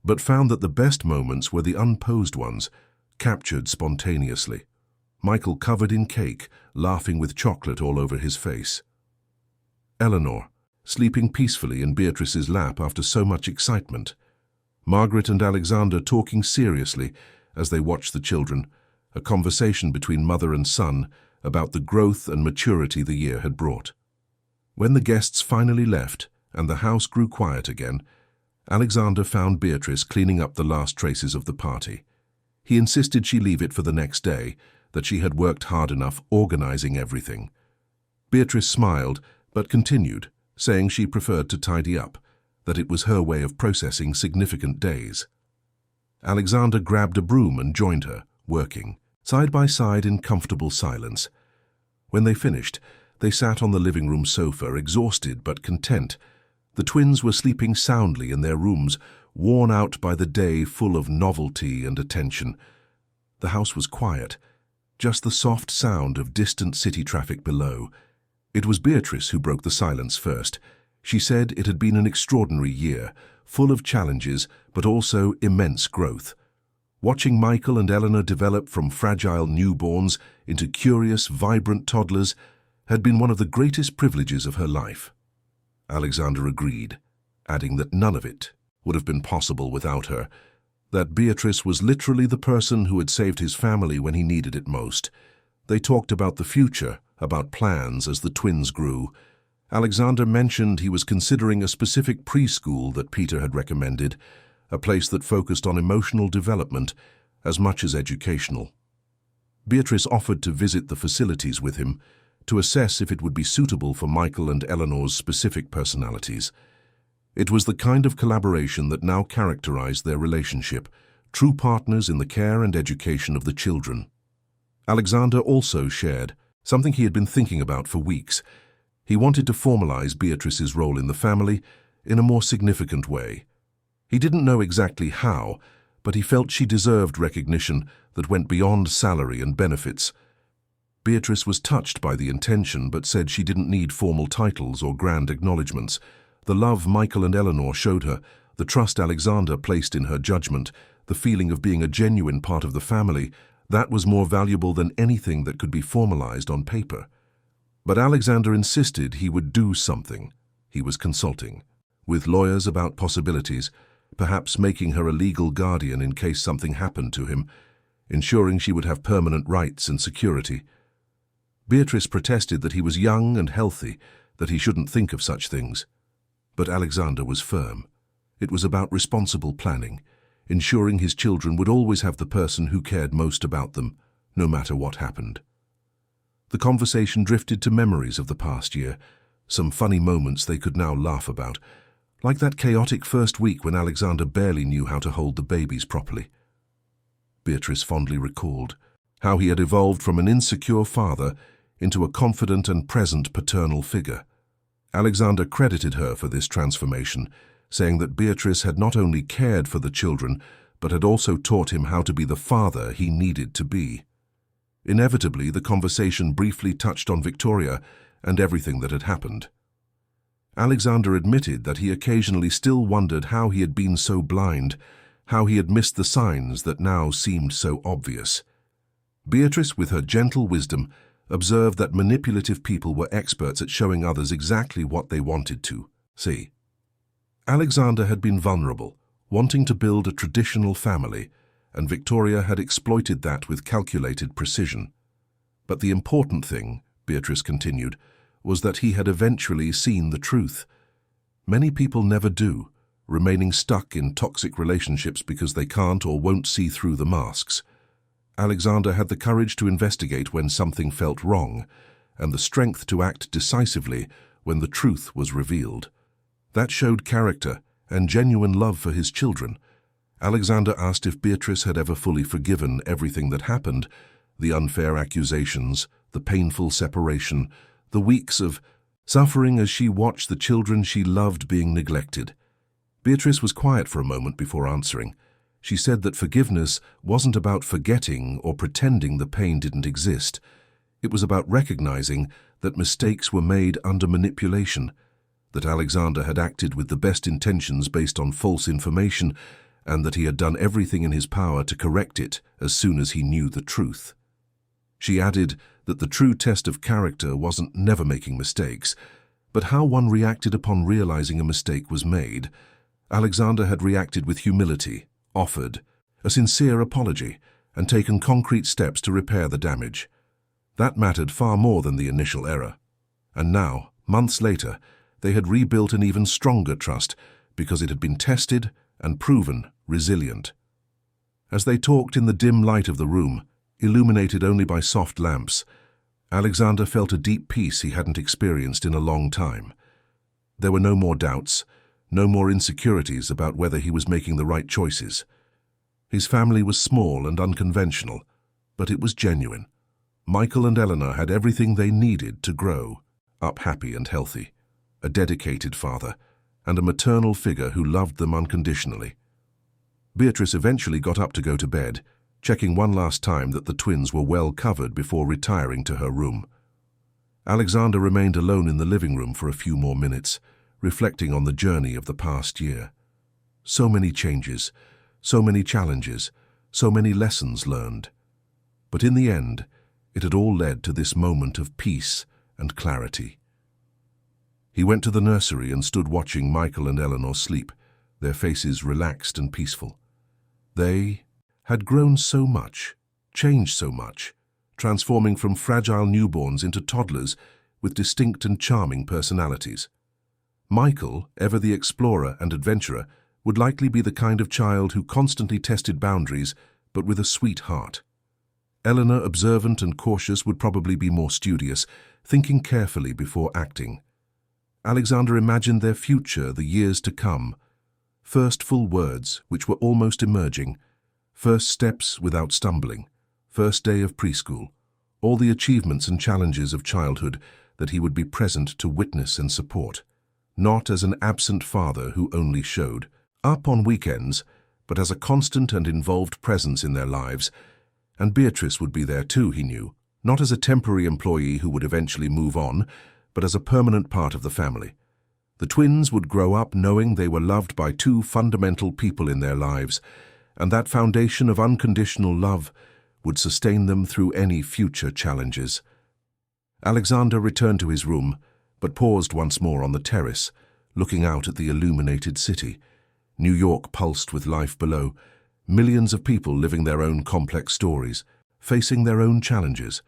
but found that the best moments were the unposed ones, captured spontaneously. Michael covered in cake, laughing with chocolate all over his face. Eleanor, sleeping peacefully in Beatrice's lap after so much excitement. Margaret and Alexander talking seriously as they watched the children, a conversation between mother and son about the growth and maturity the year had brought. When the guests finally left and the house grew quiet again, Alexander found Beatrice cleaning up the last traces of the party. He insisted she leave it for the next day, that she had worked hard enough organizing everything. Beatrice smiled, but continued, saying she preferred to tidy up, that it was her way of processing significant days. Alexander grabbed a broom and joined her, working, side by side in comfortable silence. When they finished, they sat on the living room sofa, exhausted but content. The twins were sleeping soundly in their rooms, worn out by the day full of novelty and attention. The house was quiet, just the soft sound of distant city traffic below. It was Beatrice who broke the silence first. She said it had been an extraordinary year, full of challenges, but also immense growth. Watching Michael and Eleanor develop from fragile newborns into curious, vibrant toddlers had been one of the greatest privileges of her life. Alexander agreed, adding that none of it would have been possible without her, that Beatrice was literally the person who had saved his family when he needed it most. They talked about the future, about plans as the twins grew. Alexander mentioned he was considering a specific preschool that Peter had recommended, a place that focused on emotional development as much as educational. Beatrice offered to visit the facilities with him, to assess if it would be suitable for Michael and Eleanor's specific personalities. It was the kind of collaboration that now characterized their relationship, true partners in the care and education of the children. Alexander also shared something he had been thinking about for weeks. He wanted to formalize Beatrice's role in the family in a more significant way. He didn't know exactly how, but he felt she deserved recognition that went beyond salary and benefits. Beatrice was touched by the intention but said she didn't need formal titles or grand acknowledgements. The love Michael and Eleanor showed her, the trust Alexander placed in her judgment, the feeling of being a genuine part of the family, that was more valuable than anything that could be formalized on paper. But Alexander insisted he would do something. He was consulting with lawyers about possibilities, perhaps making her a legal guardian in case something happened to him, ensuring she would have permanent rights and security. Beatrice protested that he was young and healthy, that he shouldn't think of such things. But Alexander was firm. It was about responsible planning, ensuring his children would always have the person who cared most about them, no matter what happened. The conversation drifted to memories of the past year, some funny moments they could now laugh about, like that chaotic first week when Alexander barely knew how to hold the babies properly. Beatrice fondly recalled how he had evolved from an insecure father into a confident and present paternal figure. Alexander credited her for this transformation, saying that Beatrice had not only cared for the children, but had also taught him how to be the father he needed to be. Inevitably, the conversation briefly touched on Victoria and everything that had happened. Alexander admitted that he occasionally still wondered how he had been so blind, how he had missed the signs that now seemed so obvious. Beatrice, with her gentle wisdom, observed that manipulative people were experts at showing others exactly what they wanted to see. Alexander had been vulnerable, wanting to build a traditional family, and Victoria had exploited that with calculated precision. But the important thing, Beatrice continued, was that he had eventually seen the truth. Many people never do, remaining stuck in toxic relationships because they can't or won't see through the masks. Alexander had the courage to investigate when something felt wrong, and the strength to act decisively when the truth was revealed. That showed character and genuine love for his children. Alexander asked if Beatrice had ever fully forgiven everything that happened, the unfair accusations, the painful separation, the weeks of suffering as she watched the children she loved being neglected. Beatrice was quiet for a moment before answering. She said that forgiveness wasn't about forgetting or pretending the pain didn't exist. It was about recognizing that mistakes were made under manipulation, that Alexander had acted with the best intentions based on false information, and that he had done everything in his power to correct it as soon as he knew the truth. She added that the true test of character wasn't never making mistakes, but how one reacted upon realizing a mistake was made. Alexander had reacted with humility, offered a sincere apology, and taken concrete steps to repair the damage. That mattered far more than the initial error. And now, months later, they had rebuilt an even stronger trust because it had been tested and proven resilient. As they talked in the dim light of the room, illuminated only by soft lamps, Alexander felt a deep peace he hadn't experienced in a long time. There were no more doubts, no more insecurities about whether he was making the right choices. His family was small and unconventional, but it was genuine. Michael and Eleanor had everything they needed to grow up happy and healthy, a dedicated father, and a maternal figure who loved them unconditionally. Beatrice eventually got up to go to bed, checking one last time that the twins were well covered before retiring to her room. Alexander remained alone in the living room for a few more minutes, reflecting on the journey of the past year. So many changes, so many challenges, so many lessons learned. But in the end, it had all led to this moment of peace and clarity. He went to the nursery and stood watching Michael and Eleanor sleep, their faces relaxed and peaceful. They had grown so much, changed so much, transforming from fragile newborns into toddlers with distinct and charming personalities. Michael, ever the explorer and adventurer, would likely be the kind of child who constantly tested boundaries, but with a sweet heart. Eleanor, observant and cautious, would probably be more studious, thinking carefully before acting. Alexander imagined their future, the years to come. First full words, which were almost emerging. First steps without stumbling. First day of preschool. All the achievements and challenges of childhood that he would be present to witness and support. Not as an absent father who only showed up on weekends, but as a constant and involved presence in their lives. And Beatrice would be there too, he knew, not as a temporary employee who would eventually move on, but as a permanent part of the family. The twins would grow up knowing they were loved by two fundamental people in their lives, and that foundation of unconditional love would sustain them through any future challenges. Alexander returned to his room, but paused once more on the terrace, looking out at the illuminated city. New York pulsed with life below, millions of people living their own complex stories, facing their own challenges.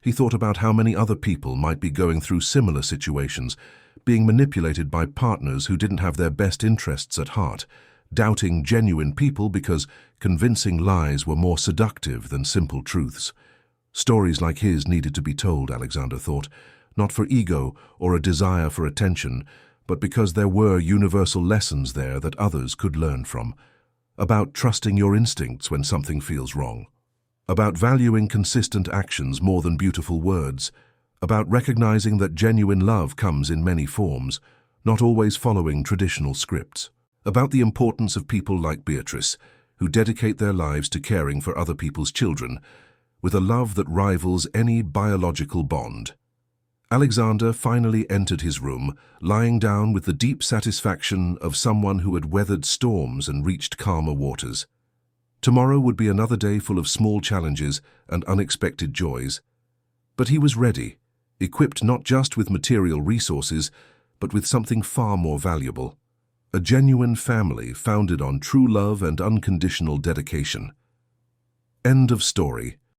He thought about how many other people might be going through similar situations, being manipulated by partners who didn't have their best interests at heart, doubting genuine people because convincing lies were more seductive than simple truths. Stories like his needed to be told, Alexander thought, not for ego or a desire for attention, but because there were universal lessons there that others could learn from. About trusting your instincts when something feels wrong. About valuing consistent actions more than beautiful words. About recognizing that genuine love comes in many forms, not always following traditional scripts. About the importance of people like Beatrice, who dedicate their lives to caring for other people's children, with a love that rivals any biological bond. Alexander finally entered his room, lying down with the deep satisfaction of someone who had weathered storms and reached calmer waters. Tomorrow would be another day full of small challenges and unexpected joys. But he was ready, equipped not just with material resources, but with something far more valuable. A genuine family founded on true love and unconditional dedication. End of story.